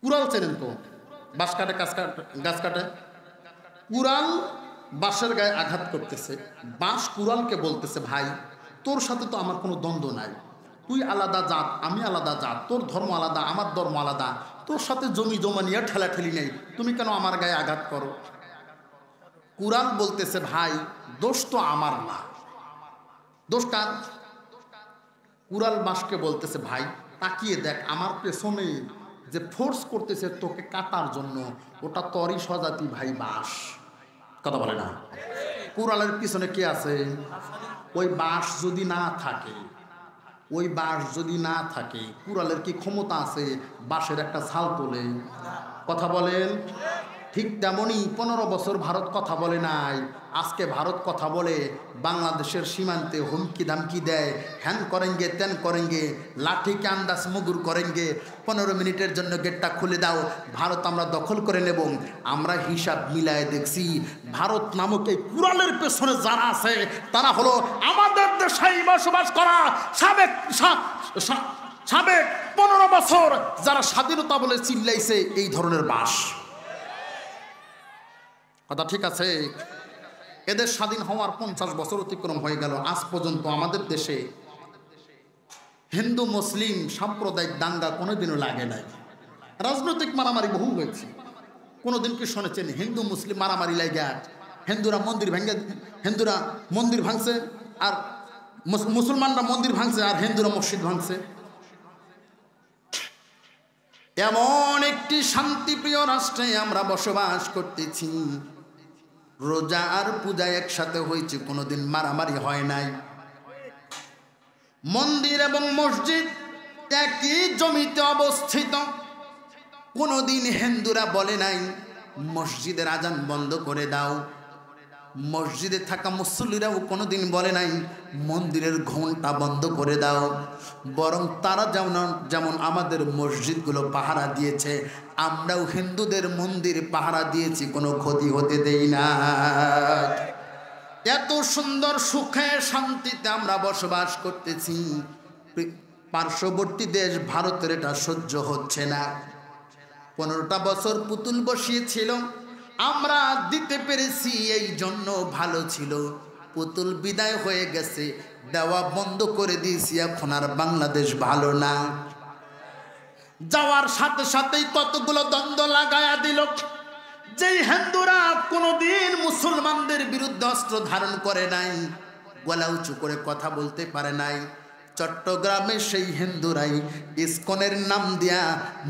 কুড়াল চেনেন তো, বাঁশ কাটে গাছ কাটে। কুড়াল বাঁশের গায়ে আঘাত করতেছে, বাঁশ কুড়ালকে বলতেছে ভাই তোর সাথে তো আমার কোনো দ্বন্দ্ব নাই, তুই আলাদা জাত আমি আলাদা জাত, তোর ধর্ম আলাদা আমার ধর্ম আলাদা, তোর সাথে জমি জমা নিয়ে ঠেলাঠেলি নেই, তুমি কেন আমার গায়ে আঘাত করো? কুড়াল বলতেছে ভাই দোষ তো আমার না, দোষ কার? কুড়াল বাঁশকে বলতেছে ভাই তাকিয়ে দেখ আমার পেছনে যে ফোর্স করতেছে তোকে কাটার জন্য, ওটা তরি স্বজাতি ভাই বাঁশ। কথা বলে না? কুড়ালের পিছনে কে আছে? ওই বাঁশ যদি না থাকে, ওই বাঁশ যদি না থাকে কুড়ালের কি ক্ষমতা আছে বাঁশের একটা ছাল তোলে? কথা বলেন। ঠিক তেমনই 15 বছর ভারত কথা বলে নাই, আজকে ভারত কথা বলে বাংলাদেশের সীমান্তে হুমকি ধামকি দেয়, হ্যান করেঙ্গে ত্যান করেঙ্গে, লাঠি কে আন্দাজ মুগুর করেঙ্গে, 15 মিনিটের জন্য গেটটা খুলে দাও, ভারত আমরা দখল করে নেব। আমরা হিসাব মিলায় দেখছি ভারত নামক এই কুড়ালের পেছনে যারা আছে তারা হলো আমাদের দেশেই বসবাস করা সাবেক 15 বছর যারা স্বাধীনতা বলে চিল্লাইছে এই ধরনের বাস। কথা ঠিক আছে? এদের স্বাধীন হওয়ার 50 বছর অতিক্রম হয়ে গেল, আজ পর্যন্ত আমাদের দেশে হিন্দু মুসলিম সাম্প্রদায়িক দাঙ্গা কোনোদিনও লাগে নাই। রাজনৈতিক মারামারি বহু হয়েছে, কোনোদিন কি শুনেছেন হিন্দু মুসলিম মারামারি লাগে? হিন্দুরা মন্দির ভাঙছে আর মুসলমানরা মন্দির ভাঙছে আর হিন্দুরা মসজিদ ভাঙছে। এমন একটি শান্তিপ্রিয় রাষ্ট্রে আমরা বসবাস করতেছি, রোজা আর পূজা একসাথে হয়েছে, কোনোদিন মারামারি হয় নাই। মন্দির এবং মসজিদ একই জমিতে অবস্থিত, কোনোদিন হিন্দুরা বলে নাই মসজিদের আজান বন্ধ করে দাও, মসজিদে থাকা মুসল্লিরাও কোনোদিন বলে নাই মন্দিরের ঘণ্টা বন্ধ করে দাও। বরং তারা যেমন আমাদের মসজিদগুলো পাহারা দিয়েছে, আমরাও হিন্দুদের মন্দির পাহারা দিয়েছি, কোনো ক্ষতি হতে দেই না। এত সুন্দর সুখে শান্তিতে আমরা বসবাস করতেছি, পার্শ্ববর্তী দেশ ভারতের এটা সহ্য হচ্ছে না। 15টা বছর পুতুল বসিয়েছিল, আমরা দিতে পেরেছি এই জন্য ভালো ছিল, পুতুল বিদায় হয়ে গেছে, দেওয়া বন্ধ করে দিয়েছি, এখন আর বাংলাদেশ ভালো না। যাওয়ার সাথে সাথেই কতগুলো দ্বন্দ্ব লাগায়া দিল। যেই হিন্দুরা কোনোদিন মুসলমানদের বিরুদ্ধে অস্ত্র ধারণ করে নাই, গলা উঁচু করে কথা বলতে পারে নাই, চট্টগ্রামে সেই হিন্দুরাই ইসকনের নাম দিয়া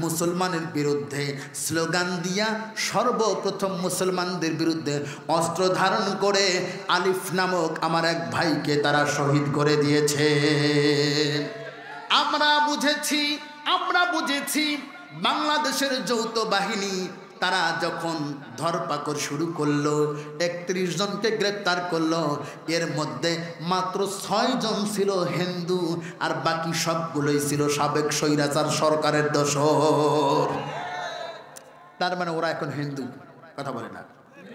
মুসলমানের বিরুদ্ধে স্লোগান দিয়া সর্বপ্রথম মুসলমানদের বিরুদ্ধে অস্ত্র ধারণ করে আলিফ নামক আমার এক ভাইকে তারা শহীদ করে দিয়েছে। আমরা বুঝেছি বাংলাদেশের যৌথ বাহিনী তারা যখন ধরপাকড় শুরু করলো, 31 জনকে গ্রেপ্তার করলো, এর মধ্যে মাত্র 6 জন ছিল হিন্দু আর বাকি সবগুলোই ছিল সাবেক স্বৈরাচার সরকারের দোসর। তার মানে ওরা এখন হিন্দু? কথা বলে না,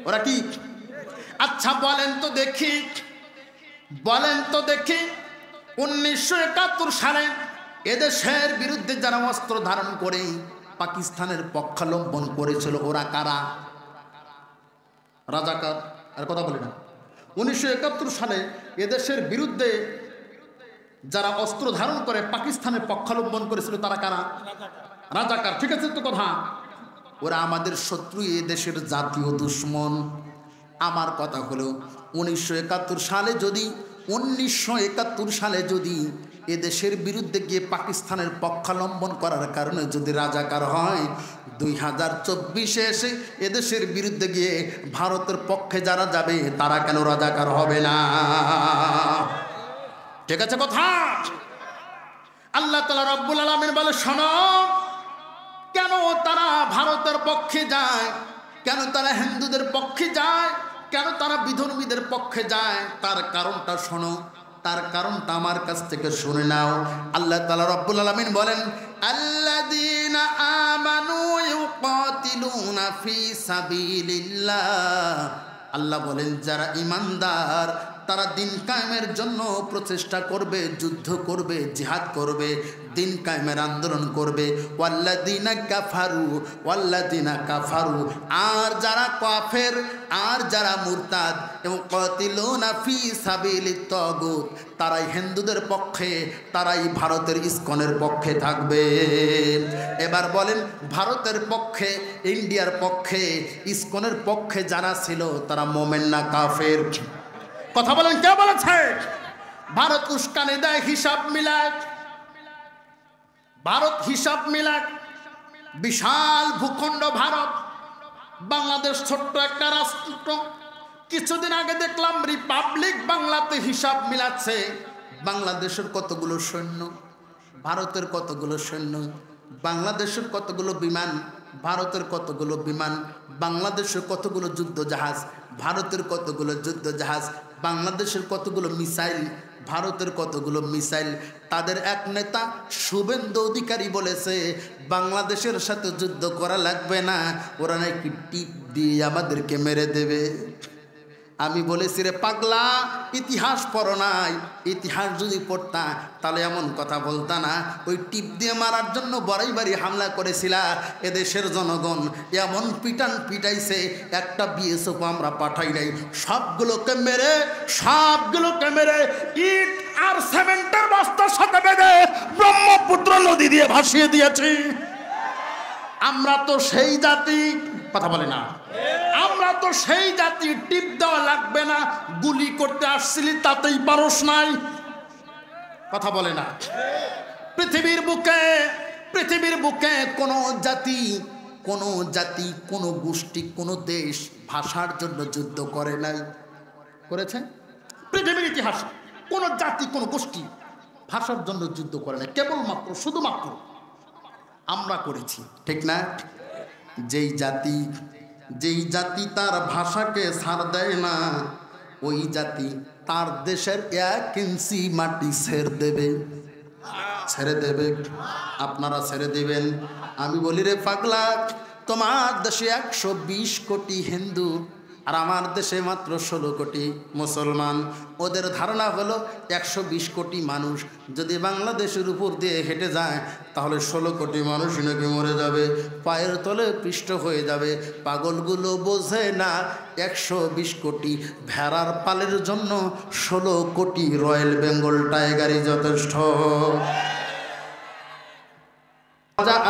ওরা কি? আচ্ছা বলেন তো দেখি 1971 সালে এদেশের বিরুদ্ধে যারা অস্ত্র ধারণ করে পাকিস্তানের পক্ষাবলম্বন করেছিল ওরা কারা? রাজাকার। আর কথা বলি না, 1971 সালে এদেশের বিরুদ্ধে যারা অস্ত্র ধারণ করে পাকিস্তানের পক্ষাবলম্বন করেছিল তারা কারা? রাজাকার। ঠিক আছে তো কথা? ওরা আমাদের শত্রু, এ দেশের জাতীয় দুশ্মন। আমার কথা হলো 1971 সালে যদি এদেশের বিরুদ্ধে গিয়ে পাকিস্তানের পক্ষাবলম্বন করার কারণে যদি রাজাকার হয়, 2024-এ এসে এদেশের বিরুদ্ধে গিয়ে ভারতের পক্ষে যারা যাবে তারা কেন রাজাকার হবে না? ঠিক আছে কথা? আল্লাহ তাআলা রব্বুল আলামিন বলে শোনো, কেন তারা ভারতের পক্ষে যায়, কেন তারা হিন্দুদের পক্ষে যায়, কেন তারা বিধর্মীদের পক্ষে যায়, তার কারণটা শোনো, তার কারণটা আমার কাছ থেকে শুনে নাও। আল্লাহ তাআলা রব্বুল আলামিন বলেন আল্লাযীনা আমানু ইউকাতিলুনা ফি সাবিলিল্লাহ। আল্লাহ বলেন যারা ঈমানদার তারা দিন কায়েমের জন্য প্রচেষ্টা করবে, যুদ্ধ করবে, জিহাদ করবে, দিন কায়েমের আন্দোলন করবে। ওয়াল্লাযিনা কাফারু, আর যারা কাফের, আর যারা মুরতাদ এবং কাতিলুনা ফি সাবিলিত তাগুত, তারাই হিন্দুদের পক্ষে, তারাই ভারতের ইসকনের পক্ষে থাকবে। এবার বলেন, ভারতের পক্ষে, ইন্ডিয়ার পক্ষে, ইসকনের পক্ষে যারা ছিল তারা মোমেন না কাফের? কথা বলেন, কে বলেছে? ভারত উস্কানি দেয়, হিসাব মিলায়। ভারত হিসাব মিলায়। বিশাল ভূখণ্ড ভারত, বাংলাদেশ ছোট্ট একটা রাষ্ট্র। কিছুদিন আগে দেখলাম রিপাবলিক বাংলাতে হিসাব মিলাচ্ছে। বাংলাদেশের কতগুলো সৈন্য, ভারতের কতগুলো সৈন্য, বাংলাদেশের কতগুলো বিমান, ভারতের কতগুলো বিমান, বাংলাদেশের কতগুলো যুদ্ধ জাহাজ, ভারতের কতগুলো যুদ্ধ জাহাজ, বাংলাদেশের কতগুলো মিসাইল, ভারতের কতগুলো মিসাইল। তাদের এক নেতা শুভেন্দু অধিকারী বলেছে বাংলাদেশের সাথে যুদ্ধ করা লাগবে না, ওরা নাকি টিপ দিয়ে আমাদেরকে মেরে দেবে। আমি বলেছি, রে পাগলা, ইতিহাস পড়ো নাই? ইতিহাস যদি পড়তা তাহলে এমন কথা বলতা না। ওই টিপ দিয়ে মারার জন্য বাড়ি হামলা করেছিল এদেশের জনগণ, এমন পিটান পিটাইছে, একটা বিএসএফ আমরা পাঠাই নাই। সবগুলোকে মেরে ইট আর সিমেন্টের বস্তার সাথে বেঁধে ব্রহ্মপুত্র নদী দিয়ে ভাসিয়ে দিয়েছি। আমরা তো সেই জাতি, কথা বলে না, আমরা তো সেই জাতি, টিপ দেওয়া লাগবে না, গুলি করতে আসছিলি তাতেই পারস নাই। কথা বলে না। পৃথিবীর বুকে কোনো জাতি, কোনো গোষ্ঠী, কোনো দেশ ভাষার জন্য যুদ্ধ করে নাই। করেছে? পৃথিবীর ইতিহাসে কোনো জাতি, কোনো গোষ্ঠী ভাষার জন্য যুদ্ধ করে নাই। কেবলমাত্র, শুধুমাত্র আমরা করেছি। ঠিক না? যেই জাতি তার ভাষাকে ছাড় দেয় না, ওই জাতি তার দেশের 1 ইঞ্চি মাটি ছেড়ে দেবে। আপনারা ছেড়ে দিবেন? আমি বলি, রে পাগলা, তোমার দেশে 120 কোটি হিন্দু, আর আমার দেশে মাত্র 16 কোটি মুসলমান। ওদের ধারণা হলো 120 কোটি মানুষ যদি বাংলাদেশের উপর দিয়ে হেঁটে যায় তাহলে 16 কোটি মানুষ নাকি মরে যাবে, পায়ের তলে পিষ্ট হয়ে যাবে। পাগলগুলো বোঝে না 120 কোটি ভেড়ার পালের জন্য 16 কোটি রয়্যাল বেঙ্গল টাইগারই যথেষ্ট।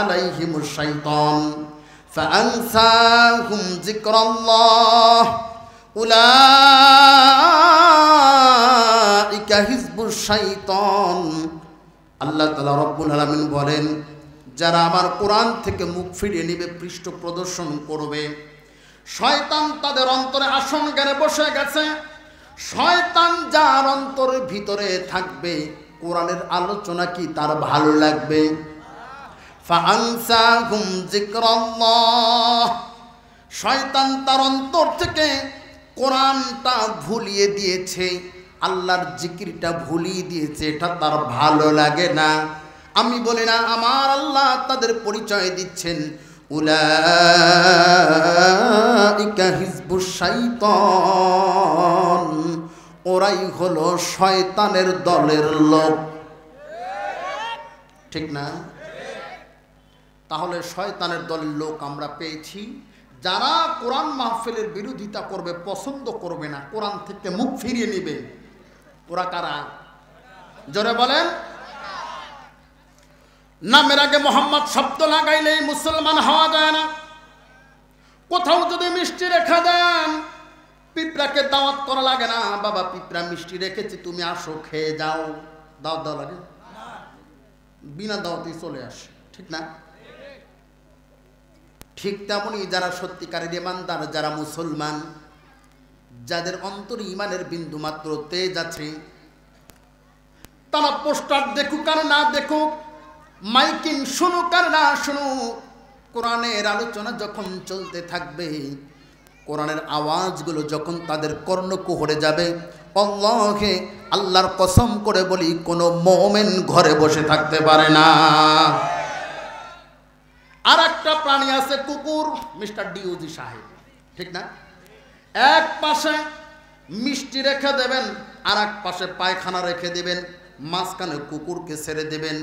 আলাইহিমুশ শাইতান فأنساهم ذكر الله أولئك حزب الشيطان। আল্লাহ তাআলা রব্বুল আলামিন বলেন, যারা আমার কোরআন থেকে মুখ ফিরিয়ে নেবে, পৃষ্ঠ প্রদর্শন করবে, শয়তান তাদের অন্তরে আসন গেড়ে বসে গেছে। শয়তান যার অন্তরের ভিতরে থাকবে, কোরআনের আলোচনা কি তার ভালো লাগবে? ফাআনসাহুম যিকরাল্লাহ, শয়তান তার অন্তর থেকে কোরআনটা ভুলিয়ে দিয়েছে, আল্লাহর জিকিরটা ভুলিয়ে দিয়েছে, এটা তার ভালো লাগে না। আমি বলি না, আমার আল্লাহ তাদের পরিচয় দিচ্ছেন, উলাইকা হিজবুশ শাইতান, ওরাই হলো শয়তানের দলের লোক। ঠিক না? তাহলে শয়তানের দলের লোক আমরা পেয়েছি, যারা কোরআন মাহফিলের বিরোধিতা করবে, পছন্দ করবে না, কোরআন থেকে মুখ ফিরিয়ে নেবে। ওরা কারা? জোরে বলেন। নামের আগে মোহাম্মদ শব্দ লাগাইলেই মুসলমান হওয়া যায় না। কোথাও যদি মিষ্টি রেখে দেন, পিঁপড়াকে দাওয়াত করা লাগে না, বাবা পিঁপড়া মিষ্টি রেখেছি তুমি আসো খেয়ে যাও, দাওয়াত দেওয়া লাগে? বিনা দাওয়াতেই চলে আসে। ঠিক না? ঠিক তেমনই যারা সত্যিকারের ইমানদার, যারা মুসলমান, যাদের অন্তরে ইমানের বিন্দু মাত্র তেজ আছে, তারা পোস্টার দেখুক আর না দেখুক, মাইকিং শুনুক আর না শুনুক, কোরআনের আলোচনা যখন চলতে থাকবে, কোরআনের আওয়াজগুলো যখন তাদের কর্ণকুহরে যাবে, আল্লাহকে, আল্লাহর কসম করে বলি, কোনো মুমিন ঘরে বসে থাকতে পারে না। আর একটা প্রাণী আছে কুকুর, মিস্টার ডিওজি সাহেব। ঠিক না? এক পাশে মিষ্টি রেখে দেবেন, আর এক পাশে পায়খানা রেখে দিবেন, মাঝখানে কুকুরকে ছেড়ে দিবেন।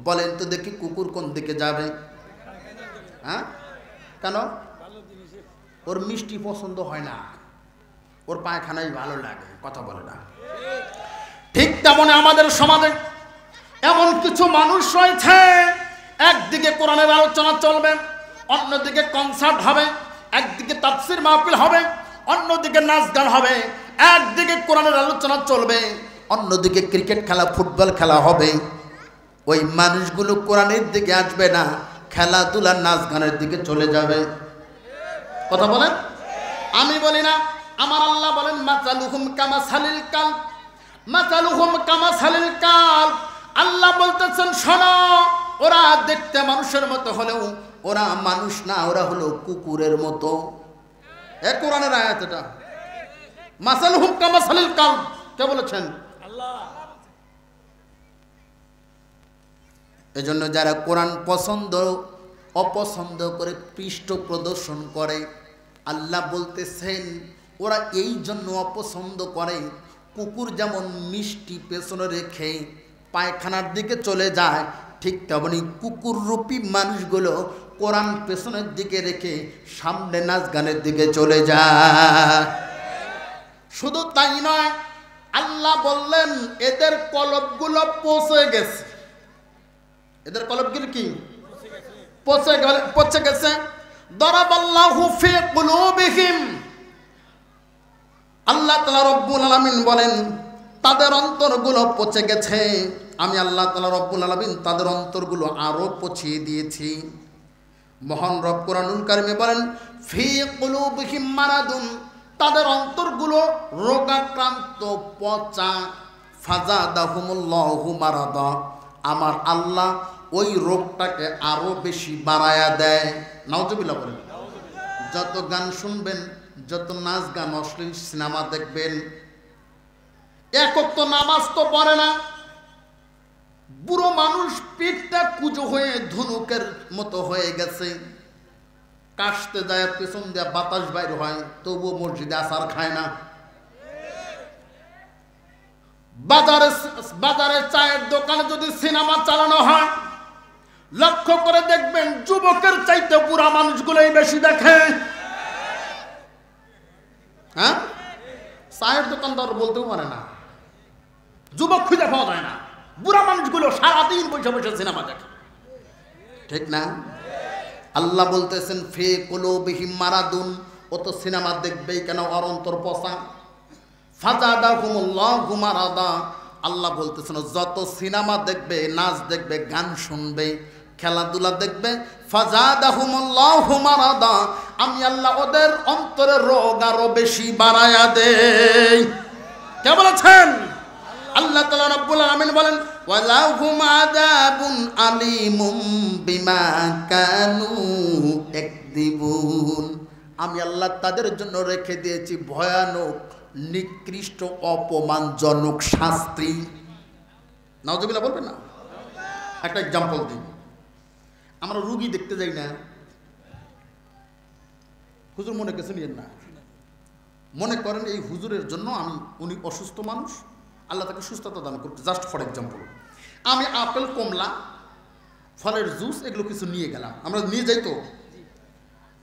বলেন তো দেখি কুকুর কোন দিকে যাবে? হ্যাঁ, কেন? ওর মিষ্টি পছন্দ হয় না, ওর পায়খানাই ভালো লাগে, কথা বলে না। ঠিক তেমনি আমাদের সমাজে এমন কিছু মানুষ রয়েছে, একদিকে কোরআনের আলোচনা চলবে, অন্যদিকে কনসার্ট হবে, একদিকে তাফসীর মাহফিল হবে, অন্যদিকে নাচ গান হবে, একদিকে কোরআনের আলোচনা চলবে, অন্যদিকে ক্রিকেট খেলা, ফুটবল খেলা হবে। ওই মানুষগুলো কোরআনের দিকে আসবে না, খেলাধুলার নাচ গানের দিকে চলে যাবে। কথা বলেন? আমি বলি না, আমার আল্লাহ বলেন মাসালুহুম কামাসালিল কালব, মাসালুহুম কামাসালিল কালব। আল্লাহ বলতেছেন শোনো, ওরা দেখতে মানুষের মতো হলেও ওরা মানুষ না, ওরা হলো কুকুরের মতো। এ কোরআনের আয়াত এটা। মাসালুহুম কামাসালিল কালব কে বলেছেন? আল্লাহ। এজন্য যারা কোরআন পছন্দ অপছন্দ করে পৃষ্ঠ প্রদর্শন করে, আল্লাহ বলতেছেন ওরা এই জন্য অপছন্দ করে, কুকুর যেমন মিষ্টি পেছনে রেখে পায়খানার দিকে চলে যায়, ঠিক তেমনি কুকুর রূপী মানুষগুলো কোরআন পেছনের দিকে রেখে সামনে নাচ গানের দিকে চলে যায়। শুধু তাই নয়, আল্লাহ বললেন এদের কলবগুলো পচে গেছে। এদের কলবগুলো কি? পচে গেছে। দরাবাল্লাহু ফি কুলুবিহিম, আল্লাহ তাআলা রব্বুল আলামিন বলেন তাদের অন্তরগুলো পচে গেছে। আমি আল্লাহ তাআলা রব্বুল আলামিন তাদের অন্তরগুলো আরো পচিয়ে দিয়েছি। মহান রব কুরআনুল কারীমে বলেন ফি কুলুবিহিম মারাদুন, তাদের অন্তরগুলো রোগাক্রান্ত, পচা। ফাজাদাহুমুল্লাহু মারাদা, আমার আল্লাহ ওই রোগটাকে আরো বেশি বাড়ায়া দেয়। নাউজুবিল্লাহ বলেন। যত গান শুনবেন, যত নাচ গান, অশ্লীল সিনেমা দেখবেন, একক তো নামাজ তো পড়ে না, বুড়ো মানুষ পিঠটা কুজো হয়ে ধনুকের মতো হয়ে গেছে, কাশতে যায় পেছন দিয়ে বাতাস বাইর হয়, তবুও মসজিদে আসার খায় না। বাজারে চায়ের দোকানে যদি সিনেমা চালানো হয়, লক্ষ্য করে দেখবেন যুবকের চাইতে বুড়া মানুষগুলোই বেশি দেখে। হ্যাঁ, চায়ের দোকানদার বলতেও পারে না, যুবক খুঁজে পাওয়া যায় না, বুড়া মানুষগুলো সারাদিন বসে বসে সিনেমা দেখে। ঠিক না? আল্লাহ বলতেছেন ফি কুলুবিহিম মারাদুন, ও তো সিনেমা দেখবেই কেন, ওর অন্তর পচা। ফাজাদাহুমুল্লাহু মারাদা, আল্লাহ বলতেছেন যত সিনেমা দেখবে, নাচ দেখবে, গান শুনবে, খেলাধুলা দেখবে, ফাজাদাহুমুল্লাহু মারাদা, আমি আল্লাহ ওদের অন্তরের রোগ আরো বেশি বাড়ায়া দেই। কে বলেছেন? আল্লাহ তাআলা রব্বুল আলামিন বলেন ওয়ালাহুম আযাবুন আলীমুম বিমা কানু ইয়াকদিবুন, আমি আল্লাহ তাদের জন্য রেখে দিয়েছি ভয়ানক, নিকৃষ্ট, অপমানজনক শাস্তি। নাউজুবিল্লাহ বলবেন না? একটা এক্সাম্পল দিই। আমরা রুগী দেখতে যাই না, হুজুর মনে কিছু নিয়েন না, মনে করেন এই হুজুরের জন্য উনি অসুস্থ মানুষ, আল্লাহ তাকে সুস্থতা দান করতে। জাস্ট ফর এক্সাম্পল, আমি আপেল, কমলা, ফলের জুস এগুলো কিছু নিয়ে গেলাম, আমরা নিয়ে যাই তো,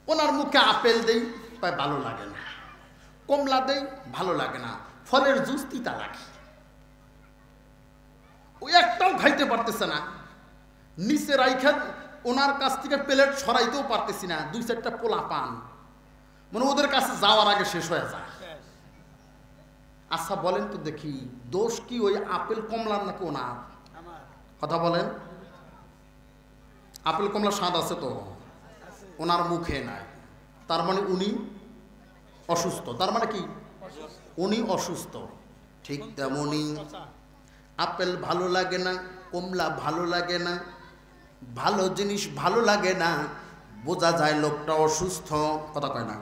ওনার মুখে আপেল দেই, তাই ভালো লাগে না, কমলা দেই, ভালো লাগে না, ফলের জুস তিতা লাগে, ওই একটাও খাইতে পারতেছে না, নিচে রাইখা ওনার কাছ থেকে প্লেট সরাইতেও পারতেছি না, 2-4টা পোলা পান, মানে ওদের কাছে যাওয়ার আগে শেষ হয়ে যায়। আচ্ছা বলেন তো দেখি, দোষ কি ওই আপেল কমলার নাকি ওনার? কথা বলেন। আপেল কমলার স্বাদ আছে তো, ওনার মুখে নাই, তার মানে উনি অসুস্থ। তার মানে কি? উনি অসুস্থ। ঠিক তেমনি আপেল ভালো লাগে না, কমলা ভালো লাগে না, ভালো জিনিস ভালো লাগে না, বোঝা যায় লোকটা অসুস্থ। কথা কয় না?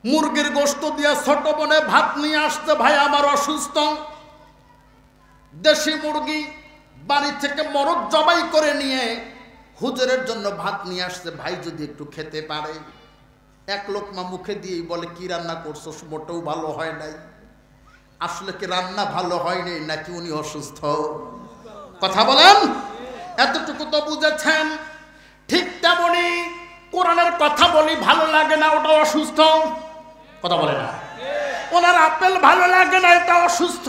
মুরগির গোশত দিয়ে ছোট বোনে ভাত নিয়ে আসতে, ভাই আমার অসুস্থ, দেশি মুরগি বাড়ি থেকে মরদ জবাই করে নিয়ে হুজুরের জন্য ভাত নিয়ে আসছে, ভাই যদি একটু খেতে পারে। এক লোকমা মুখে দিয়েই বলে কি রান্না করছো, মোটেও ভালো হয় নাই। আসলে কি রান্না ভালো হয়নি নাকি উনি অসুস্থ? কথা বলেন। এতটুকু তো বুঝেছেন। ঠিক তেমনি কোরআনের কথা বলি ভালো লাগে না, ওটা অসুস্থ। কথা বলে না। ওনার আপেল ভালো লাগে না, এটা অসুস্থ।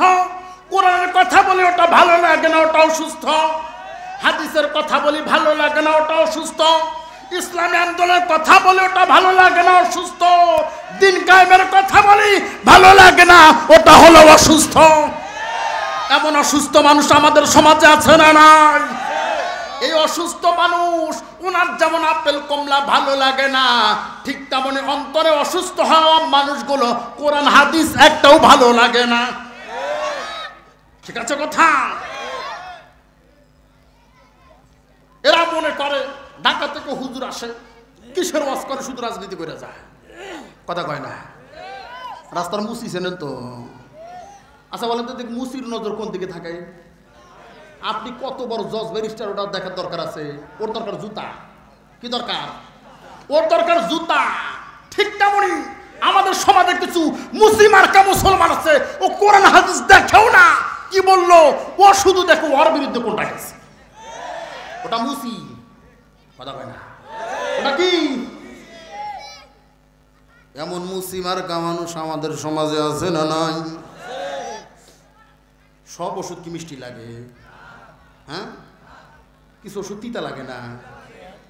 কোরআনের কথা বলি ওটা ভালো লাগে না, ওটা অসুস্থ। হাদিসের কথা বলি ভালো লাগে না, ওটা অসুস্থ। ইসলামী আন্দোলনের কথা বলি ওটা ভালো লাগে না, অসুস্থ। দিন কায়েমের কথা বলি ভালো লাগে না, ওটা হলো অসুস্থ। এমন অসুস্থ মানুষ আমাদের সমাজে আছে না নাই? এই অসুস্থ মানুষ, ওনার যেমন আপেল কমলা ভালো লাগে না, ঠিক তেমনি অন্তরে অসুস্থ হওয়া মানুষগুলো কোরআন হাদিস একটাও ভালো লাগে না। ঠিক আছে কথা? এরা মনে করে ঢাকা থেকে হুজুর আসে, কিসের ওয়াজ করে, শুধু রাজনীতি করে যায়। কথা কয় না। রাস্তার মুসি চেনেন তো? আচ্ছা বলেন তো, দেখ মুসির নজর কোন দিকে থাকে? আপনি কত বড় জজ ব্যারিস্টার, ওটা দেখার দরকার আছে? ওর দরকার জুতা। কি দরকার? ওর দরকার জুতা। ঠিক তেমনি আমাদের সমাজে কিছু মুসলিম মার্কা মুসলমান আছে, ও কোরআন হাদিস দেখেও না। কি বললো? ও শুধু দেখো ওর বিরুদ্ধে কোনটা গেছে, ওটা মুসি। কথা কয় না। ওটা কি? এমন মুসি মার্কা মানুষ আমাদের সমাজে আছে না নাই? সব ওষুধ কি মিষ্টি লাগে? হ্যাঁ, কিছু ওষুধ তিতা লাগে না?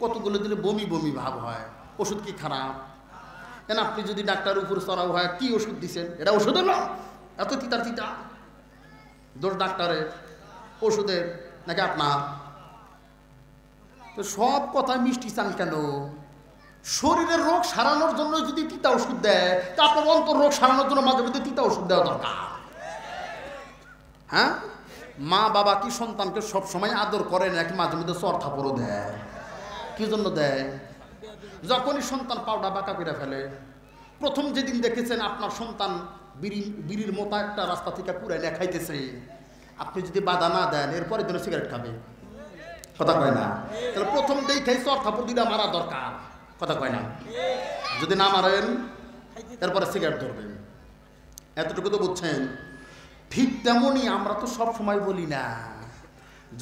কতগুলো দিলে বমি বমি ভাব হয়। ওষুধ কি খারাপ? কেন আপনি যদি ডাক্তার উপর চড়াও হয়, কি ওষুধ দিচ্ছেন? এটা ওষুধ হলো এত তিতা তিতা? দোষ ডাক্তারের, ওষুধের নাকি আপনার? তো সব কথা মিষ্টি চান কেন? শরীরের রোগ সারানোর জন্য যদি তিতা ওষুধ দেয়, তা আপনার অন্তর রোগ সারানোর জন্য মাঝে মধ্যে তিতা ওষুধ দেওয়া দরকার। হ্যাঁ, মা বাবা কি সন্তানকে সব সময় আদর করে নাকি মাঝে মধ্যে চর থাপড়ও দেয়? কি জন্য দেয়? যখনই সন্তান পাউডা বাঁকা করে ফেলে, প্রথম যেদিন দেখেছেন আপনার সন্তান বিড়ির মতো একটা রাস্তা থেকে পুরাই না খাইতেছে, আপনি যদি বাধা না দেন, এরপরে দিন সিগারেট খাবে। কথা কয় না? তাহলে প্রথম দেখেই চর থাপড় দিলে মারা দরকার। কথা কয় না? যদি না মারেন, এরপরে সিগারেট ধরবেন। এতটুকু তো বুঝছেন। ঠিক তেমনই আমরা তো সব সময় বলি না,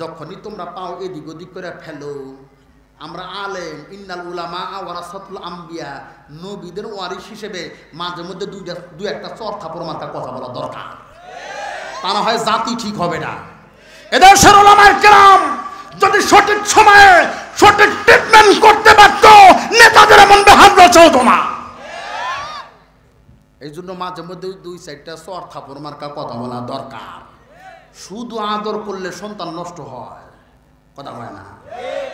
যখনই তোমরা পাও এদিক ওদিক করে ফেলো। আমরা আলেম, ইন্নাল উলামা ওয়ারাসাতুল আম্বিয়া, নবীদের ওয়ারিস হিসেবে মাঝে মধ্যে দু একটা চর থাপড় মার্কা কথা বলা দরকার। তা না হয় জাতি ঠিক হবে না। এদেশের উলামায়ে কেরাম যদি সঠিক সময়ে সঠিক ট্রিটমেন্ট করতে পারত, নেতাদের এমন বেহাল্লা চলতো না। এই জন্য মাঝে মধ্যে দুই চারটা চর থাপড় মার্কা কথা বলা দরকার। শুধু আদর করলে সন্তান নষ্ট হয়। কথা হয় না?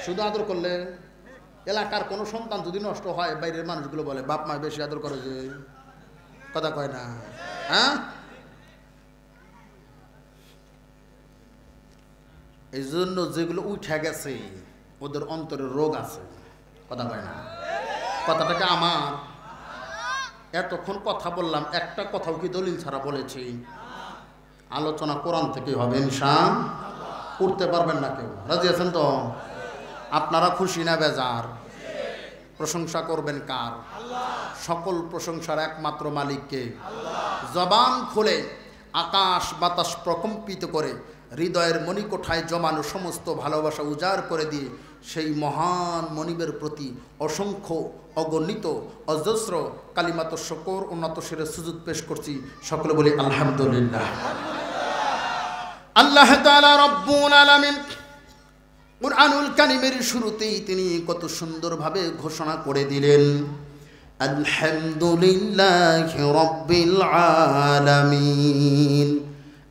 শুধু আদর করলে এলাকার কোনো সন্তান যদি নষ্ট হয়, বাইরের মানুষগুলো বলে বাপ মা বেশি আদর করে যে। কথা কয় না? হ্যাঁ, এই জন্য যেগুলো উঠে গেছে ওদের অন্তরের রোগ আছে। কথা কয় না? কথাটাকে আমার এতক্ষণ কথা বললাম, একটা কথাও কি দলিল ছাড়া বলেছি? আলোচনা কোরআন থেকে হবে ইনশাআল্লাহ। উঠতে পারবেন না কেউ? রাজি আছেন তো? আপনারা খুশি না বেজার? প্রশংসা করবেন কার? সকল প্রশংসার একমাত্র মালিককে। জবান খুলে আকাশ বাতাস প্রকম্পিত করে হৃদয়ের মণিকোঠায় জমানো সমস্ত ভালোবাসা উজাড় করে দিয়ে সেই মহান মনিবের প্রতি অসংখ্য অগণিত অজস্র কালিমাত শুকর উন্নত শিরে সুজুদ পেশ করছি। সকলে বলি আলহামদুলিল্লাহ। আল্লাহ তাআলা রব্বুল আলামিন কুরআনুল কারীমের শুরুতেই তিনি কত সুন্দরভাবে ঘোষণা করে দিলেন, আলহামদুলিল্লাহি রাব্বিল আলামিন।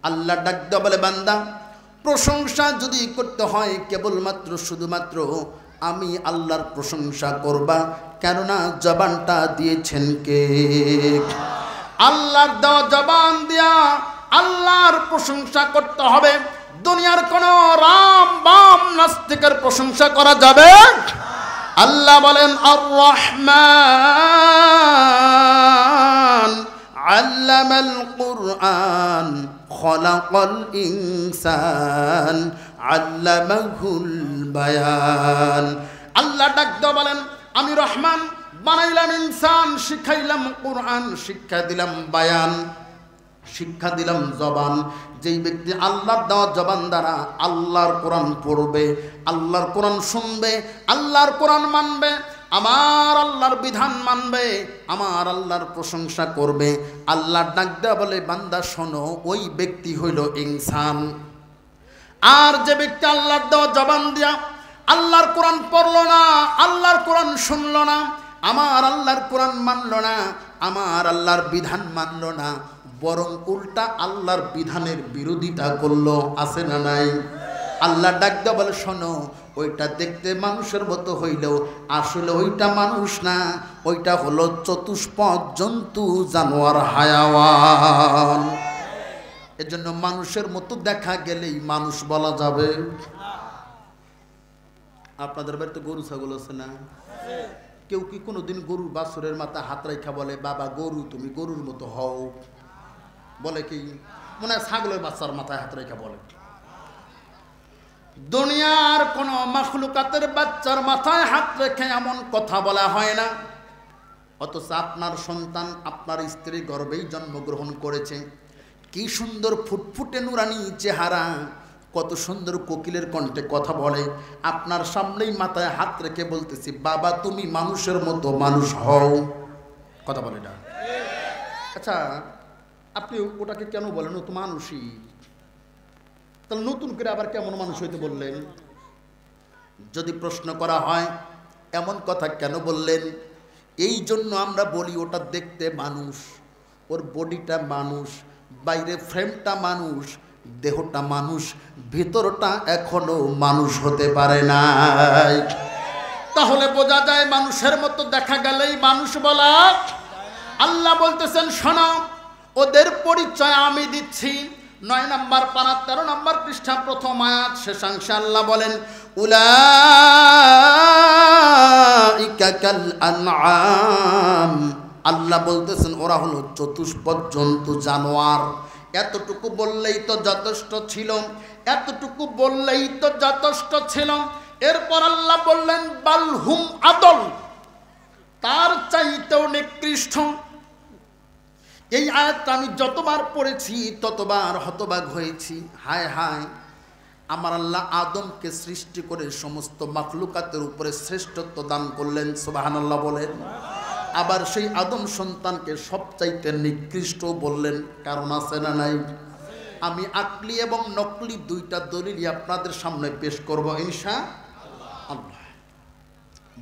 আল্লাহ ডাক দেয়া বলে, বান্দা প্রশংসা যদি করতে হয় কেবলমাত্র শুধুমাত্র আমি আল্লাহর প্রশংসা করবা, কেননা জবানটা দিয়েছেন কে? আল্লাহর দেওয়া জবান দিয়া আল্লাহর প্রশংসা করতে হবে। দুনিয়ার কোন রাম বাম নাস্তিকের প্রশংসা করা যাবে? আল্লাহ বলেন আর রহমান আল্লামাল কুরআন খলাকাল ইনসান আল্লামাহুল বায়ান। আল্লাহ ডাক দিয়ে বলেন, আমি রহমান, বানাইলাম ইনসান, শিখাইলাম কোরআন, শিক্ষা দিলাম বায়ান। শিক্ষা দিলাম জবান। যেই ব্যক্তি আল্লাহর দেওয়া জবান দ্বারা আল্লাহর কোরআন পড়বে, আল্লাহর কোরআন শুনবে, আল্লাহর কোরআন মানবে, আমার আল্লাহর বিধান মানবে, আমার আল্লাহর প্রশংসা করবে, আল্লাহর ডাক দেওয়া বলে বান্দা শোনো, ওই ব্যক্তি হইল ইনসান। আর যে ব্যক্তি আল্লাহর দেওয়া জবান দিয়া আল্লাহর কোরআন পড়লো না, আল্লাহর কোরআন শুনলো না, আমার আল্লাহর কোরআন মানলো না, আমার আল্লাহর বিধান মানলো না, বরং উল্টা আল্লাহর বিধানের বিরোধিতা করলো, আছে না নাই? আল্লাহ ডাক দেওয়া বলে শোনো, ওইটা দেখতে মানুষের মতো হইলেও আসলে ওইটা মানুষ না, ওইটা হলো চতুষ্পদ জন্তু, জানোয়ার, হায়াওয়ান। এজন্য মানুষের মতো দেখা গেলেই মানুষ বলা যাবে। আপনাদের বাড়িতে গরু ছাগল আছে না? কেউ কি কোনোদিন গরুর বাছুরের মাথা হাত রাখা বলে বাবা গরু তুমি গরুর মতো হও? বলে কি? মনে হয় ছাগলের বাচ্চার মাথায় হাত রেখা বলে। দুনিয়ার কোন মাখলুকাতের বাচ্চার মাথায় হাত রেখে এমন কথা বলা হয় না। অথচ আপনার সন্তান আপনার স্ত্রী গর্ভেই জন্মগ্রহণ করেছে, কি সুন্দর ফুটফুটে নুরানি চেহারা, কত সুন্দর কোকিলের কণ্ঠে কথা বলে, আপনার সামনেই মাথায় হাত রেখে বলতেছি বাবা তুমি মানুষের মতো মানুষ হও। কথা বলে না? আচ্ছা আপনি ওটাকে কেন বলেন ও তো মানুষই, তাহলে নতুন করে আবার কেমন মানুষ হইতে বললেন? যদি প্রশ্ন করা হয় এমন কথা কেন বললেন, এই জন্য আমরা বলি ওটা দেখতে মানুষ, ওর বডিটা মানুষ, বাইরে ফ্রেমটা মানুষ, দেহটা মানুষ, ভিতরটা এখনো মানুষ হতে পারে নাই। তাহলে বোঝা যায় মানুষের মতো দেখা গেলেই মানুষ বলা। আল্লাহ বলতেছেন শোনো, ওদের পরিচয় আমি দিচ্ছি। 9 নম্বর পারা 13 নম্বর পৃষ্ঠা প্রথম আয়াত শেষাংশে আল্লাহ বলেন উলাইকা কাল আনআম। আল্লাহ বলতেছেন ওরা হলো চতুষ্পদ জন্তু, জানোয়ার। এতটুকু বললেই তো যথেষ্ট ছিল, এতটুকু বললেই তো যথেষ্ট ছিল। এরপর আল্লাহ বললেন বালহুম আদল, তার চাইতেও নিকৃষ্ট। এই আয়াতটা আমি যতবার পড়েছি ততবার হতবাক হয়েছি। হায় হায়, আমার আল্লাহ আদমকে সৃষ্টি করে সমস্ত মাখলুকাতের উপরে শ্রেষ্ঠত্ব দান করলেন, সুবহানাল্লাহ বলেন। আবার সেই আদম সন্তানকে সবচাইতে নিকৃষ্ট বললেন, কারণ আছে না নাই? আমি আকলি এবং নকলি দুইটা দলিল আপনাদের সামনে পেশ করব ইনশাআল্লাহ।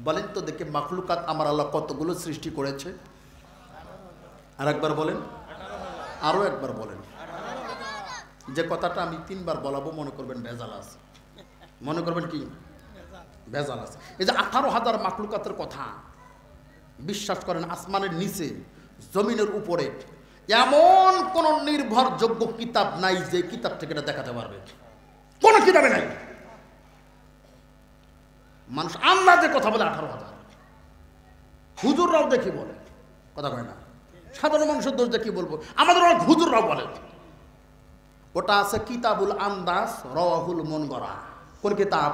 বলেন তো দেখে মাখলুকাত আমার আল্লাহ কতগুলো সৃষ্টি করেছে? আর একবার বলেন, আরো একবার বলেন। যে কথাটা আমি 3 বার বলাবো মনে করবেন ভেজাল আছে, মনে করবেন কি ভেজাল আছে। এই যে 18,000 মাখলুকাতের কথা, বিশ্বাস করেন আসমানের নিচে জমিনের উপরে এমন কোন নির্ভরযোগ্য কিতাব নাই যে কিতাব থেকে এটা দেখাতে পারবে, কোন কিতাবে নাই। মানুষ আন্দাজে কথা বলে 18,000, হুজুররাও দেখি বলে, কথা কয় না। সাধারণ মানুষের দোষ দেখি বলবো, আমাদের অনেক হুজুররাও বলে। ওটা আছে কিতাবুল আন্দাজ রাওয়াহুল মুনগরা। কোন কিতাব?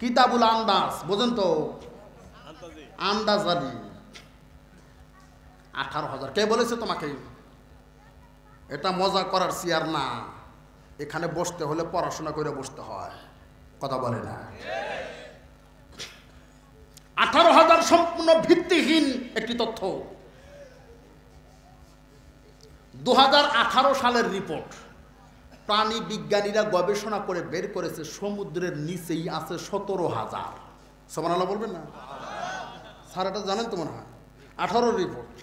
কিতাবুল আন্দাজ, বোঝেন তো? আন্দাজ আলী 18,000 কে বলেছে তোমাকে? এটা মজা করার চেয়ার না, এখানে বসতে হলে পড়াশোনা করে বসতে হয়, কথা বলে না। 18,000 সম্পূর্ণ ভিত্তিহীন একটি তথ্য। 2018 সালের রিপোর্ট, প্রাণী বিজ্ঞানীরা গবেষণা করে বের করেছে সমুদ্রের নিচেই আছে 17,000। সুবহানাল্লাহ বলবেন না? স্যার এটা জানেন তো মনে হয়? 18 রিপোর্ট।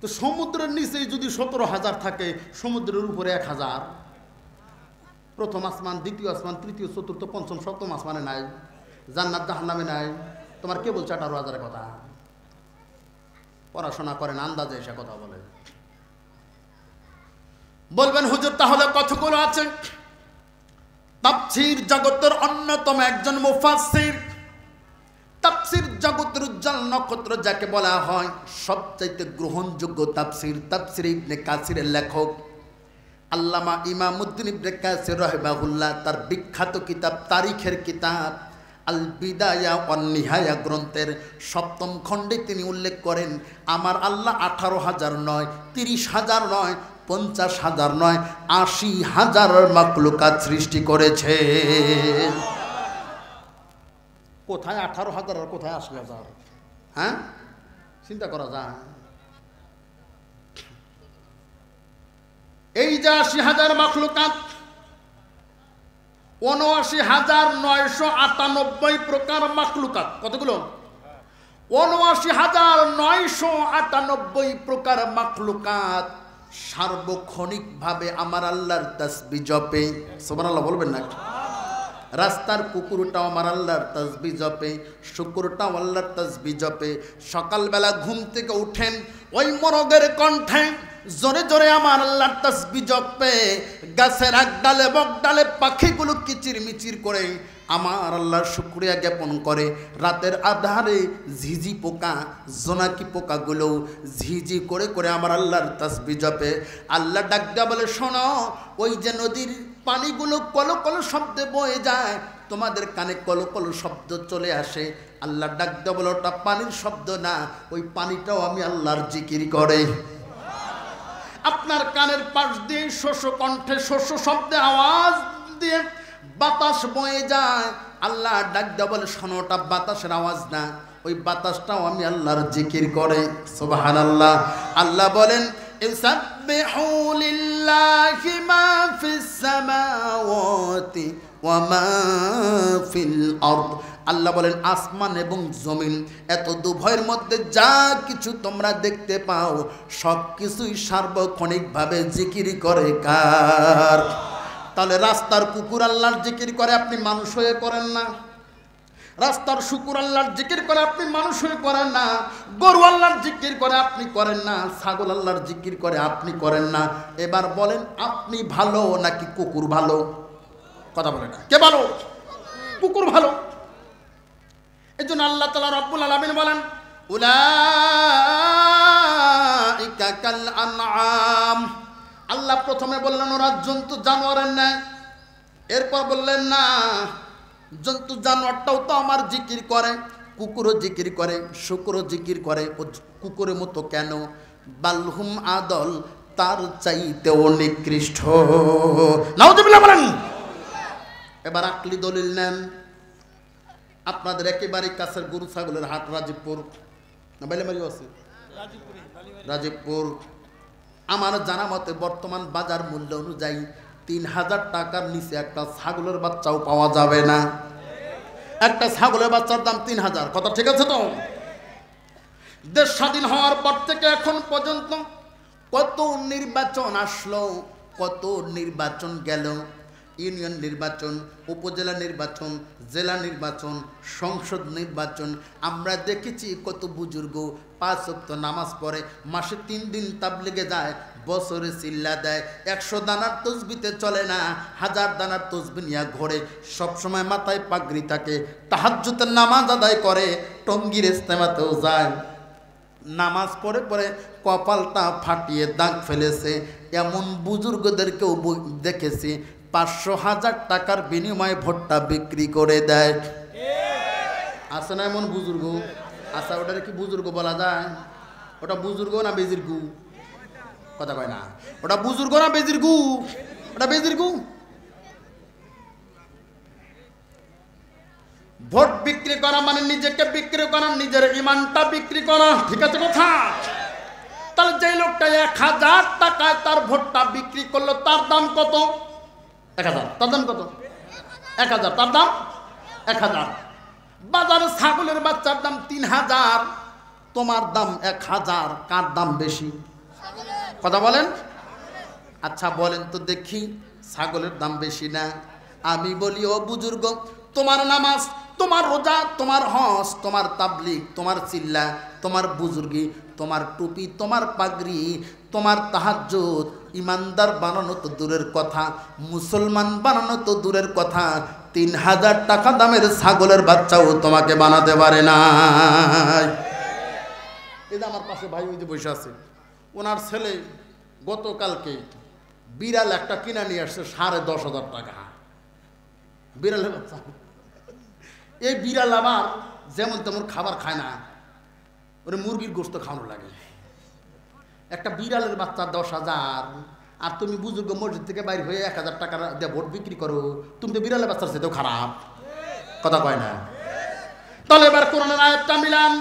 তো সমুদ্রের নিচেই যদি 17,000 থাকে, সমুদ্রের উপরে 1,000, প্রথম আসমান, দ্বিতীয় আসমান, তৃতীয়, চতুর্থ, পঞ্চম, সপ্তম আসমানে নাই, জান্নাত জাহান্নামে নাই। তোমার কে বলছে 18,000-এর কথা? পড়াশোনা করেন, আন্দাজে এসে কথা বলে। বলবেন হুজুর তাহলে কতগুলো আছে? তাফসীর জগতের অন্যতম একজন মুফাসসির, তাফসীর জগতের উজ্জ্বল নক্ষত্র যাকে বলা হয়, সবচাইতে গ্রহণযোগ্য তাফসীর, তাফসীর ইবনে কাসিরের লেখক আল্লামা ইমামউদ্দিন ইবনে কাসির রাহিমাহুল্লাহ তার বিখ্যাত কিতাব তারিখের কিতাব আল বিদায়া ওয়ান নিহায়া গ্রন্থের 7ম খণ্ডে তিনি উল্লেখ করেন, আমার আল্লাহ 18,000 নয়, 30,000 নয়, 50,000 নয়, 80,000 মাখলুকাত সৃষ্টি করেছে। কোথায় 18,000 আর কোথায় 80,000? হ্যাঁ, চিন্তা করা যায়। এই যে 80,000 মাখলুকাত, 79,998 প্রকার মাখলুকাত। কতগুলো? 79,998 প্রকার মাখলুকাত সার্বক্ষণিকভাবে আমার আল্লাহর তাসবিহ জপে। সুবহানাল্লাহ বলবেন না? রাস্তার কুকুরটাও আমার আল্লাহর তাসবিহ জপে, শুকুরটাও আল্লাহর তাসবিহ জপে। সকালবেলা ঘুম থেকে উঠেন ওই মোরগের কণ্ঠে জোরে জোরে আমার আল্লাহর তাসবিহ জপে। গাছের এক ডালে বক ডালে পাখিগুলো কিচিরমিচির করে আমার আল্লাহর শুকরিয়া জ্ঞাপন করে। রাতের আধারে ঝিঝি পোকা, জোনাকি পোকাগুলো ঝিঝি করে করে আমার আল্লাহর তাসবিহ জপে। আল্লাহ ডাক দেয়া বলে, শোনো, ওই যে নদীর পানিগুলো কলো কলো শব্দে বয়ে যায়, তোমাদের কানে কলো কলো শব্দ চলে আসে। আল্লাহ ডাক দেয়া বলে, ওটা পানির শব্দ না, ওই পানিটাও আমি আল্লাহর জিকির করে। আপনার কানের পাশ দিয়ে শস্য কণ্ঠে শস্য শব্দে আওয়াজ দিয়ে বাতাস বয়ে যায়। আল্লাহ ডাক দেয়া বলে, শোনো, ওটা বাতাসের আওয়াজ না, ওই বাতাসটাও আমি আল্লাহর জিকির করে। সুবহানাল্লাহ। আল্লাহ বলেন, ইউসাব্বিহু লিল্লাহি মা ফিস সামাওয়াতি ওয়া মা ফিল আরদ। আল্লাহ বলেন, আসমান এবং জমিন এত দুভয়ের মধ্যে যা কিছু তোমরা দেখতে পাও সব কিছুই সার্বক্ষণিকভাবে জিকির করে কার? তাহলে রাস্তার কুকুর আল্লাহর জিকির করে, আপনি মানুষ হয়ে করেন না। রাস্তার শুকুর আল্লাহর জিকির করে, আপনি মানুষ হয়ে করেন না। গরু আল্লাহর জিকির করে, আপনি করেন না। ছাগল আল্লাহর জিকির করে, আপনি করেন না। এবার বলেন, আপনি ভালো নাকি কুকুর ভালো? কথা বলে না, কে ভালো? কুকুর ভালো। এই জন্য আল্লাহ তাআলা রব্বুল আলামিন বলেন, উলাইকা কাল আনআম। আল্লাহ প্রথমে বললেন ওরা জন্তু জানোয়ারের ন্যায়, এরপর বললেন না, জন্তু জানোয়ারটাও তো আমার জিকির করে, কুকুরও জিকির করে, শুকুরও জিকির করে। ও কুকুরের মতো কেন? বালহুম আদল, তার চাইতেও নিকৃষ্ট। নাউযুবিল্লাহ বলেন। এবার আকলি দলিল নেন। আপনাদের একেবারে কাছের গরু ছাগলের হাট রাজীবপুর না বেলেমারিও আছে, রাজীবপুর। আমার জানা মতে বর্তমান বাজার মূল্য অনুযায়ী 3,000 টাকার নিচে একটা ছাগলের বাচ্চাও পাওয়া যাবে না। একটা ছাগলের বাচ্চার দাম 3,000। কথা ঠিক আছে তো? দেশ স্বাধীন হওয়ার পর থেকে এখন পর্যন্ত কত নির্বাচন আসলো, কত নির্বাচন গেল। ইউনিয়ন নির্বাচন, উপজেলা নির্বাচন, জেলা নির্বাচন, সংসদ নির্বাচন। আমরা দেখেছি কত বুজুর্গ 5 ওয়াক্ত নামাজ পড়ে, মাসে 3 দিন তাবলিগে যায়, বছরে চিল্লা দেয়, 100 দানার তসবিতে চলে না, 1000 দানার তসবি নিয়ে ঘোরে, সবসময় মাথায় পাগড়ি থাকে, তাহাজ্জুদের নামাজ আদায় করে, টঙ্গীর ইজতেমাতেও যায়। নামাজ পড়ে পড়ে কপালটা ফাটিয়ে দাগ ফেলেছে। এমন বুজুর্গদেরকেও দেখেছি 500,000 টাকার বিনিময়ে ভোটটা বিক্রি করে দেয়। আছে না এমন বুজুর্গ? আচ্ছা, ওটারে কি বুজুর্গ বলা যায়? ওটা বুজুর্গ না বেজিরগু? কথা কয় না। ওটা বুজুর্গ না বেজিরগু? ওটা বেজিরগু। ভোট বিক্রি করা মানে নিজেকে বিক্রি করা, নিজের ইমানটা বিক্রি করা। ঠিক আছে কথা? তাহলে যে লোকটা 1,000 টাকায় তার ভোটটা বিক্রি করলো, তার দাম কত? 1,000। তার দাম কত? 1,000। তার দাম 1,000। বাজারে ছাগলের বাচ্চার দাম 3,000, তোমার দাম 1,000। কার দাম বেশি? কথা বলেন। আচ্ছা বলেন তো দেখি, ছাগলের দাম বেশি না? আমি বলি, ও বুজুর্গ, তোমার নামাজ, তোমার রোজা, তোমার হজ, তোমার তাবলিগ, তোমার চিল্লা, তোমার বুজুর্গি, তোমার টুপি, তোমার পাগড়ি, তোমার তাহাজ্জুদ, ইমানদার বানানো তো দূরের কথা, মুসলমান বানানো তো দূরের কথা, 3,000 টাকা দামের ছাগলের বাচ্চাও তোমাকে বানাতে পারে না। এই যে আমার পাশে ভাই ওই যে বসে আছে, ওনার ছেলে গতকালকে বিড়াল একটা কিনা নিয়ে আসছে 10,500 টাকা। বিড়ালের বাচ্চা। এই বিড়াল আবার যেমন তেমন খাবার খায় না, ওরে মুরগির গোস্ত খাওয়ানো লাগে। একটা বিড়ালের বাচ্চা 10,000, আর তুমি বুজুর্গ মসজিদ থেকে বাইর হয়ে 1,000 টাকা দিয়ে ভোট বিক্রি করো, তুমি তো বিড়ালের বাচ্চার চেয়েও খারাপ। কথা কয় না? তাহলে এবার কোরআনের আয়াতটা মিলান,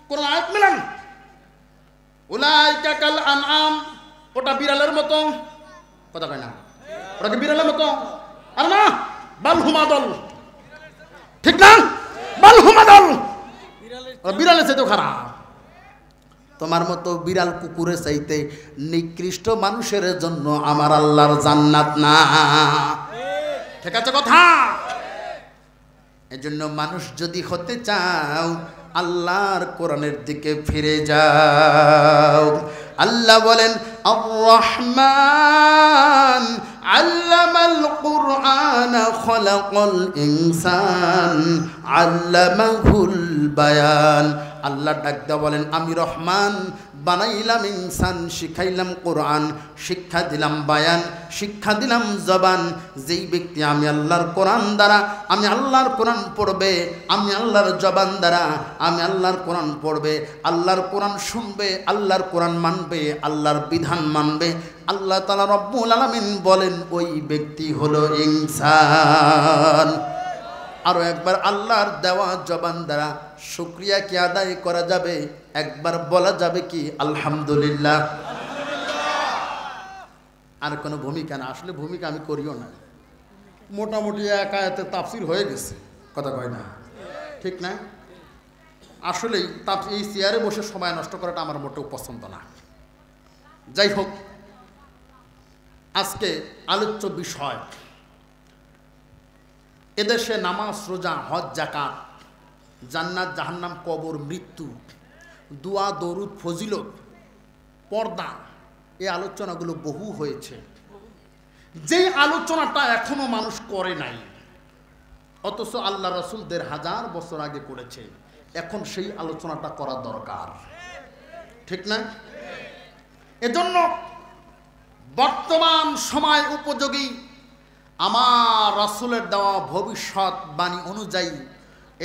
কোরআন আয়াত মিলান। উলাইকা কাল আনআম, ওটা বিড়ালের মতো। কথা কয় না? ওটা কি বিড়ালের মতো? আর না, বাল হুমা দল, ঠিক না? বাল হুমা দল, বিড়ালের চাইতেও খারাপ। তোমার মতো বিড়াল কুকুরের চাইতে নিকৃষ্ট মানুষের জন্য আমার আল্লাহর জান্নাত না। ঠিক আছে কথা? এজন্য মানুষ যদি হতে চাও আল্লাহর কোরআনের দিকে ফিরে যাও। আল্লাহ বলেন আর রহমান আল্লামাল কুরআন খলাকাল ইনসান আল্লামাহুল বায়ান। আল্লাহ ডাকদা বলেন আমি রহমান, বানাইলাম ইনসান, শিখাইলাম কোরআন, শিক্ষা দিলাম বায়ান, শিক্ষা দিলাম জবান। যেই ব্যক্তি আমি আল্লাহর কোরআন দ্বারা, আমি আল্লাহর কোরআন পড়বে, আমি আল্লাহর জবান দ্বারা আমি আল্লাহর কোরআন পড়বে, আল্লাহর কোরআন শুনবে, আল্লাহর কোরআন মানবে, আল্লাহর বিধান মানবে, আল্লাহ তাআলা রব্বুল আলামিন বলেন ওই ব্যক্তি হলো ইনসান। আরো একবার আল্লাহর দেওয়া জবান দ্বারা শুকরিয়া কি আদায় করা যাবে? একবার বলা যাবে কি আলহামদুলিল্লাহ? আর কোনো ভূমিকা না, আসলে ভূমিকা আমি করিও না, মোটামুটি এক আয়াতে তাফসীর হয়ে গেছে। কথা কয় না? ঠিক না? আসলেই এই চেয়ারে বসে সময় নষ্ট করাটা আমার মোটেও পছন্দ না। যাই হোক, আজকে আলোচ্য বিষয় এদেশে নামাজ, রোজা, হজ, যাকাত, জান্নাত, জাহান্নাম, কবর, মৃত্যু, দোয়া, দরুদ, ফজিলত, পর্দা, এই আলোচনাগুলো বহু হয়েছে। যেই আলোচনাটা এখনো মানুষ করে নাই, অথচ আল্লাহ রাসূল ১,৫০০ বছর আগে করেছে, এখন সেই আলোচনাটা করা দরকার। ঠিক না? এজন্য বর্তমান সময় উপযোগী আমার রাসূলের দেওয়া ভবিষ্যৎবাণী অনুযায়ী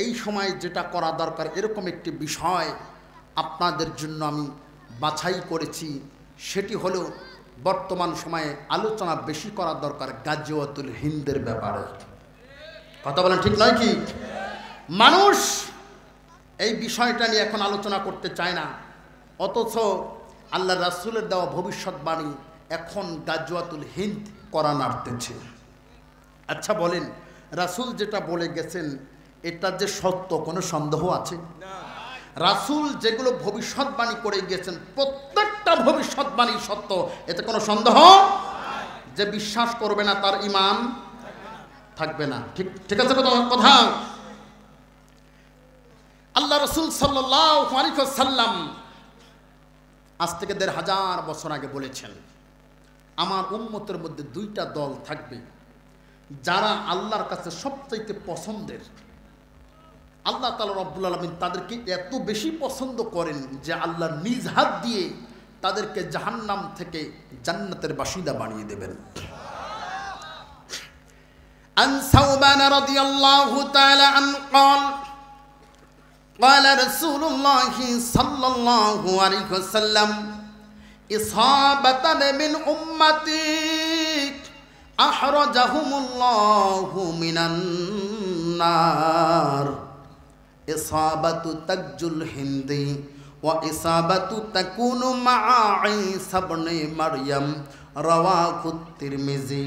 এই সময় যেটা করা দরকার, এরকম একটি বিষয় আপনাদের জন্য আমি বাছাই করেছি। সেটি হলো বর্তমান সময়ে আলোচনা বেশি করা দরকার গাজওয়াতুল হিন্দের ব্যাপারে। কথা বলেন ঠিক নয় কি? মানুষ এই বিষয়টা নিয়ে এখন আলোচনা করতে চায় না, অথচ আল্লাহ রাসূলের দেওয়া ভবিষ্যৎবাণী এখন গাজওয়াতুল হিন্দ করা নাড়তেছে। আচ্ছা বলেন, রাসূল যেটা বলে গেছেন এটা যে সত্য, কোনো সন্দেহ আছে? রাসূল যেগুলো ভবিষ্যৎবাণী করে গেছেন প্রত্যেকটা ভবিষ্যৎবাণী সত্য, এতে কোনো সন্দেহ? যে বিশ্বাস করবে না তার ঈমান থাকবে না। ঠিক আছে কথা? আল্লাহ রাসূল সাল্লাল্লাহু আলাইহি ওয়াসাল্লাম আজ থেকে ১,৫০০ বছর আগে বলেছেন আমার উম্মতের মধ্যে 2টা দল থাকবে যারা আল্লাহর কাছে সবচাইতে পছন্দের। আল্লাহ তাআলা রব্বুল আলামিন তাদেরকে এত বেশি পছন্দ করেন যে আল্লাহ নিজ হাত দিয়ে তাদেরকে জাহান্নাম থেকে জান্নাতের বাসিন্দা বানিয়ে দেবেন। আন সাওবান রাদিয়াল্লাহু তাআলা আন قال رسول الله صلى الله عليه وسلم إصابة من أمتي أحرجهم الله من النار إصابة تج الهند وإصابة تكون مع عيسى بن مريم رواه الترمذي।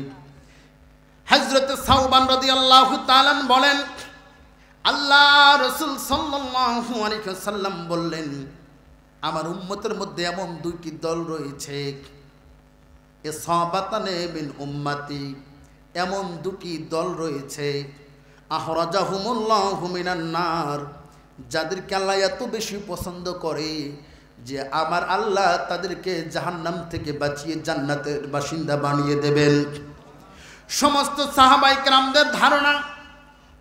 হযরত সাওবান রাদিয়াল্লাহু তাআলা বলেন আল্লাহ রাসূল সাল্লাল্লাহু আলাইহি ওয়াসাল্লাম বললেন আমার উম্মতের মধ্যে এমন 2টি দল রয়েছে, ইসাবাতানে মিন উম্মতি, এমন 2টি দল রয়েছে আহরাজাহুমুল্লাহু মিনান নার, যাদেরকে আল্লাহ এত বেশি পছন্দ করে যে আমার আল্লাহ তাদেরকে জাহান্নাম থেকে বাঁচিয়ে জান্নাতের বাসিন্দা বানিয়ে দেবেন। সমস্ত সাহাবায়ে কেরামদের ধারণা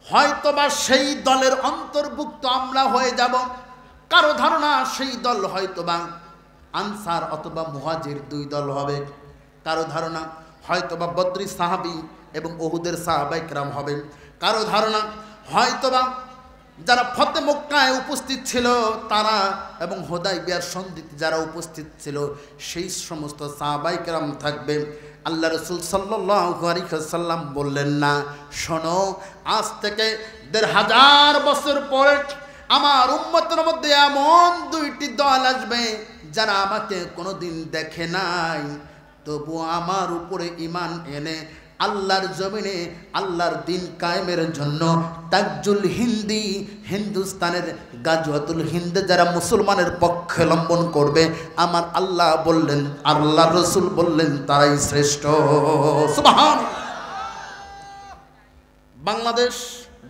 হয়তোবা সেই দলের অন্তর্ভুক্ত আমরা হয়ে যাব, কারো ধারণা সেই দল হয়তোবা আনসার অথবা মুহাজির 2 দল হবে, কারো ধারণা হয়তোবা বদরি সাহাবী এবং উহুদের সাহাবায়ে কেরাম হবে, কারো ধারণা হয়তোবা যারা ফতে মক্কায় উপস্থিত ছিল তারা এবং হুদায়বিয়ার সন্ধিতে যারা উপস্থিত ছিল সেই সমস্ত সাহাবায়ে কেরাম থাকবে। আল্লাহ রাসূল সাল্লাল্লাহু আলাইহি ওয়াসাল্লাম বললেন, না শোনো, আজ থেকে ১৫০০ বছর পরে আমার উম্মতের মধ্যে এমন দুইটি দল আসবে যারা আমাকে কোনোদিন দেখে নাই, তবু আমার উপরে ঈমান এনে আল্লাহর জমিনে আল্লাহর দিন কায়েমের জন্য তাজ্জুল হিন্দি, হিন্দুস্তানের গাজওয়াতুল হিন্দে যারা মুসলমানের পক্ষে লম্বন করবে, আমার আল্লাহ বললেন, আল্লাহর রাসূল বললেন তারাই শ্রেষ্ঠ। সুবহান। বাংলাদেশ,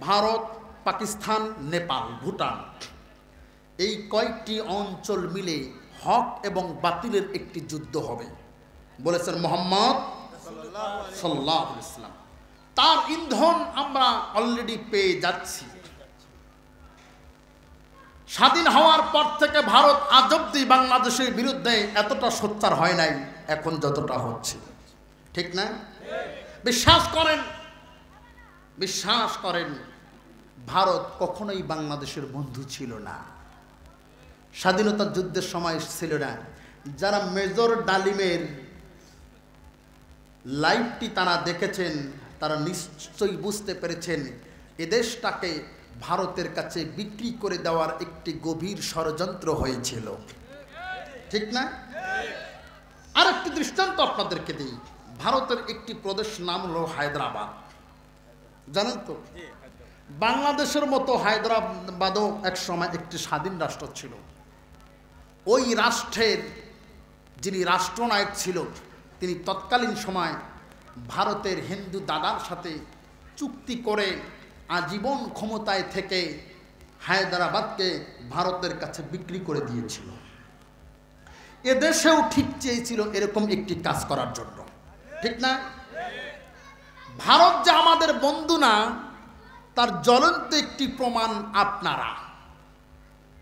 ভারত, পাকিস্তান, নেপাল, ভুটান, এই কয়েকটি অঞ্চল মিলে হক এবং বাতিলের একটি যুদ্ধ হবে বলেছেন মুহাম্মদ সাল্লাল্লাহু আলাইহি ওয়াসাল্লাম। তার ইন্ধন আমরা অলরেডি পেয়ে যাচ্ছি। স্বাধীন হওয়ার পর থেকে ভারত আজ অব্দি বাংলাদেশের বিরুদ্ধে এতটা সোচ্চার হয় নাই এখন যতটা হচ্ছে, ঠিক না? বিশ্বাস করেন ভারত কখনোই বাংলাদেশের বন্ধু ছিল না, স্বাধীনতা যুদ্ধের সময় ছিল না। যারা মেজর ডালিমের লাইভটি তারা দেখেছেন তারা নিশ্চয়ই বুঝতে পেরেছেন এদেশটাকে ভারতের কাছে বিক্রি করে দেওয়ার একটি গভীর ষড়যন্ত্র হয়েছিল, ঠিক না? আর একটি দৃষ্টান্ত আপনাদেরকে দিই। ভারতের একটি প্রদেশ নাম হলো হায়দ্রাবাদ, জানেন তো? বাংলাদেশের মতো হায়দ্রাবাদও এক সময় একটি স্বাধীন রাষ্ট্র ছিল। ওই রাষ্ট্রের যিনি রাষ্ট্রনায়ক ছিল তিনি তৎকালীন সময় ভারতের হিন্দু দাদার সাথে চুক্তি করে আজীবন ক্ষমতায় থেকে হায়দ্রাবাদকে ভারতের কাছে বিক্রি করে দিয়েছিল। এদেশেও ঠিক চেয়েছিল এরকম একটি কাজ করার জন্য, ঠিক না? ভারত যে আমাদের বন্ধু না তার জ্বলন্ত একটি প্রমাণ আপনারা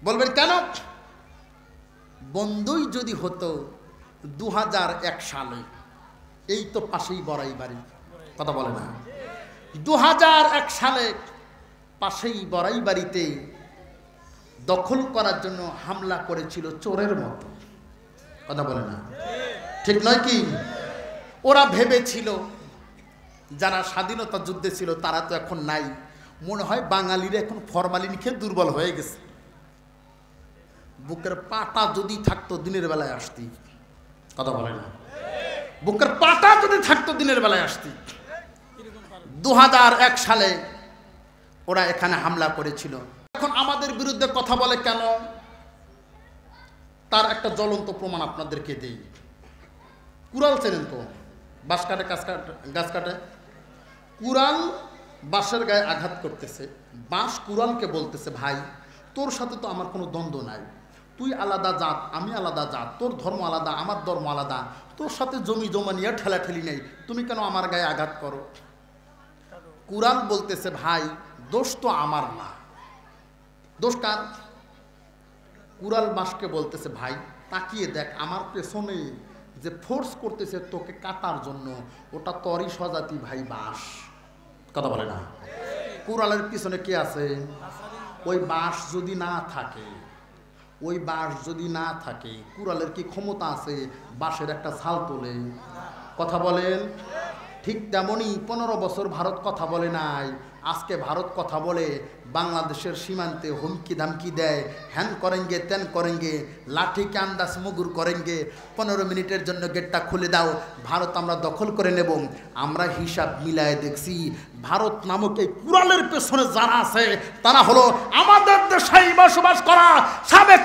বলবেন কেন? বন্ধুই যদি হতো ২০০১ সালে, এই তো পাশেই বড়াই বাড়ি, কথা বলে না? ২০০১ সালে পাশেই বড়াই বাড়িতে দখল করার জন্য হামলা করেছিল চোরের মতো, কথা বলে না? ঠিক নয় কি? ওরা ভেবেছিল যারা স্বাধীনতা যুদ্ধে ছিল তারা তো এখন নাই, মনে হয় বাঙালিরা এখন ফরমালিন খেয়ে দুর্বল হয়ে গেছে। বুকের পাটা যদি থাকতো দিনের বেলায় আসতি, কথা বলে না? বুকের পাটা যদি থাকতো দিনের বেলায় আসতি। ২০০১ সালে ওরা এখানে হামলা করেছিল। এখন আমাদের বিরুদ্ধে কথা বলে কেন? তার একটা জ্বলন্ত প্রমাণ আপনাদেরকে দেই। কুড়াল চেনেন তো? বাঁশ কাটে, গাছ কাটে। কুড়াল বাঁশের গায়ে আঘাত করতেছে, বাঁশ কুড়ালকে বলতেছে, ভাই তোর সাথে তো আমার কোনো দ্বন্দ্ব নাই, তুই আলাদা জাত, আমি আলাদা জাত, তোর ধর্ম আলাদা, আমার ধর্ম আলাদা, তোর সাথে জমি জমা নিয়ে ঠেলাঠেলি নেই, তুমি কেন আমার গায়ে আঘাত করো? কুড়াল বলতেছে, ভাই দোষ তো আমার না, দোষ কার? কুড়াল বাঁশকে বলতেছে, ভাই তাকিয়ে দেখ আমার পেছনে যে ফোর্স করতেছে তোকে কাটার জন্য, ওটা তরি স্বজাতি ভাই বাঁশ, কথা বলে না? কুড়ালের পিছনে কে আছে? ওই বাঁশ যদি না থাকে, ওই বাঁশ যদি না থাকে কুড়ালের কি ক্ষমতা আছে বাঁশের একটা ছাল তোলে? কথা বলেন? ঠিক তেমনই ১৫ বছর ভারত কথা বলে নাই, আজকে ভারত কথা বলে বাংলাদেশের সীমান্তে হুমকি ধামকি দেয়, হ্যান করেঙ্গে ত্যান করেঙ্গে, লাঠি কে আন্দাজ মুগুর করেঙ্গে, ১৫ মিনিটের জন্য গেটটা খুলে দাও, ভারত আমরা দখল করে নেব। আমরা হিসাব মিলায় দেখছি ভারত নামক এই কুড়ালের পেছনে যারা আছে তারা হলো আমাদের দেশেই বসবাস করা সাবেক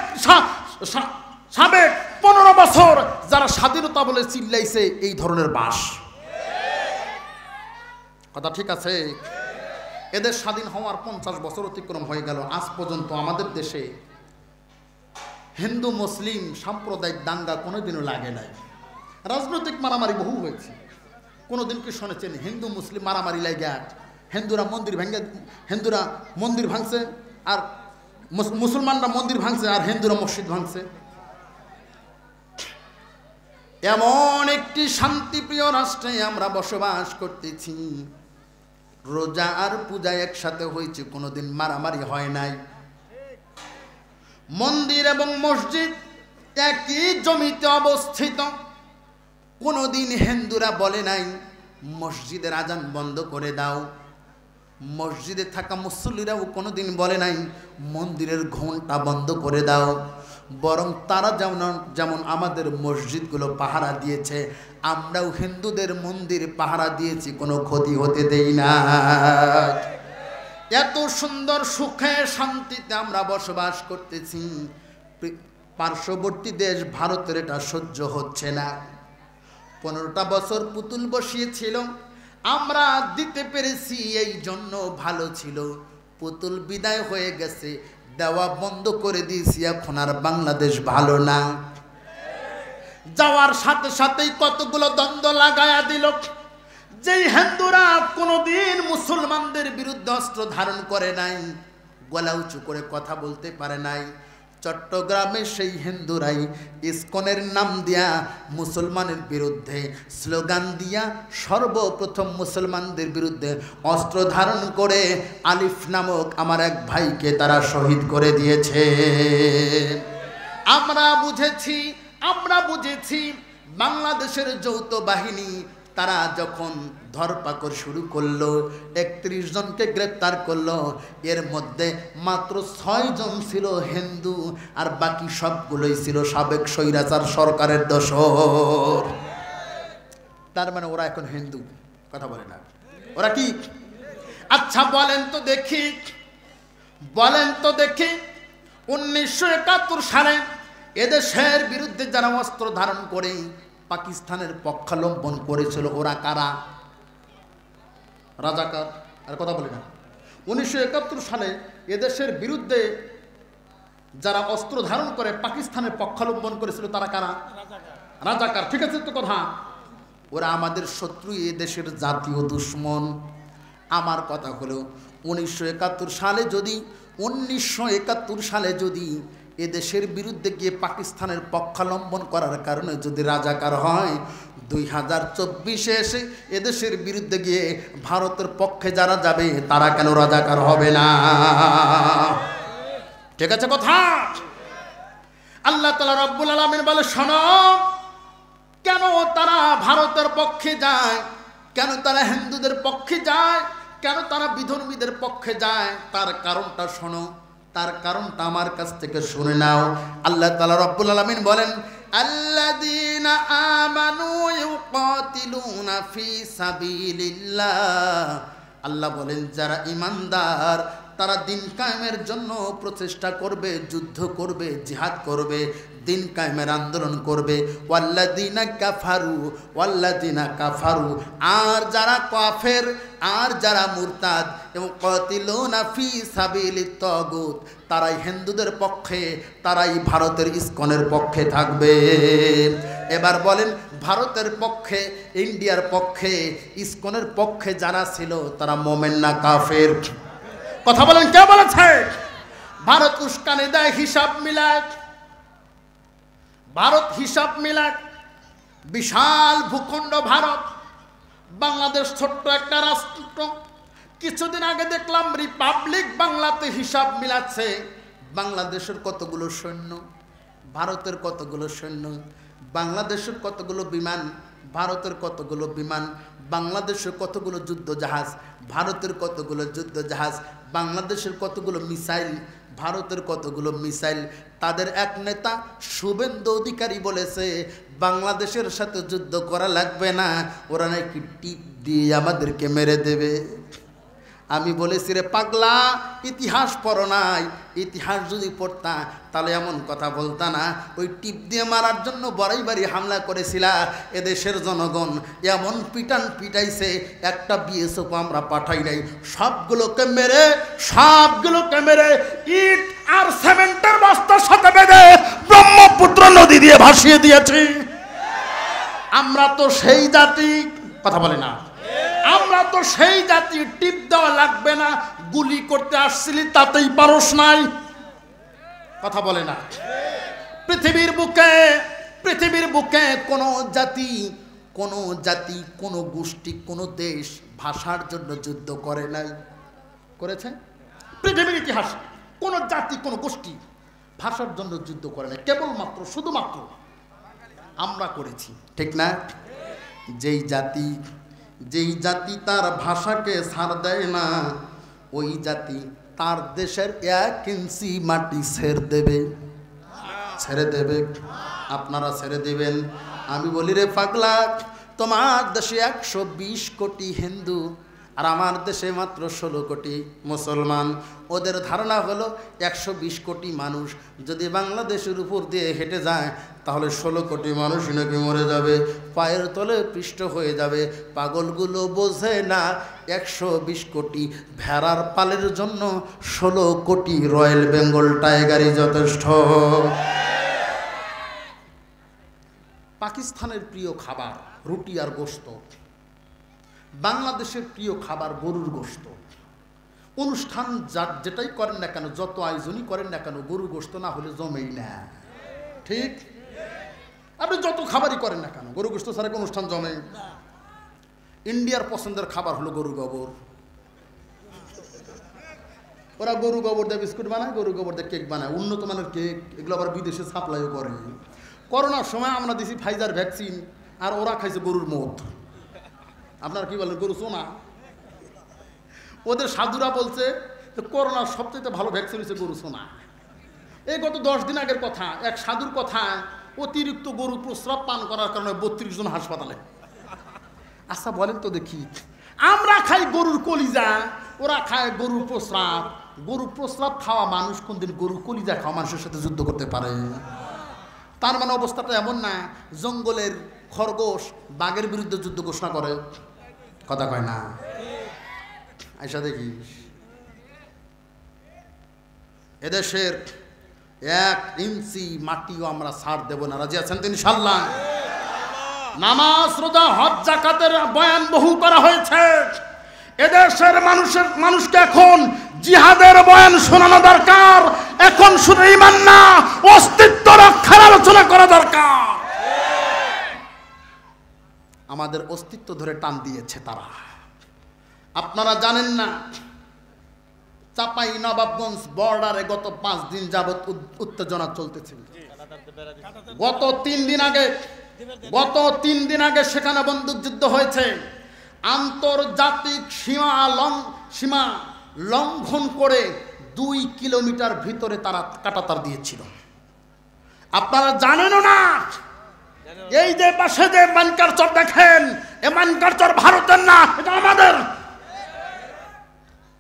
১৫ বছর যারা স্বাধীনতা বলে চিল্লাইছে এই ধরনের বাস। কথা ঠিক আছে? এদের স্বাধীন হওয়ার ৫০ বছর অতিক্রম হয়ে গেল, আজ পর্যন্ত আমাদের দেশে হিন্দু মুসলিম সাম্প্রদায়িক দাঙ্গা কোনোদিনও লাগে নাই। রাজনৈতিক মারামারি বহু হয়েছে, কোনোদিন কি শুনেছেন হিন্দু মুসলিম মারামারি লাগে? হিন্দুরা মন্দির ভাঙছে আর মুসলমানরা মন্দির ভাঙছে আর হিন্দুরা মসজিদ ভাঙছে। এমন একটি শান্তিপ্রিয় রাষ্ট্রে আমরা বসবাস করতেছি, রোজা আর পূজা একসাথে হয়েছে, কোনোদিন মারামারি হয় নাই। মন্দির এবং মসজিদ একই জমিতে অবস্থিত, কোনোদিন হিন্দুরা বলে নাই মসজিদের আজান বন্ধ করে দাও। মসজিদে থাকা মুসল্লিরাও কোনোদিন বলে নাই মন্দিরের ঘন্টা বন্ধ করে দাও। বরং তারা যেমন আমাদের মসজিদগুলো পাহারা দিয়েছে, আমরাও হিন্দুদের মন্দির পাহারা দিয়েছি, কোনো ক্ষতি হতে দেই না। এত সুন্দর সুখে শান্তিতে আমরা বসবাস করতেছি, পার্শ্ববর্তী দেশ ভারতের এটা সহ্য হচ্ছে না। 15টা বছর পুতুল বসিয়েছিল, আমরা দিতে পেরেছি, এই জন্য ভালো ছিল। পুতুল বিদায় হয়ে গেছে, দেওয়া বন্ধ করে দিয়েছি, এখন আর বাংলাদেশ ভালো না। যাওয়ার সাথে সাথেই কতগুলো দ্বন্দ্ব লাগায়া দিল। যেই হিন্দুরা কোনোদিন মুসলমানদের বিরুদ্ধে অস্ত্র ধারণ করে নাই, গলা উঁচু করে কথা বলতে পারে নাই, চট্টগ্রামে সেই হিন্দুরাই ইসকনের নাম দিয়া মুসলমানের বিরুদ্ধে স্লোগান দিয়া সর্বপ্রথম মুসলমানদের বিরুদ্ধে অস্ত্র ধারণ করে আলিফ নামক আমার এক ভাইকে তারা শহীদ করে দিয়েছে। আমরা বুঝেছি বাংলাদেশের যৌথ বাহিনী তারা যখন ধরপাকড় শুরু করলো, 31 জনকে গ্রেপ্তার করলো, এর মধ্যে মাত্র 6 জন ছিল হিন্দু, আর বাকি সবগুলোই ছিল সাবেক স্বৈরাচার সরকারের দোসর। তার মানে ওরা এখন হিন্দু, কথা বলে না, ওরা কি? আচ্ছা বলেন তো দেখি 1971 সালে এদেশের বিরুদ্ধে যারা অস্ত্র ধারণ করে পাকিস্তানের পক্ষাবলম্বন করেছিল, ওরা কারা? রাজাকার। আর কথা বলি না, 1971 সালে এদেশের বিরুদ্ধে যারা অস্ত্র ধারণ করে পাকিস্তানের পক্ষাবলম্বন করেছিল, তারা কারা? রাজাকার। ঠিক আছে তো কথা? ওরা আমাদের শত্রু, এদেশের জাতীয় দুশ্মন। আমার কথা হলো 1971 সালে যদি এদেশের বিরুদ্ধে গিয়ে পাকিস্তানের পক্ষাবলম্বন করার কারণে যদি রাজাকার হয়, 2024-এ এসে এদেশের বিরুদ্ধে গিয়ে ভারতের পক্ষে যারা যাবে তারা কেন রাজাকার হবে না? ঠিক আছে কথা? আল্লাহ তাআলা রব্বুল আলামিন বলে, শোনো, কেন তারা ভারতের পক্ষে যায়, কেন তারা হিন্দুদের পক্ষে যায়, কেন তারা বিধর্মীদের পক্ষে যায়, তার কারণটা শোনো, তার কারণটা আমার কাছ থেকে শুনে নাও। আল্লাহ তাআলা রব্বুল আলামিন বলেন, আল্লাযীনা আমানু ইউকাতিলুনা ফি সাবিলিল্লাহ। আল্লাহ বলেন, যারা ঈমানদার তারা দিন কায়েমের জন্য প্রচেষ্টা করবে, যুদ্ধ করবে, জিহাদ করবে, দিন কায়েমের আন্দোলন করবে। ওয়াল্লাযীনা কাফারু, আর যারা কাফের, আর যারা মুরতাদ, এবং কাতিলুনা ফি সাবিলিত তাগুত, তারাই হিন্দুদের পক্ষে, তারাই ভারতের ইসকনের পক্ষে থাকবে। এবার বলেন, ভারতের পক্ষে, ইন্ডিয়ার পক্ষে, ইসকনের পক্ষে যারা ছিল তারা মোমেন না কাফের? কথা বলেন, কে বলেছে? ভারত উস্কানি দেয়, হিসাব মিলায়। ভারত হিসাব মিলায়। বিশাল ভূখণ্ড ভারত, বাংলাদেশ ছোট্ট একটা রাষ্ট্র। কিছুদিন আগে দেখলাম রিপাবলিক বাংলাতে হিসাব মিলাচ্ছে, বাংলাদেশের কতগুলো সৈন্য, ভারতের কতগুলো সৈন্য, বাংলাদেশের কতগুলো বিমান, ভারতের কতগুলো বিমান, বাংলাদেশের কতগুলো যুদ্ধ জাহাজ, ভারতের কতগুলো যুদ্ধ জাহাজ, বাংলাদেশের কতগুলো মিসাইল, ভারতের কতগুলো মিসাইল। তাদের এক নেতা শুভেন্দু অধিকারী বলেছে বাংলাদেশের সাথে যুদ্ধ করা লাগবে না, ওরা নাকি টিপ দিয়ে আমাদেরকে মেরে দেবে। আমি বলেছি, রে পাগলা, ইতিহাস পড়ো নাই? ইতিহাস যদি পড়তা তাহলে এমন কথা বলতা না। ওই টিপ দিয়ে মারার জন্য বড়াইবাড়ি হামলা করেছিলা, এদেশের জনগণ এমন পিটাইছে, একটা বিএসএফ আমরা পাঠাই নাই, সবগুলোকে মেরে ইট আর সিমেন্টের বস্তার সাথে বেঁধে ব্রহ্মপুত্র নদী দিয়ে ভাসিয়ে দিয়েছি। আমরা তো সেই জাতি, কথা বলে না, আমরা তো সেই জাতি, টিপ দেওয়া লাগবে না, গুলি করতে আসছিলি তাতেই পারস নাই, কথা বলে না। পৃথিবীর বুকে কোন জাতি কোনো জাতি, কোনো গোষ্ঠী, কোনো দেশ ভাষার জন্য যুদ্ধ করে নাই। করেছে? পৃথিবীর ইতিহাসে কোনো জাতি, কোনো গোষ্ঠী ভাষার জন্য যুদ্ধ করে নাই, কেবলমাত্র শুধুমাত্র আমরা করেছি। ঠিক না? যেই জাতি তার ভাষাকে ছাড় দেয় না, ওই জাতি তার দেশের 1 ইঞ্চি মাটি ছেড়ে দেবে। আপনারা ছেড়ে দেবেন? আমি বলি রে পাগলা, তোমার দেশে 120 কোটি হিন্দু আর আমার দেশে মাত্র 16 কোটি মুসলমান। ওদের ধারণা হলো 120 কোটি মানুষ যদি বাংলাদেশের উপর দিয়ে হেঁটে যায় তাহলে 16 কোটি মানুষ নাকি মরে যাবে, পায়ের তলে পৃষ্ঠ হয়ে যাবে। পাগলগুলো বোঝে না 120 কোটি ভেড়ার পালের জন্য 16 কোটি রয়্যাল বেঙ্গল টাইগারই যথেষ্ট। পাকিস্তানের প্রিয় খাবার রুটি আর গোশত, বাংলাদেশের প্রিয় খাবার গরুর গোশত। অনুষ্ঠান যেটাই করেন না কেন, যত আয়োজনই করেন না কেন, গরুর গোশত না হলে জমেই না। ঠিক? আপনি যত খাবারই করেন না কেন, গরু গোশত ছাড়া কোনো অনুষ্ঠান জমে। ইন্ডিয়ার পছন্দের খাবার হলো গরু গোবর। ওরা গরু গোবর দিয়ে বিস্কুট বানায়, গরু গোবর দিয়ে কেক বানায়, উন্নত মানের কেক। এগুলো আবার বিদেশে সাপ্লাইও করে। করোনার সময় আমরা দিছি ফাইজার ভ্যাকসিন, আর ওরা খাইছে গরুর মদ। আপনারা কি বলেন? গরু সোনা। ওদের সাধুরা বলছে করোনার সবচেয়ে ভালো ভ্যাকসিন হচ্ছে গরু সোনা। এই গত 10 দিন আগের কথা, এক সাধুর কথা, অতিরিক্ত গরু প্রস্রাব পান করার কারণে 32 জন হাসপাতালে। আচ্ছা বলেন তো দেখি, আমরা খাই গরুর কলিজা, ওরা খায় গরুর প্রস্রাব। গরু প্রস্রাব খাওয়া মানুষ কোনদিন গরুর কলিজা খাওয়া মানুষের সাথে যুদ্ধ করতে পারে? তার মানে অবস্থাটা এমন না জঙ্গলের খরগোশ বাঘের বিরুদ্ধে যুদ্ধ ঘোষণা করে। কথা কয় না? আইসা দেখিস এদেশের 1 ইঞ্চি মাটিও আমরা ছাড় দেব না। রাজি আছেন তো ইনশাআল্লাহ? নামাজ, রোজা, হজ, যাকাতের বয়ান বহু করা হয়েছে। এদেশের মানুষকে এখন জিহাদের বয়ান শোনানো দরকার। এখন শুধু ঈমান না, অস্তিত্ব রক্ষার আলোচনা করা দরকার। আমাদের অস্তিত্ব ধরে টান দিয়েছে তারা। আপনারা জানেন না, চাপাই নবাবগঞ্জ বর্ডারে গত 5 দিন যাবত উত্তেজনা চলতেছিল। গত 3 দিন আগে সেখানে বন্দুকযুদ্ধ হয়েছে। আন্তর্জাতিক সীমা লঙ্ঘন করে 2 কিলোমিটার ভিতরে তারা কাঁটাতার দিয়েছিল। আপনারা জানেনও না? এই যে পাশে যে মানকার চর দেখেন, এ মানকার চর ভারতের না, এটা আমাদের।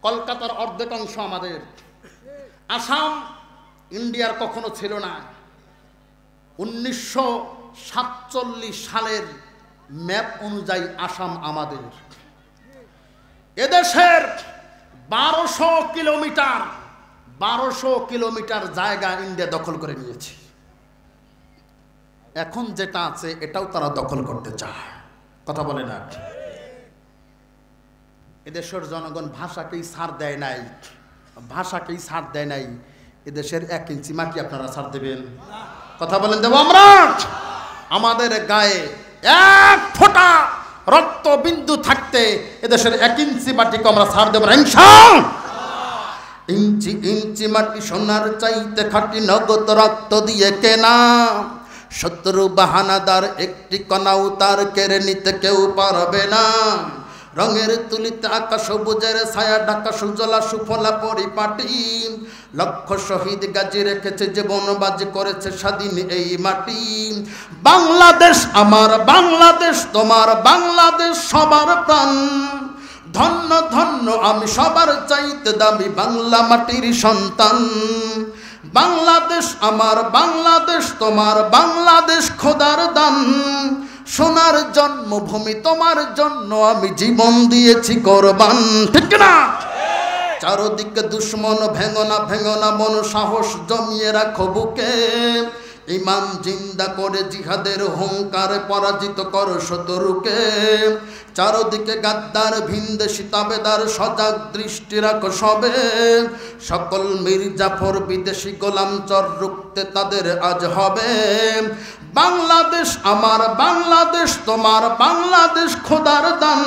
কলকাতার অর্ধেকাংশ আমাদের। আসাম ইন্ডিয়ার কখনো ছিল না। 1947 সালের ম্যাপ অনুযায়ী আসাম আমাদের। এদেশের 1200 কিলোমিটার জায়গা ইন্ডিয়া দখল করে নিয়েছে। এখন যেটা আছে এটাও তারা দখল করতে চায়। কথা বলে না? এদেশের জনগণ ভাষাকেই ছাড় দেয় নাই। এদেশের 1 ইঞ্চি মাটি আপনারা ছাড় দেবেন? কথা বলেন দেব আমরা? আমাদের গায়ে 1 ফোঁটা রক্ত বিন্দু থাকতে এদেশের 1 ইঞ্চি মাটিকে আমরা ছাড় দেব না ইনশাআল্লাহ। ইঞ্চি মাটি সোনার চাইতে খাঁটি, নগদ রক্ত দিয়ে কেনা। শত্রু বাহানাদার একটি কণাও তার কেড়ে নিতে কেউ পারবে না। রঙের তুলিতে আকাশ সবুজের ছায়া ঢাকা, সুজলা সুফলা পরিপাটি। লক্ষ শহীদ গাজী রেখেছে জীবন বাজি, করেছে স্বাধীন এই মাটি। বাংলাদেশ আমার বাংলাদেশ, তোমার বাংলাদেশ সবার প্রাণ। ধন্য ধন্য আমি সবার চাইতে দামি বাংলা মাটির সন্তান। বাংলাদেশ আমার বাংলাদেশ, তোমার বাংলাদেশ খোদার দান। সোনার জন্মভূমি, তোমার জন্য আমি জীবন দিয়েছি কোরবান। ঠিক না? চারদিকে দুশ্মন, ভেঙো না মন, সাহস জমিয়ে রাখো বুকে। ইমান জিন্দা করে জিহাদের হুঙ্কারে পরাজিত করো শত্রুকে। চারদিকে গাদ্দার ভিনদেশি তাবেদার, সজাগ দৃষ্টি রাখো সবে। সকল মীর জাফর বিদেশি গোলাম চর রুখতে তাদের আজ হবে। বাংলাদেশ আমার বাংলাদেশ তোমার বাংলাদেশ খোদার দান,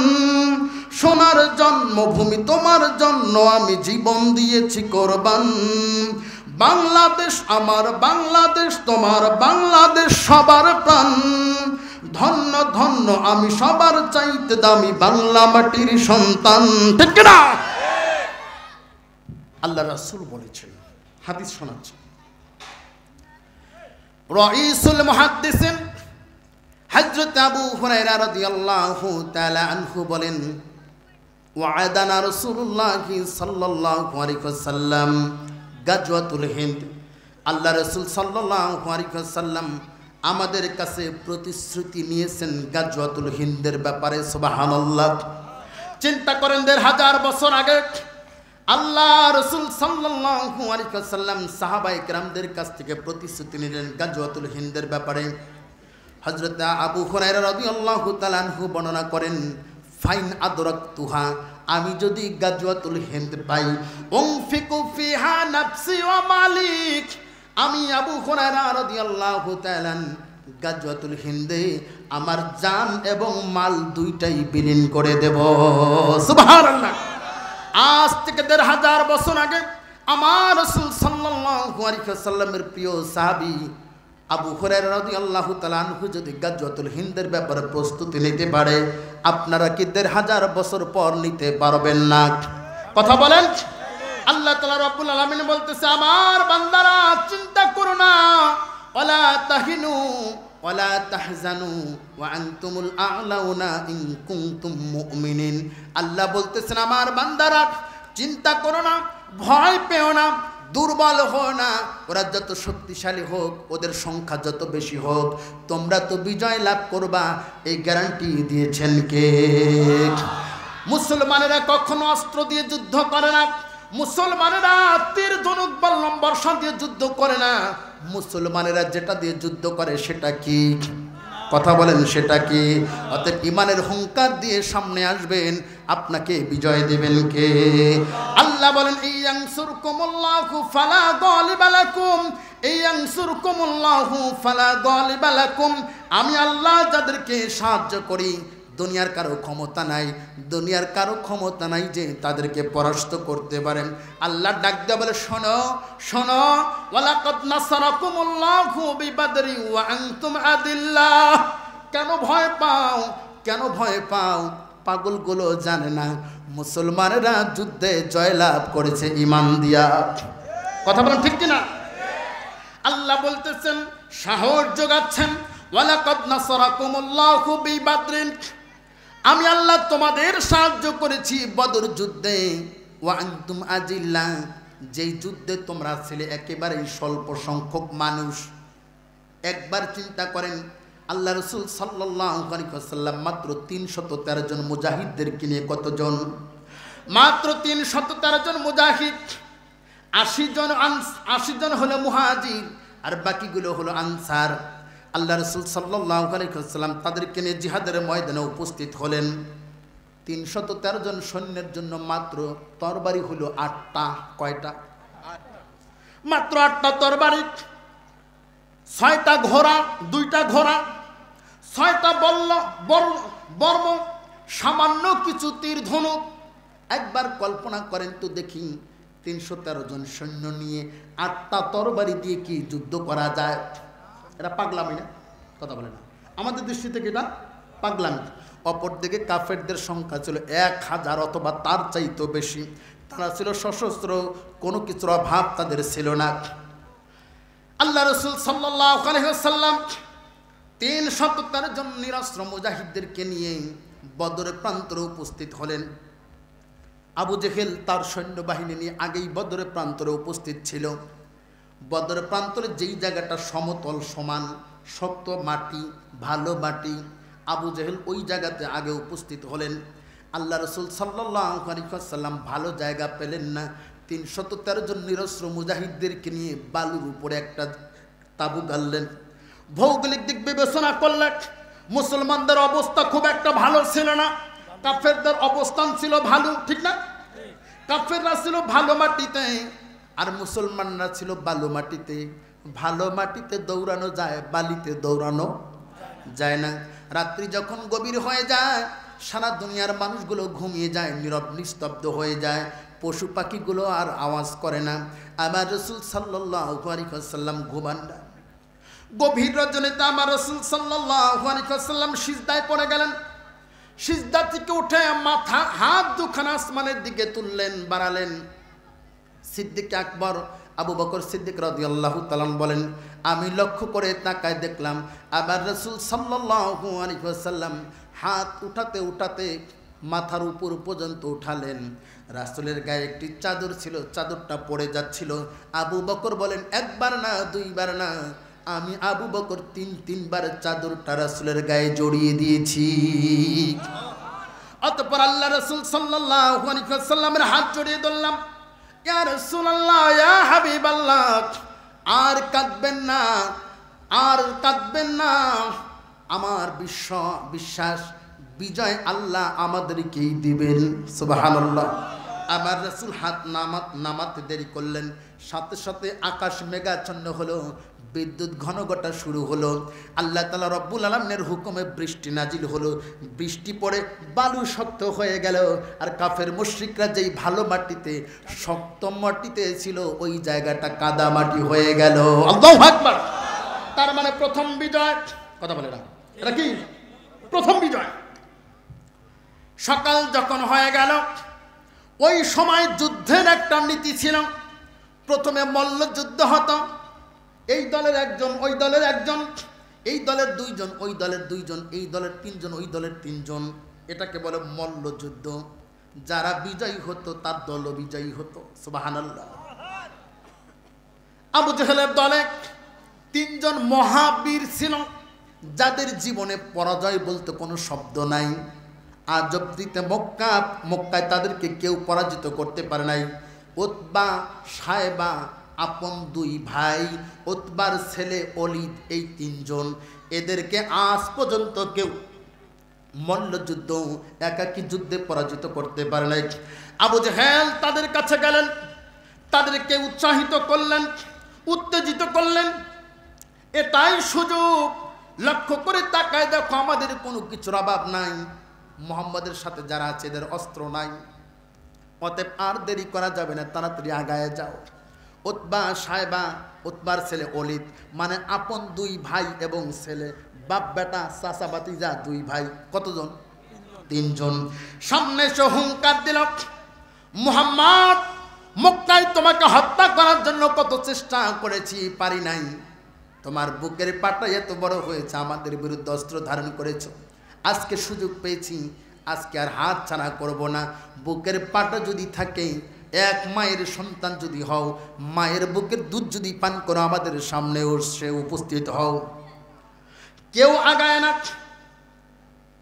সোনার জন্মভূমি তোমার জন্য আমি জীবন দিয়েছি কোরবান। বাংলাদেশ আমার বাংলাদেশ তোমার বাংলাদেশ সবার প্রাণ, ধন্য ধন্য আমি সবার চাইতে দামি বাংলা মাটির সন্তান। ঠিক না? আল্লাহ রাসূল বলেছেন, হাদিস শোনাচ্ছেন, রাইসুল মুহাদ্দিসিন হযরত আবু হুরায়রা রাদিয়াল্লাহু তাআলা আনহু বলেন, ওয়া'আদানা রাসূলুল্লাহি সাল্লাল্লাহু আলাইহি ওয়াসাল্লাম গাজওয়াতুল হিন্দ। আল্লাহ রাসূল সাল্লাল্লাহু আলাইহি ওয়াসাল্লাম আমাদের কাছে প্রতিশ্রুতি নিয়েছেন গাজওয়াতুল হিন্দের ব্যাপারে। সুবহানাল্লাহ। চিন্তা করেন ১৫০০ বছর আগে আল্লাহ রাসূল সাল্লাল্লাহু আলাইহি ওয়াসাল্লাম সাহাবায়ে কেরামদের কাছ থেকে প্রতিশ্রুতি নিলেন গাজওয়াতুল হিন্দের ব্যাপারে। হযরত আবু হুরায়রা রাদিয়াল্লাহু তাআলা আনহু বর্ণনা করেন, ফাইন আদরাকতুহা, আমি যদি গাজওয়াতুল হিন্দ পাই, উনফিকু ফিহা নাফসি ওয়া মালিক, আমি আবু হুরায়রা রাদিয়াল্লাহু তাআলা গাজওয়াতুল হিন্দে আমার জান এবং মাল দুইটাই বিলীন করে দেব। সুবহানাল্লাহ। আজ থেকে ১৫০০ বছর আগে আমার রাসূল সাল্লাল্লাহু আলাইহি ওয়াসাল্লামের প্রিয় সাহাবী আবু হুরায়রা রাদিয়াল্লাহু তাআলা আনহু যদি গাজওয়াতুল হিন্দের ব্যাপারে প্রস্তুতি নিতে পারে, আপনারা কি ১৫০০ বছর পর নিতে পারবেন না? কথা বলেন। আল্লাহ তাআলা রব্বুল আলামিন বলতেছে, আমার বান্দারা চিন্তা করো না, ওয়ালা তাহিনু ওয়ালা তাহজানু ওয়া আনতুমুল আ'লাউনা ইন কুনতুম মুমিনিন। আল্লাহ বলতেছেন, আমার বান্দারা চিন্তা করো না, ভয় পেও না, দুর্বল হও না। ওরা যত শক্তিশালী হোক, ওদের সংখ্যা যত বেশি হোক, তোমরা তো বিজয় লাভ করবা, এই গ্যারান্টি দিয়েছেন কে? মুসলমানেরা কখনো অস্ত্র দিয়ে যুদ্ধ করে না, মুসলমানেরা তীর ধনুক বল্লম বর্ষা দিয়ে যুদ্ধ করে না। মুসলমানেরা যেটা দিয়ে যুদ্ধ করে সেটা কি? কথা বলেন, সেটা কি? অতএব ইমানের হুঙ্কার দিয়ে সামনে আসবেন, আপনাকে বিজয় দেবেন কে? আল্লাহ বলেন, ইয়ানসুরকুমুল্লাহু ফালা গালিবা লাকুম, ইয়ানসুরকুমুল্লাহু ফালা গালিবা লাকুম। আমি আল্লাহ যাদেরকে সাহায্য করি, দুনিয়ার কারো ক্ষমতা নাই, দুনিয়ার কারো ক্ষমতা নাই যে তাদেরকে পরাস্ত করতে পারেন। আল্লাহ ডাক দিয়ে বলে, শোনো শোনো, ওয়ালাকাদ নাসারাকুমুল্লাহু বিবাদরি ওয়া আনতুম আদিল্লাহ। কেন ভয় পাও? কেন ভয় পাও? পাগলগুলো জানে না মুসলমানেরা যুদ্ধে জয়লাভ করেছে ইমান দিয়া। কথা বলেন ঠিক কিনা? আল্লাহ বলতেছেন, সাহস যোগাচ্ছেন, ওয়ালাকাদ নাসারাকুমুল্লাহু বিবাদরিন, আমি আল্লাহ তোমাদের সাহায্য করেছি বদর যুদ্ধে। ওয়া আনতুম আজিল্লাহ, যেই যুদ্ধে তোমরা ছিলে একেবারেই স্বল্প সংখ্যক মানুষ। একবার চিন্তা করেন, আল্লাহ রাসূল সাল্লাল্লাহু আলাইহি ওয়াসাল্লাম মাত্র ৩১৩ জন মুজাহিদদেরকে নিয়ে কতজন? মাত্র ৩১৩ জন মুজাহিদ। ৮০ জন হলো মুহাজির আর বাকিগুলো হলো আনসার। আল্লাহ রাসূল সাল্লাল্লাহু আলাইহি ওয়াসাল্লাম তাদেরকে নিয়ে জিহাদের ময়দানে উপস্থিত হলেন। ৩১৩ জন সৈন্যের জন্য মাত্র তরবারি হলো ৮টা। কয়টা? মাত্র ৮টা তরবারি, ৬টা ঘোড়া, ২টা ঘোড়া, ৬টা বর্ম, সামান্য কিছু তীর ধনুক। একবার কল্পনা করেন তো দেখি, ৩১৩ জন সৈন্য নিয়ে ৮টা তরবারি দিয়ে কি যুদ্ধ করা যায়? এটা পাগলামি না? কথা বলে না? আমাদের দৃষ্টি থেকে এটা পাগলামি। অপরদিকে কাফেরদের সংখ্যা ছিল ১,০০০ অথবা তার চাইতেও বেশি। তারা ছিল সশস্ত্র, কোনো কিছুর অভাব তাদের ছিল না। আল্লাহ রাসূল সাল্লাল্লাহু আলাইহি ওয়াসাল্লাম ৩১৩ জন নিরস্ত্র মুজাহিদদেরকে নিয়ে বদরের প্রান্তরে উপস্থিত হলেন। আবু জেহেল তার সৈন্যবাহিনী নিয়ে আগেই বদরের প্রান্তরে উপস্থিত ছিল। বদরের প্রান্তরে যেই জায়গাটা সমতল, সমান, শক্ত মাটি, ভালো মাটি, আবু জেহেল ওই জায়গাতে আগে উপস্থিত হলেন। আল্লাহ রাসূল সাল্লাল্লাহু আলাইহি ওয়াসাল্লাম ভালো জায়গা পেলেন না, ৩১৩ জন নিরস্ত্র মুজাহিদদেরকে নিয়ে বালুর উপরে একটা তাঁবু গাড়লেন। ভৌগোলিক দিক বিবেচনা করলে মুসলমানদের অবস্থা খুব একটা ভালো ছিল না, কাফেরদের অবস্থান ছিল ভালো, ঠিক না? কাফেররা ছিল ভালো মাটিতে আর মুসলমানরা ছিল বালু মাটিতে। ভালো মাটিতে দৌড়ানো যায়, বালিতে দৌড়ানো যায় না। রাত্রি যখন গভীর হয়ে যায়, সারা দুনিয়ার মানুষগুলো ঘুমিয়ে যায়, নীরব নিস্তব্ধ হয়ে যায়, পশু পাখিগুলো আর আওয়াজ করে না। আমার রাসূল সাল্লাল্লাহু আলাইহি ওয়াসাল্লাম ঘুমান না। গভীর রজনীতে আমার রাসূল সাল্লাল্লাহু আলাইহি ওয়াসাল্লাম সিজদায় পড়ে গেলেন। সিজদা থেকে উঠে মাথা হাত দুখানা আসমানের দিকে তুললেন, বাড়ালেন। সিদ্দিক আকবর আবু বকর সিদ্দিক রাদিয়াল্লাহু তাআলা বলেন, আমি লক্ষ্য করে তাকায় দেখলাম আবার রাসূল সাল্লাল্লাহু আলাইহি ওয়াসাল্লাম হাত উঠাতে উঠাতে মাথার উপর পর্যন্ত উঠালেন। রাসূলের গায়ে একটি চাদর ছিল, চাদরটা পড়ে যাচ্ছিল। আবু বকর বলেন, একবার না দুইবার না, আমি আবু বকর তিনবার চাদরটা রাসূলের গায়ে জড়িয়ে দিয়েছি। অতঃপর আল্লাহ রাসূল সাল্লাল্লাহু আলাইহি ওয়াসাল্লামের হাত জড়িয়ে ধরলাম। ইয়া রাসূলুল্লাহ, ইয়া হাবিবাল্লাহ, আর কাঁদবেন না, আর কাঁদবেন না। আমার বিশ্বাস বিজয় আল্লাহ আমাদেরকেই দিবেন। সুবহানাল্লাহ। আমার রাসূল হাত নামাতে দেরি করলেন, সাথে সাথে আকাশ মেঘাচ্ছন্ন হলো, বিদ্যুৎ ঘনঘটা শুরু হলো। আল্লাহ তাআলা রব্বুল আলামিনের হুকুমে বৃষ্টি নাজিল হলো। বৃষ্টি পড়ে বালু শক্ত হয়ে গেল। আর কাফের মুশরিকরা যেই ভালো মাটিতে, শক্ত মাটিতে ছিল, ওই জায়গাটা কাদা মাটি হয়ে গেল। আল্লাহু আকবার। তার মানে প্রথম বিজয়। কথা বলে না, এটা কি প্রথম বিজয়? সকাল যখন হয়ে গেল, ওই সময় যুদ্ধের একটা নীতি ছিল। প্রথমে মল্লযুদ্ধ হতো। এই দলের একজন, ওই দলের একজন, এই দলের দুইজন, ওই দলের দুইজন, এই দলের তিনজন, ওই দলের তিনজন। এটাকে বলে মল্লযুদ্ধ। যারা বিজয়ী হতো তার দলও বিজয়ী হতো। সুবহানাল্লাহ। আবু জাহেলের দলে তিনজন মহাবীর ছিল, যাদের জীবনে পরাজয় বলতে কোনো শব্দ নাই। আজ অবধিতে মক্কায় তাদেরকে কেউ পরাজিত করতে পারে নাই। উতবা, সায়বা, আপন দুই ভাই, উতবার ছেলে ওলীদ, এই তিনজন, এদেরকে আজ পর্যন্ত কেউ মল্লযুদ্ধ, একাকী যুদ্ধে পরাজিত করতে পারে নাই। আবু জাহেল তাদের কাছে গেলেন, তাদেরকে উৎসাহিত করলেন, উত্তেজিত করলেন। এটাই সুযোগ, লক্ষ্য করে তাকায় দেখো, আমাদের কোনো কিছুর অভাব নাই। মুহাম্মাদের সাথে যারা আছে এদের অস্ত্র নাই, অতএব আর দেরি করা যাবে না, তাড়াতাড়ি আগায় যাও। উতবা, সায়বা, উতবার ছেলে ওলীদ, মানে আপন দুই ভাই এবং ছেলে, বাপ বেটা, চাচা ভাতিজা দুই ভাই। কতজন? তিনজন। সামনে এসে হুঙ্কার দিল, মুহাম্মদ, মক্কায় তোমাকে হত্যা করার জন্য কত চেষ্টা করেছি, পারি নাই। তোমার বুকের পাটা এত বড় হয়েছে, আমাদের বিরুদ্ধে অস্ত্র ধারণ করেছ। আজকে সুযোগ পেয়েছি, আজকে আর হাত ছাড়া করব না। বুকের পাটা যদি থাকে, এক মায়ের সন্তান যদি হও, মায়ের বুকের দুধ যদি পান করো, আমাদের সামনে সে উপস্থিত হও। কেউ আগায় না।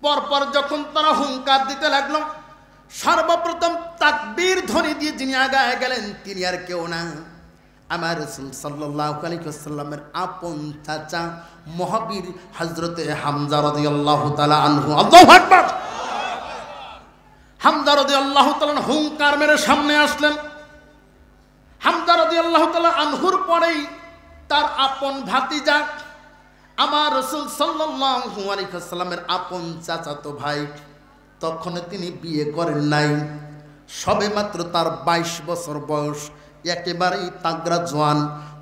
পরপর যখন তারা হুঙ্কার দিতে লাগলো, সর্বপ্রথম তাকবীর ধ্বনি দিয়ে যিনি আগায় গেলেন, তিনি আর কেউ না, আমার রাসূল সাল্লাল্লাহু আলাইহি ওয়াসাল্লামের আপন চাচা মহাবীর হযরতে হামজা রাদিয়াল্লাহু তাআলা আনহু। আল্লাহু আকবার। হামজা রাদিয়াল্লাহু তাআলা হুঙ্কার মেরে সামনে আসলেন। হামজা রাদিয়াল্লাহু তাআলা আনহুর পরেই তার আপন ভাতিজা, আমার রাসূল সাল্লাল্লাহু আলাইহি ওয়াসাল্লামের আপন চাচাতো ভাই। তখন তিনি বিয়ে করেন নাই, সবে মাত্র তার 22 বছর বয়স, একেবারেই তাগড়া জওয়ান।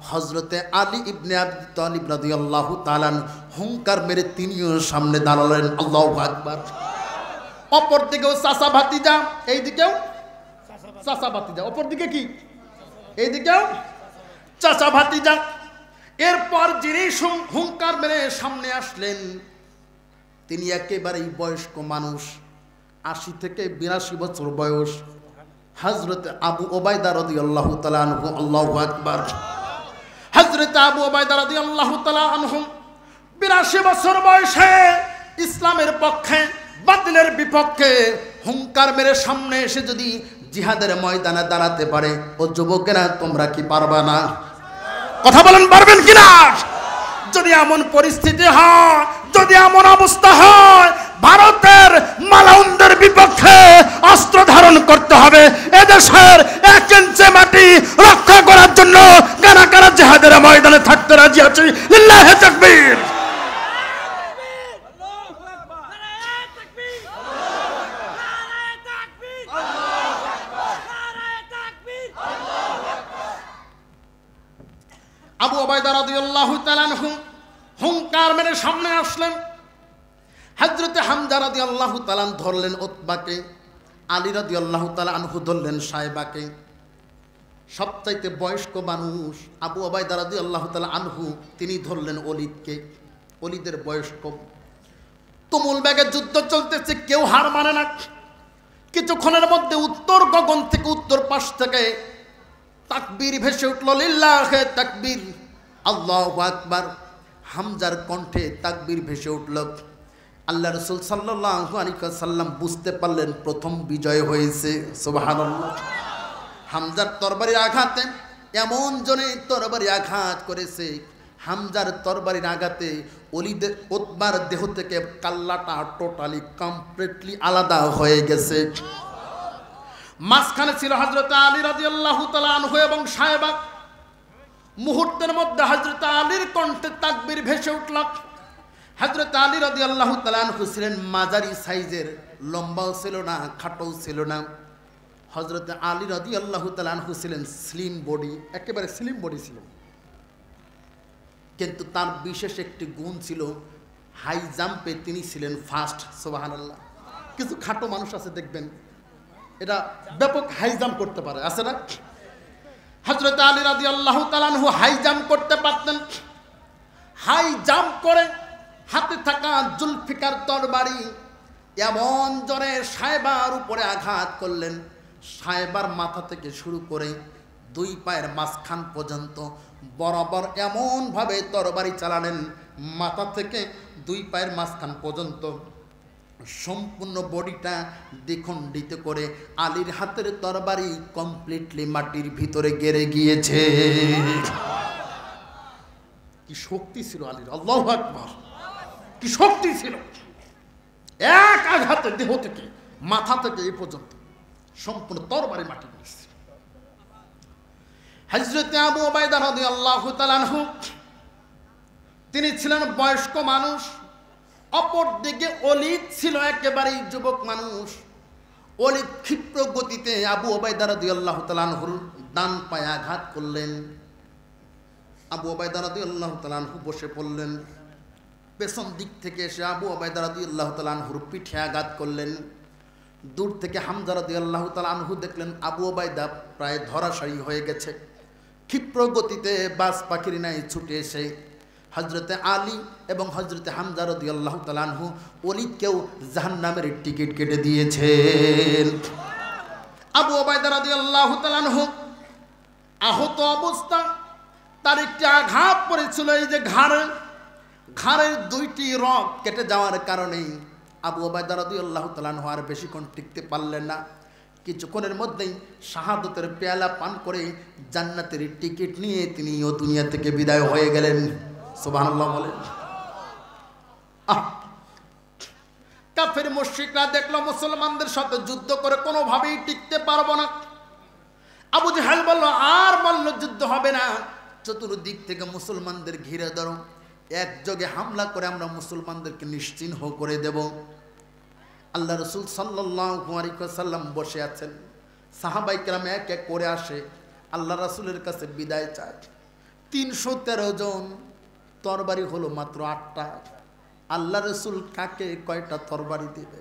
হযরতে আলী ইবনে আবি তালিব রাদিয়াল্লাহু তাআলা হুঙ্কার মেরে তিনিও সামনে দাঁড়ালেন। আল্লাহু আকবার। অপর দিকেও চাচা ভাতিজা, এইদিকেও চাচা ভাতিজা, অপর দিকে কি, এইদিকেও চাচা ভাতিজা। এরপর যিনি হুঙ্কার মেরে সামনে আসলেন, তিনি একেবারেই বয়স্ক মানুষ, 80 থেকে 82 বছর বয়স, হযরত আবু ওবায়দা রাদিয়াল্লাহু তাআলা আনহু। আল্লাহু আকবার। হযরত আবু ওবায়দা রাদিয়াল্লাহু তাআলা আনহু 82 বছর বয়সে ইসলামের পক্ষে, বাতিলের বিপক্ষে হুঙ্কার মেরে সামনে এসে যদি জিহাদের ময়দানে দাঁড়াতে পারে, ও যুবকেরা তোমরা কি পারবা না? কথা বলেন, পারবেন কিনা? যদি এমন পরিস্থিতি হয়, যদি এমন অবস্থা হয়, ভারতের মালাউনদের বিপক্ষে অস্ত্র ধারণ করতে হবে। এদেশের 1 ইঞ্চি মাটি রক্ষা করার জন্য কারা কারা জিহাদের ময়দানে থাকতে রাজি আছে? লিল্লাহি তাকবীর। আবু উবাইদা রাদিয়াল্লাহু তাআলা আনহু হুঙ্কার মেরে সামনে আসলেন। হযরতে হামজা রাদিয়াল্লাহু তাআলা ধরলেন উতবাকে, আলী রাদিয়াল্লাহু তাআলা আনহু ধরলেন সায়বাকে। সবচাইতে বয়স্ক মানুষ আবু উবাইদা রাদিয়াল্লাহু তাআলা আনহু, তিনি ধরলেন ওলীদকে। ওলীদের বয়স কম। তুমুল বেগে যুদ্ধ চলতেছে, কেউ হার মানে না। কিছুক্ষণের মধ্যে উত্তর গগন থেকে, উত্তর পাশ থেকে তাকবীর ভেসে উঠল। লিল্লাহে তাকবীর, আল্লাহু আকবার। হামজার কণ্ঠে তাকবীর ভেসে উঠল। আল্লাহ রাসূল সাল্লাল্লাহু আলাইহি ওয়াসাল্লাম বুঝতে পারলেন প্রথম বিজয় হয়েছে। সুবহানাল্লাহ। হামজার তরবারির আঘাতে এমন জনে তরবারি আঘাত করেছে, হামজার তরবারির আঘাতে ওলীদের উতবার দেহ থেকে কাল্লাটা টোটালি কমপ্লিটলি আলাদা হয়ে গেছে। মাঝখানে ছিল হযরত আলী রাদিয়াল্লাহু তাআলা আনহু এবং সায়বা। মুহূর্তের মধ্যে হযরত আলীর কণ্ঠে তাকবীর ভেসে উঠল। হযরত আলী রাদিয়াল্লাহু তাআলা আনহু ছিলেন মাঝারি সাইজের, লম্বাও ছিল না, খাটোও ছিল না। হযরত আলী রাদিয়াল্লাহু তাআলা আনহু ছিলেন স্লিম বডি, একেবারে স্লিম বডি ছিল। কিন্তু তার বিশেষ একটি গুণ ছিল, হাই জাম্পে তিনি ছিলেন ফার্স্ট। সুবহানাল্লাহ। কিছু খাটো মানুষ আছে দেখবেন, এটা ব্যাপক হাই জাম্প করতে পারে, আছে না? হযরত আলী রাদিয়াল্লাহু তাআলা আনহু হাই জাম্প করতে পারতেন। হাই জাম্প করে হাতে থাকা জুলফিকার তরবারি এমন জোরে সায়বার উপরে আঘাত করলেন, সায়বার মাথা থেকে শুরু করে 2 পায়ের মাঝখান পর্যন্ত বরাবর এমনভাবে তরবারি চালালেন, মাথা থেকে 2 পায়ের মাঝখান পর্যন্ত সম্পূর্ণ বডিটা দ্বিখণ্ডিত করে আলীর হাতের তরবারি কমপ্লিটলি মাটির ভিতরে গেড়ে গিয়েছে। কি শক্তি ছিল আলীর! আল্লাহু আকবার। কি শক্তি ছিল! এক আঘাতে দেহ থেকে, মাথা থেকে এই পর্যন্ত সম্পূর্ণ তরবারি মাটি গিয়েছে। হযরত আবু উবাইদা রাদিয়াল্লাহু তাআলা আনহু, তিনি ছিলেন বয়স্ক মানুষ। অপর দিকে ওলীদ ছিল একেবারেই যুবক মানুষ। ওলীদ ক্ষিপ্র গতিতে আবু উবাইদা রাদিয়াল্লাহু তাআলা আনহুর ডান পায়ে আঘাত করলেন। আবু উবাইদা রাদিয়াল্লাহু তাআলা আনহু বসে পড়লেন। পেছন দিক থেকে এসে আবু উবাইদা রাদিয়াল্লাহু তাআলা আনহুর পিঠে আঘাত করলেন। দূর থেকে হামজা রাদিয়াল্লাহু তাআলা আনহু দেখলেন আবু উবাইদা প্রায় ধরাশায়ী হয়ে গেছে। ক্ষিপ্র গতিতে বাজ পাখির ন্যায় ছুটে এসে হযরতে আলী এবং হযরতে হামজা রাদিয়াল্লাহু তাআলা আনহু ওলীদকেও জাহান্নামের টিকিট কেটে দিয়েছেন। আবু উবাইদা রাদিয়াল্লাহু তাআলা আনহু আহত অবস্থা, তার একটি আঘাত পড়েছিল এই যে ঘাড়ের 2টি রগ কেটে যাওয়ার কারণে আবু উবাইদা রাদিয়াল্লাহু তাআলা আনহু আর বেশিক্ষণ টিকতে পারলেন না। কিছুক্ষণের মধ্যেই শাহাদতের পেয়ালা পান করে জান্নাতের টিকিট নিয়ে তিনি ও দুনিয়া থেকে বিদায় হয়ে গেলেন। সুবহানাল্লাহ বলেন। কাফের মুশরিকরা দেখলো মুসলমানদের সাথে যুদ্ধ করে কোনোভাবেই টিকতে পারবো না। আবু জাহেল বলল, আর বলল যুদ্ধ হবে না, চতুর্দিক থেকে মুসলমানদের ঘিরে ধরো, একযোগে হামলা করে আমরা মুসলমানদেরকে নিশ্চিহ্ন করে দেব। আল্লাহ রাসূল সাল্লাল্লাহু আলাইহি ওয়াসাল্লাম বসে আছেন, সাহাবায়ে কেরাম এক এক করে আসে আল্লাহ রাসূলের কাছে বিদায় চায়। 313 জন, তরবারি হলো মাত্র 8টা। আল্লাহ রাসূল কাকে কয়টা তরবারি দেবে?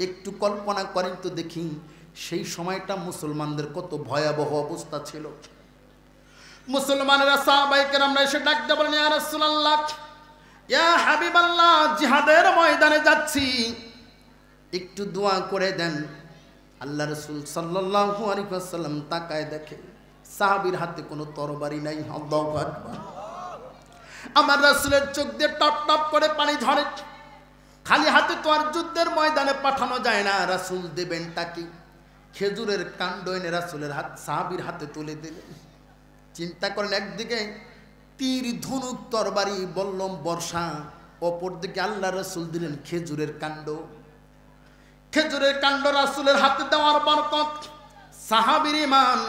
একটু কল্পনা করেন তো দেখি, সেই সময়টা মুসলমানদের কত ভয়াবহ অবস্থা ছিল। মুসলমানেরা সাহাবায়ে কেরামরা এসে ডাকতে বলেন, ইয়া রাসূলুল্লাহ, ইয়া হাবিবাল্লাহ, জিহাদের ময়দানে যাচ্ছি, একটু দোয়া করে দেন। আল্লাহ রাসূল সাল্লাল্লাহু আলাইহি ওয়াসাল্লাম তাকায় দেখে সাহাবীর হাতে কোনো তরবারি নাই। আল্লাহু আকবার। আমার রাসূলের চোখ দিয়ে টপ টপ করে পানি ঝরে। খালি হাতে তো আর যুদ্ধের ময়দানে পাঠানো যায় না। রাসূল দেবেনটা কি? খেজুরের কাণ্ড এনে রাসূলের হাত সাহাবীর হাতে তুলে দিলেন। চিন্তা করেন, একদিকে তীর, ধনুক, তরবারি, বল্লম, বর্ষা, অপর দিকে আল্লাহ রাসূল দিলেন খেজুরের কাণ্ড। খেজুরের কাণ্ড রাসূলের হাতে দেওয়ার বরকত, সাহাবীর ঈমান।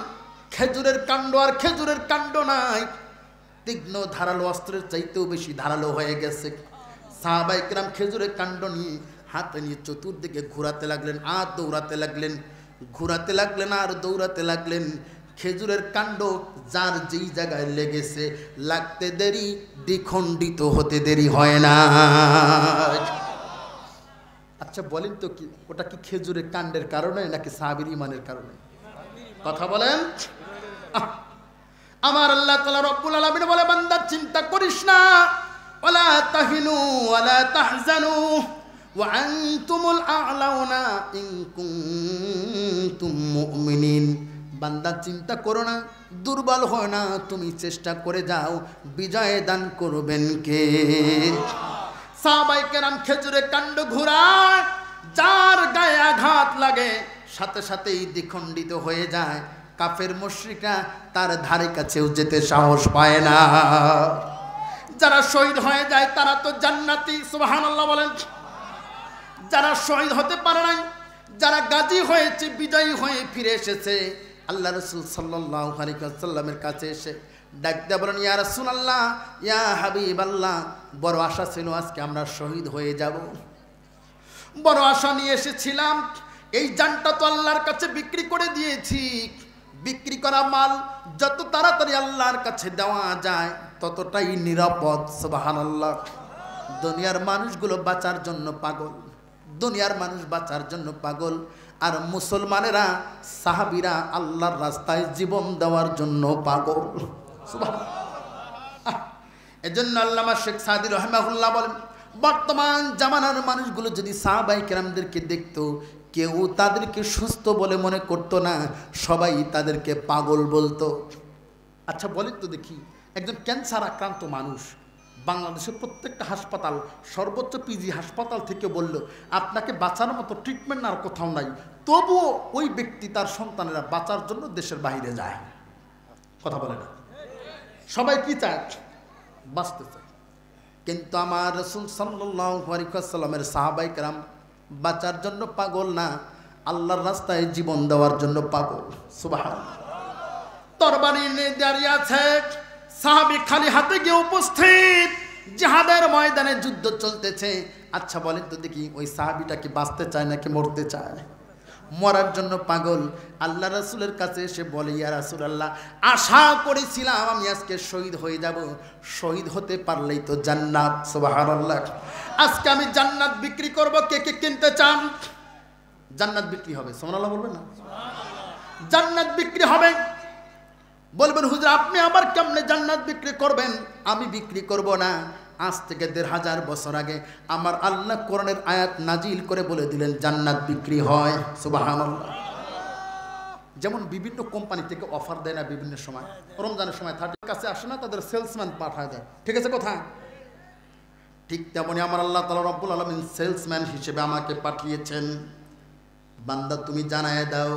খেজুরের কাণ্ড আর খেজুরের কাণ্ড নাই, তীক্ষ্ণ ধারালো অস্ত্রের চাইতেও বেশি ধারালো হয়ে গেছে। সাহাবায়ে কেরাম খেজুরের কাণ্ড নিয়ে হাতে নিয়ে চতুর্দিকে ঘোরাতে লাগলেন আর দৌড়াতে লাগলেন, ঘোরাতে লাগলেন আর দৌড়াতে লাগলেন। খেজুরের কাণ্ড যার যেই জায়গায় লেগেছে লাগতে দেরি, দ্বিখণ্ডিত হতে দেরি হয় না। আচ্ছা বলেন তো কি ওটা কি খেজুরের কাণ্ডের কারণে নাকি সাহাবীর ঈমানের কারণে? কথা বলেন। আমার আল্লাহ তাআলা রব্বুল আলামিন বলে, বান্দা চিন্তা করিস না, ওয়ালা তাহিনু ওয়ালা তাহজানু ওয়া আনতুমুল আ'লাউনা ইন কুনতুম মুমিনিন। বান্দা চিন্তা করো না, দুর্বল হয় না, তুমি চেষ্টা করে যাও, বিজয় দান করবেন কে? সাহাবায়ে কেরাম খেজুরের কাণ্ড ঘোরায়, যার গায়ে আঘাত লাগে সাথে সাথেই দ্বিখণ্ডিত হয়ে যায়। কাফের মুশরিকরা তার ধারে কাছেও যেতে সাহস পায় না। যারা শহীদ হয়ে যায় তারা তো জান্নাতি, সুবহানাল্লাহ বলেন। যারা শহীদ হতে পারে নাই, যারা গাজী হয়েছে, বিজয়ী হয়ে ফিরে এসেছে, আল্লাহ রাসূল সাল্লাল্লাহু আলাইহি ওয়াসাল্লামের কাছে এসে ডাক দিয়ে বলেন, ইয়া রাসূলুল্লাহ, ইয়া হাবিবাল্লাহ, বড় আশা ছিল আজকে আমরা শহীদ হয়ে যাব, বড় আশা নিয়ে এসেছিলাম। এই জানটা তো আল্লাহর কাছে বিক্রি করে দিয়েছি। বিক্রি করা মাল যত তাড়াতাড়ি আল্লাহর কাছে দেওয়া যায় ততটাই নিরাপদ। সুবহানাল্লাহ। দুনিয়ার মানুষগুলো বাঁচার জন্য পাগল, দুনিয়ার মানুষ বাঁচার জন্য পাগল, আর মুসলমানেরা সাহাবীরা আল্লাহর রাস্তায় জীবন দেওয়ার জন্য পাগল। সুবহানাল্লাহ। এজন্য আল্লামা শেখ সাদি রাহিমাহুল্লাহ বলেন, বর্তমান জামানার মানুষগুলো যদি সাহাবায়ে কেরামদেরকে দেখতো, কেউ তাদেরকে সুস্থ বলে মনে করতো না, সবাই তাদেরকে পাগল বলতো। আচ্ছা বলেন তো দেখি, একজন ক্যান্সার আক্রান্ত মানুষ বাংলাদেশের প্রত্যেকটা হাসপাতাল, সর্বোচ্চ পিজি হাসপাতাল থেকে বলল আপনাকে বাঁচানোর মতো ট্রিটমেন্ট আর কোথাও নাই, তবুও ওই ব্যক্তি তার সন্তানেরা বাঁচার জন্য দেশের বাইরে যায়। কথা বলে না? সবাই কি চায়? বাঁচতে চায়। কিন্তু আমার রাসূল সাল্লাল্লাহু আলাইহি ওয়াসাল্লামের সাহাবায়ে কেরাম বাঁচার জন্য পাগল না, আল্লাহর রাস্তায় জীবন দেওয়ার জন্য পাগল। সুবহানাল্লাহ। তরবারি নিয়ে দাঁড়িয়ে আছে, সাহাবী খালি হাতে গিয়ে উপস্থিত, জিহাদের ময়দানে যুদ্ধ চলতেছে। আচ্ছা বলেন তো দেখি, ওই সাহাবীটা কি বাঁচতে চায় নাকি মরতে চায়? মরার জন্য পাগল। আল্লাহ রাসূলের কাছে এসে বলে, ইয়া রাসূলুল্লাহ, আশা করেছিলাম আমি আজকে শহীদ হয়ে যাব, শহীদ হতে পারলেই তো জান্নাত। সুবহানাল্লাহ। আজকে আমি জান্নাত বিক্রি করব, কে কে কিনতে চান? জান্নাত বিক্রি হবে, সুবহানাল্লাহ বলবেন না? জান্নাত বিক্রি হবে। বলবেন হুজুর আপনি আবার কেমনে জান্নাত বিক্রি করবেন? আমি বিক্রি করব না। আজ থেকে ১৫০০ বছর আগে আমার আল্লাহ কোরআনের আয়াত নাজিল করে বলে দিলেন জান্নাত বিক্রি হয়। সুবহানাল্লাহ। যেমন বিভিন্ন কোম্পানি থেকে অফার দেয় না বিভিন্ন সময়, রমজানের সময় 30 কাছে আসে না, তাদের সেলসম্যান পাঠায় দেয়, ঠিক আছে কথা? ঠিক তেমনি আমার আল্লাহ তাআলা রব্বুল আলামিন সেলসম্যান হিসেবে আমাকে পাঠিয়েছেন। বান্দা তুমি জানায় দাও,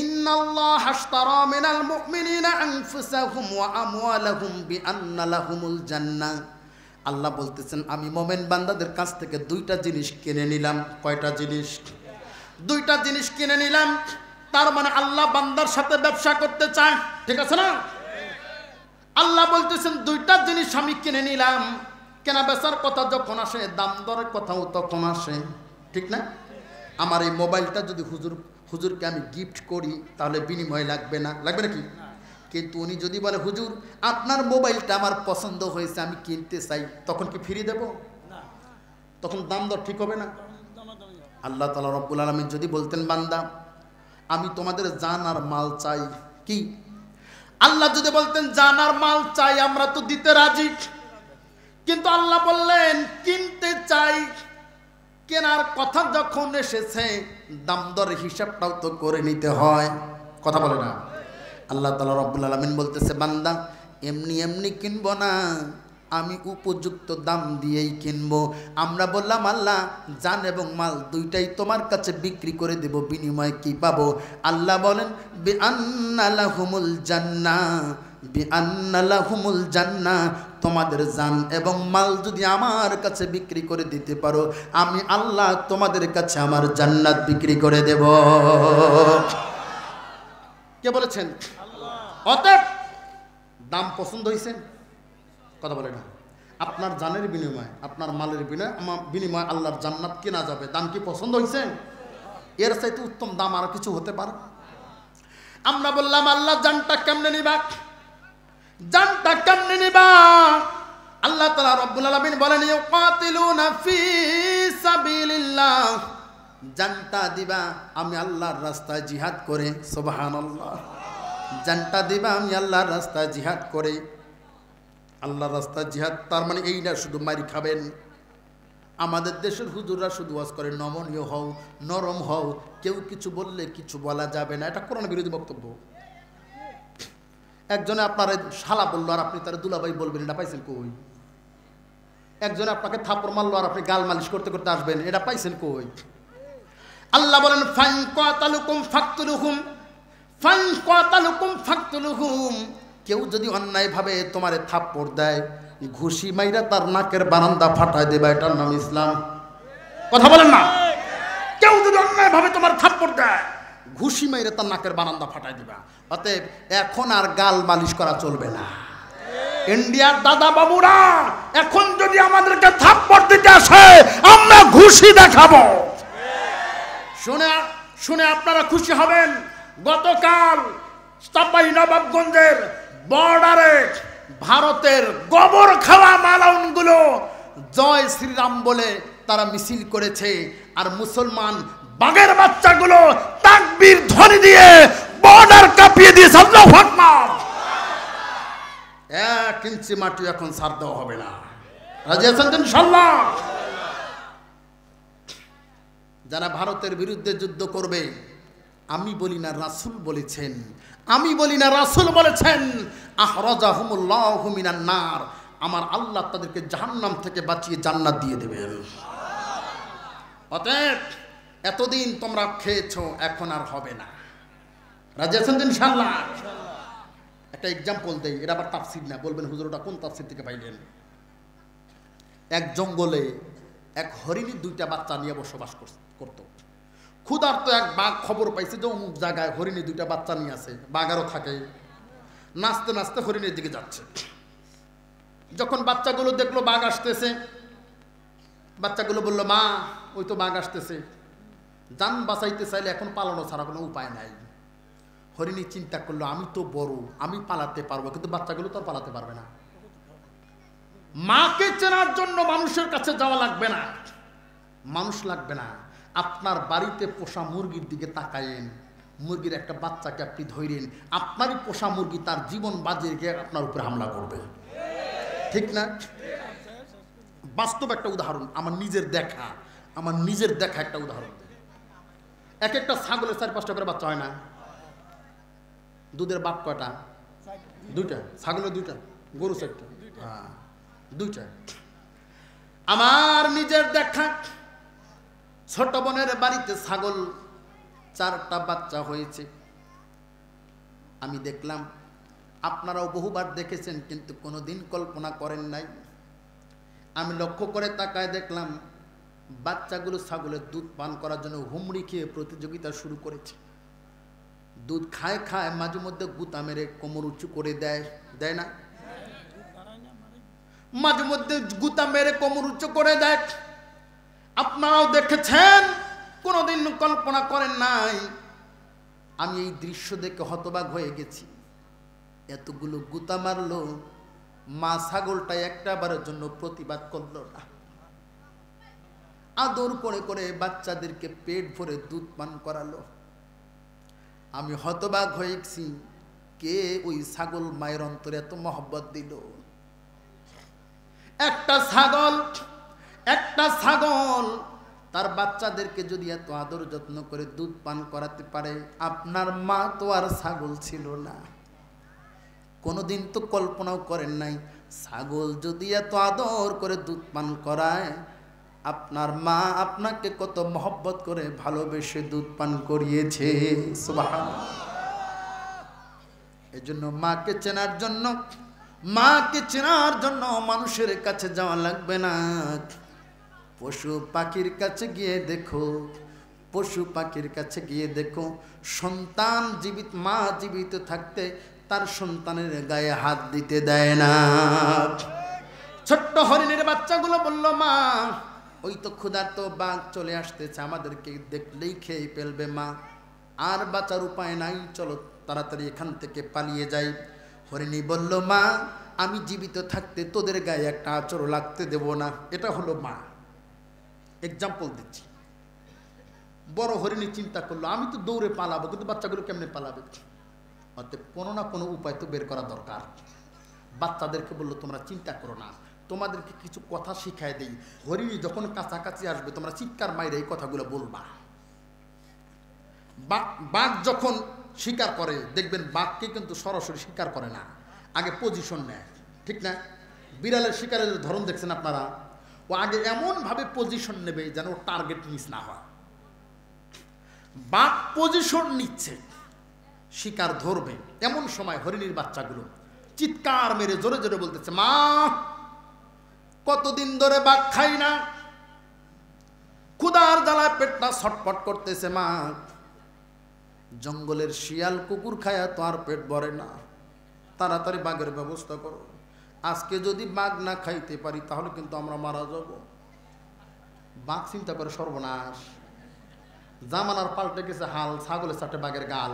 ইন্নাল্লাহা আশতারা মিনাল মুমিনিনা আনফুসাহুম ওয়া আমওয়ালাহুম বিআন্না লাহুমুল জান্নাহ। আল্লাহ বলতেছেন আমি মুমিন বান্দাদের কাছ থেকে 2টা জিনিস কিনে নিলাম। কয়টা জিনিস? 2টা জিনিস কিনে নিলাম। তার মানে আল্লাহ বান্দার সাথে ব্যবসা করতে চায়, ঠিক আছে না? আল্লাহ বলতেছেন 2টা জিনিস আমি কিনে নিলাম। কেনা বেচার কথা যখন আসে, দাম দরের কথাও তখন আসে, ঠিক না? আমার এই মোবাইলটা যদি হুজুরকে আমি গিফট করি তাহলে বিনিময় লাগবে না, লাগবে নাকি? কিন্তু উনি যদি বলে হুজুর আপনার মোবাইলটা আমার পছন্দ হয়েছে, আমি কিনতে চাই, তখন কি ফ্রি দেব? তখন দাম দর ঠিক হবে না? আল্লাহ তাআলা রব্বুল আলামিন যদি বলতেন বান্দা আমি তোমাদের জান আর মাল চাই, কি? আল্লাহ যদি বলতেন জান আর মাল চাই, আমরা তো দিতে রাজি। কিন্তু আল্লাহ বললেন কিনতে চাই। কেনার কথা যখন এসেছে দাম দর হিসাবটাও তো করে নিতে হয়, কথা বলে না? আল্লাহ তাআলা রব্বুল আলামিন বলতেছে বান্দা এমনি এমনি কিনবো না, আমি উপযুক্ত দাম দিয়েই কিনবো। আমরা বললাম আল্লাহ জান এবং মাল 2টাই তোমার কাছে বিক্রি করে দেব, বিনিময়ে কি পাবো? আল্লাহ বলেন বিআন্না লাহুমুল জান্নাহ, বিআন্না লাহুমুল জান্নাহ, তোমাদের জান এবং মাল যদি আমার কাছে বিক্রি করে দিতে পারো, আমি আল্লাহ তোমাদের কাছে আমার জান্নাত বিক্রি করে দেব। কে বলেছেন? আল্লাহ। অতএব দাম পছন্দ হয়েছে? কথা বলে না। আপনার জানের বিনিময়ে, আপনার মালের বিনিময়ে আল্লাহর জান্নাত কেনা যাবে। দাম কি পছন্দ হয়েছে? এর চাইতে উত্তম দাম আর কিছু হতে পারে? আমরা বললাম আল্লাহ জানটা কেমনে নিবা, জানটা কেমনে নিবা? আল্লাহ তাআলা রব্বুল আলামিন বলেন ইউকাতিলুনা ফি সাবিলিল্লাহ, জানটা দিবা আমি আল্লাহর রাস্তায় জিহাদ করে। সুবহানাল্লাহ। জানটা দিবা আমি আল্লাহর রাস্তায় জিহাদ করে। আল্লাহর রাস্তায় জিহাদ তার মানে এই না শুধু মারি খাবেন। আমাদের দেশের হুজুররা শুধু ওয়াজ করে নমনীয় হও, নরম হও, কেউ কিছু বললে কিছু বলা যাবে না। এটা কোরআন বিরোধী বক্তব্য। একজনে আপনার শালা বললো আর আপনি তার দুলাভাই বলবেন, এটা পাইছেন কই? একজনে আপনাকে থাপড় মারলো আর আপনি গাল মালিশ করতে করতে আসবেন, এটা পাইছেন কই? আল্লাহ বলেন ফাইন কাতালুকুম ফাকতুলুহুম, ফাইন কাতালুকুম ফাকতুলুহুম, কেউ যদি অন্যায়ভাবে তোমারে থাপ্পড় দেয়, ঘুষি মাইরা তার নাকের বারান্দা ফাটায় দেবা, এটার নাম ইসলাম। কথা বলেন না? কেউ যদি অন্যায়ভাবে তোমার থাপ্পড় দেয়, ঘুষি মাইরা তার নাকের বারান্দা ফাটায় দিবা। অতএব এখন আর গাল মালিশ করা চলবে না। ইন্ডিয়ার দাদা বাবুরা এখন যদি আমাদেরকে থাপ্পড় দিতে আসে, আমরা ঘুষি দেখাবো। শুনে শুনে আপনারা খুশি হবেন। গতকাল চাঁপাইনবাবগঞ্জের বর্ডারে ভারতের গোবর খাওয়া মালাউনগুলো জয় শ্রীরাম বলে তারা মিছিল করেছে, আর মুসলমান বাঘের বাচ্চাগুলো তাকবীর ধ্বনি দিয়ে বর্ডার কাঁপিয়ে দিয়েছে। আল্লাহু আকবার। 1 ইঞ্চি মাটি এখন ছাড় দেওয়া হবে না। রাজি আছেন ইনশাআল্লাহ? যারা ভারতের বিরুদ্ধে যুদ্ধ করবে, আমি বলি না রাসূল বলেছেন, আমি বলি না রাসূল বলেছেন, আখরাজাহুমুল্লাহু মিনান নার, আমার আল্লাহ তাদেরকে জাহান্নাম থেকে বাঁচিয়ে জান্নাত দিয়ে দেবেন। অতএব এতদিন তোমরা খেয়েছো, এখন আর হবে না। রাজি আছেন ইনশাআল্লাহ? একটা এক্সাম্পল দেই, এটা আবার তাফসীর না, বলবেন হুজুর ওটা কোন তাফসীর থেকে পাইলেন? এক জঙ্গলে এক হরিণী 2টা বাচ্চা নিয়ে বসবাস করত। ক্ষুধার্ত এক বাঘ খবর পাইছে যে অমুক জায়গায় হরিণী 2টা বাচ্চা নিয়ে আছে, বাঘারও থাকে। নাচতে নাচতে হরিণীর দিকে যাচ্ছে। যখন বাচ্চাগুলো দেখলো বাঘ আসতেছে, বাচ্চাগুলো বলল মা ওই তো বাঘ আসতেছে, জান বাঁচাইতে চাইলে এখন পালানো ছাড়া কোনো উপায় নাই। হরিণী চিন্তা করলো আমি তো বড়, আমি পালাতে পারবো, কিন্তু বাচ্চাগুলো তো আর পালাতে পারবে না। মাকে চেনার জন্য মানুষের কাছে যাওয়া লাগবে না, মানুষ লাগবে না। আপনার বাড়িতে পোষা মুরগির দিকে তাকায়েন, মুরগির একটা বাচ্চাকে আপনি ধরেন, আপনারই পোষা মুরগি তার জীবন বাজিয়ে রেখে আপনার উপরে হামলা করবে, ঠিক না? বাস্তব একটা উদাহরণ, আমার নিজের দেখা একটা উদাহরণ। এক একটা ছাগলের 4-5টা করে বাচ্চা হয় না? দুধের বাপ কয়টা? 2টা। ছাগলের 2টা, গরু 4টা। হ্যাঁ 2টা। আমার নিজের দেখা ছোট বোনের বাড়িতে ছাগল 4টা বাচ্চা হয়েছে। আমি দেখলাম, আপনারাও বহুবার দেখেছেন কিন্তু কোনোদিন কল্পনা করেন নাই। আমি লক্ষ্য করে তাকায় দেখলাম বাচ্চাগুলো ছাগলের দুধ পান করার জন্য হুমড়ি খেয়ে প্রতিযোগিতা শুরু করেছে। দুধ খায় খায় মাঝে মধ্যে গুতা মেরে কোমর উঁচু করে দেয় না? মাঝে মধ্যে গুতা মেরে কোমর উঁচু করে দেয়। আপনারাও দেখেছেন, কোনোদিন কল্পনা করেন নাই। আমি এই দৃশ্য দেখে হতবাক হয়ে গেছি। এতগুলো গুতা মারলো, মা ছাগলটা একটাবারের জন্য প্রতিবাদ করলো না। আদর করে করে বাচ্চাদেরকে পেট ভরে দুধ পান করালো। আমি হতবাক হয়েছি, কে ওই ছাগল মায়ের অন্তরে এত মহব্বত দিল? একটা ছাগল তার বাচ্চাদেরকে যদি এত আদর যত্ন করে দুধ পান করাতে পারে, আপনার মা তো আর ছাগল ছিল না। কোনোদিন তো কল্পনাও করেন নাই, ছাগল যদি এত আদর করে দুধ পান করায়, আপনার মা আপনাকে কত মহব্বত করে ভালোবেসে দুধ পান করিয়েছে। সুবহানাল্লাহ। এই জন্য মাকে চেনার জন্য মানুষের কাছে যাওয়া লাগবে না, পশু পাখির কাছে গিয়ে দেখো, সন্তান জীবিত, মা জীবিত থাকতে তার সন্তানের গায়ে হাত দিতে দেয় না। ছোট্ট হরিণের বাচ্চাগুলো বলল, মা ওই তো ক্ষুধার্ত বাঘ চলে আসতেছে, আমাদেরকে দেখলেই খেয়ে ফেলবে মা, আর বাঁচার উপায় নাই, চলো তাড়াতাড়ি এখান থেকে পালিয়ে যাই। হরিণী বলল, মা আমি জীবিত থাকতে তোদের গায়ে একটা আঁচড় লাগতে দেব না। এটা হলো মা। এক্সাম্পল দিচ্ছি। বড় হরিণী চিন্তা করলো, আমি তো দৌড়ে পালাবো, কিন্তু বাচ্চাগুলো কেমনে পালাবে? অতএব কোনো না কোনো উপায় তো বের করা দরকার। বাচ্চাদেরকে বললো, তোমরা চিন্তা করো না, তোমাদেরকে কিছু কথা শিখাই দেই, হরিণী যখন কাছাকাছি আসবে তোমরা চিৎকার মাইরে এই কথাগুলো বলবা। বাঘ যখন শিকার করে দেখবেন, বাঘকে কিন্তু সরাসরি শিকার করে না, আগে পজিশন নেয়, ঠিক না? বিড়ালের শিকারের ধরন দেখছেন আপনারা, ও আগে এমনভাবে পজিশন নেবে যেন ওর টার্গেট মিস না হয়। বাঘ পজিশন নিচ্ছে, শিকার ধরবে, এমন সময় হরিণীর বাচ্চাগুলো চিৎকার মেরে জোরে জোরে বলতেছে, মা কতদিন ধরে বাঘ খাই না, ক্ষুধার জ্বালায় পেটটা ছটফট করতেছে, মা জঙ্গলের শিয়াল কুকুর খায়া তো আর পেট ভরে না, তাড়াতাড়ি বাঘের ব্যবস্থা করো, আজকে যদি বাঘ না খাইতে পারি তাহলে কিন্তু আমরা মারা যাব। বাঘ চিন্তা করে, সর্বনাশ, জামানার পাল্টে গেছে হাল, ছাগলের চাটে বাঘের গাল।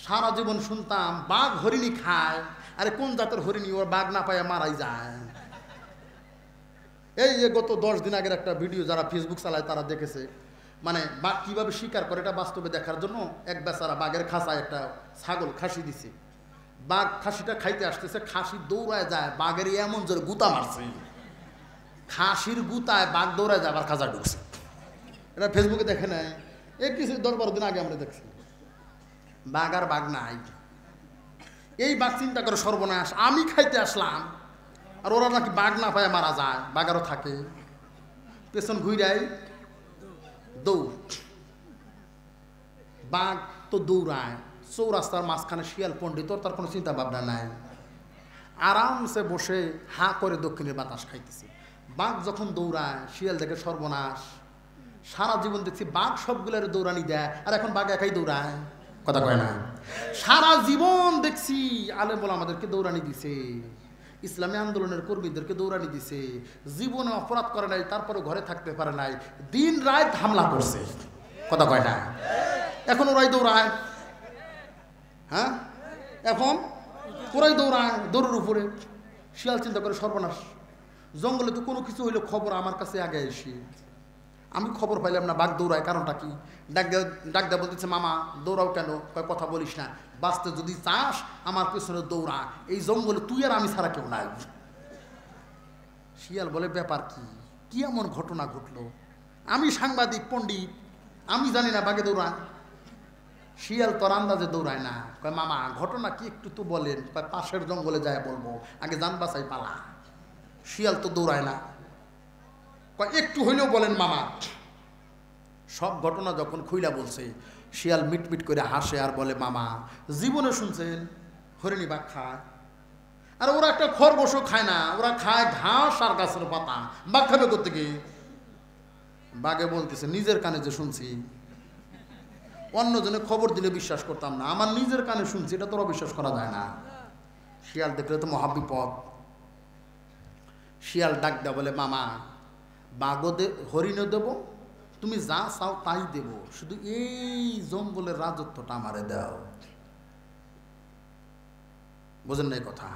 সারা জীবন শুনতাম বাঘ হরিণী খায়, আরে কোন জাতের হরিণী, ওর বাঘ না পায় মারাই যায়। এই যে গত 10 দিন আগের একটা ভিডিও যারা ফেসবুক চালায় তারা দেখেছে, মানে বাঘ কিভাবে শিকার করে এটা বাস্তবে দেখার জন্য এক বেচারা বাঘের খাঁচায় একটা ছাগল খাসি দিছে, বাঘ খাসিটা খাইতে আসতেছে, খাসি দৌড়ায় যায়, বাঘের এমন জোরে গুতা মারছে, খাসির গুতায় বাঘ দৌড়ায় যায়, আবার খাঁচা ঢুকছে। এটা ফেসবুকে দেখে নেয়, এই কিছু 10-12 দিন আগে আমরা দেখছি। বাঘ আর বাঘ নাই। এই বাঘ চিন্তা করে, সর্বনাশ, আমি খাইতে আসলাম আর ওরা নাকি বাঘ না পায় মারা যায়, বাঘ আরও থাকে, পেছন ঘুরাই দৌড়। বাঘ তো দৌড়ায়, চৌরাস্তার মাঝখানে শিয়াল পণ্ডিত, তার কোনো চিন্তা ভাবনা নাই, আরামসে বসে হা করে দক্ষিণের বাতাস খাইতেছে। বাঘ যখন দৌড়ায়, শিয়াল দেখে সর্বনাশ, সারা জীবন দেখছি বাঘ সবগুলোর দৌড়ানি দেয়, আর এখন বাঘ একাই দৌড়ায়, কথা কয় না। সারা জীবন দেখছি আলেম বলে আমাদেরকে দৌড়ানি দিছে, ইসলামী আন্দোলনের কর্মীদেরকে দৌড়ানি দিছে, জীবনে অপরাধ করে নাই, তারপরে ঘরে থাকতে পারে নাই, দিন রাত হামলা করছে, কথা কয় না। এখন ওরাই দৌড়ায়, হ্যাঁ এখন ওরাই দৌড়ায় দৌড়ের উপরে। শিয়াল চিন্তা করে, সর্বনাশ, জঙ্গলে তো কোনো কিছু হইলে খবর আমার কাছে আগে এসে, আমি খবর পাইলাম না, বাঘ দৌড়ায়, কারণটা কি? ডাক দেয়া বলতেছে, মামা দৌড়াও কেন? কথা বলিস না, বাঁচতে যদি চাস আমার পেছনে দৌড়া, এই জঙ্গলে তুই আর আমি ছাড়া কেউ নাই। শিয়াল বলে, ব্যাপার কি, কি এমন ঘটনা ঘটলো? আমি সাংবাদিক পণ্ডিত, আমি জানি না বাঘে দৌড়ায়? শিয়াল তোর আন্দাজে দৌড়ায় না। কয়, মামা ঘটনা কি একটু তো বলেন। পাশের জঙ্গলে যায় বলবো, আগে জান বাঁচাই পালা। শিয়াল তো দৌড়ায় না। কয়, একটু হইলেও বলেন মামা। সব ঘটনা যখন খুইলা বলছে, শিয়াল মিটমিট করে হাসে আর বলে, মামা জীবনে শুনছেন হরিণী বাঘ খায়? আর ওরা একটা খরগোশও খায় না, ওরা খায় ঘাস আর গাছের পাতা, বাঘ খাবে কোত্থেকে? বাঘে বলতেছে, নিজের কানে যে শুনছি, অন্যজনে খবর দিলে বিশ্বাস করতাম না, আমার নিজের কানে শুনছি, এটা তোরা বিশ্বাস করা যায় না। শিয়াল দেখলে তো মহাবিপদ। শিয়াল ডাক দেয়, বলে, মামা বাঘও হরিণও দেব, তুমি যা চাও তাই দেব, শুধু এই জঙ্গলের রাজত্বটা আমারে দাও। বোঝেন নাই কথা?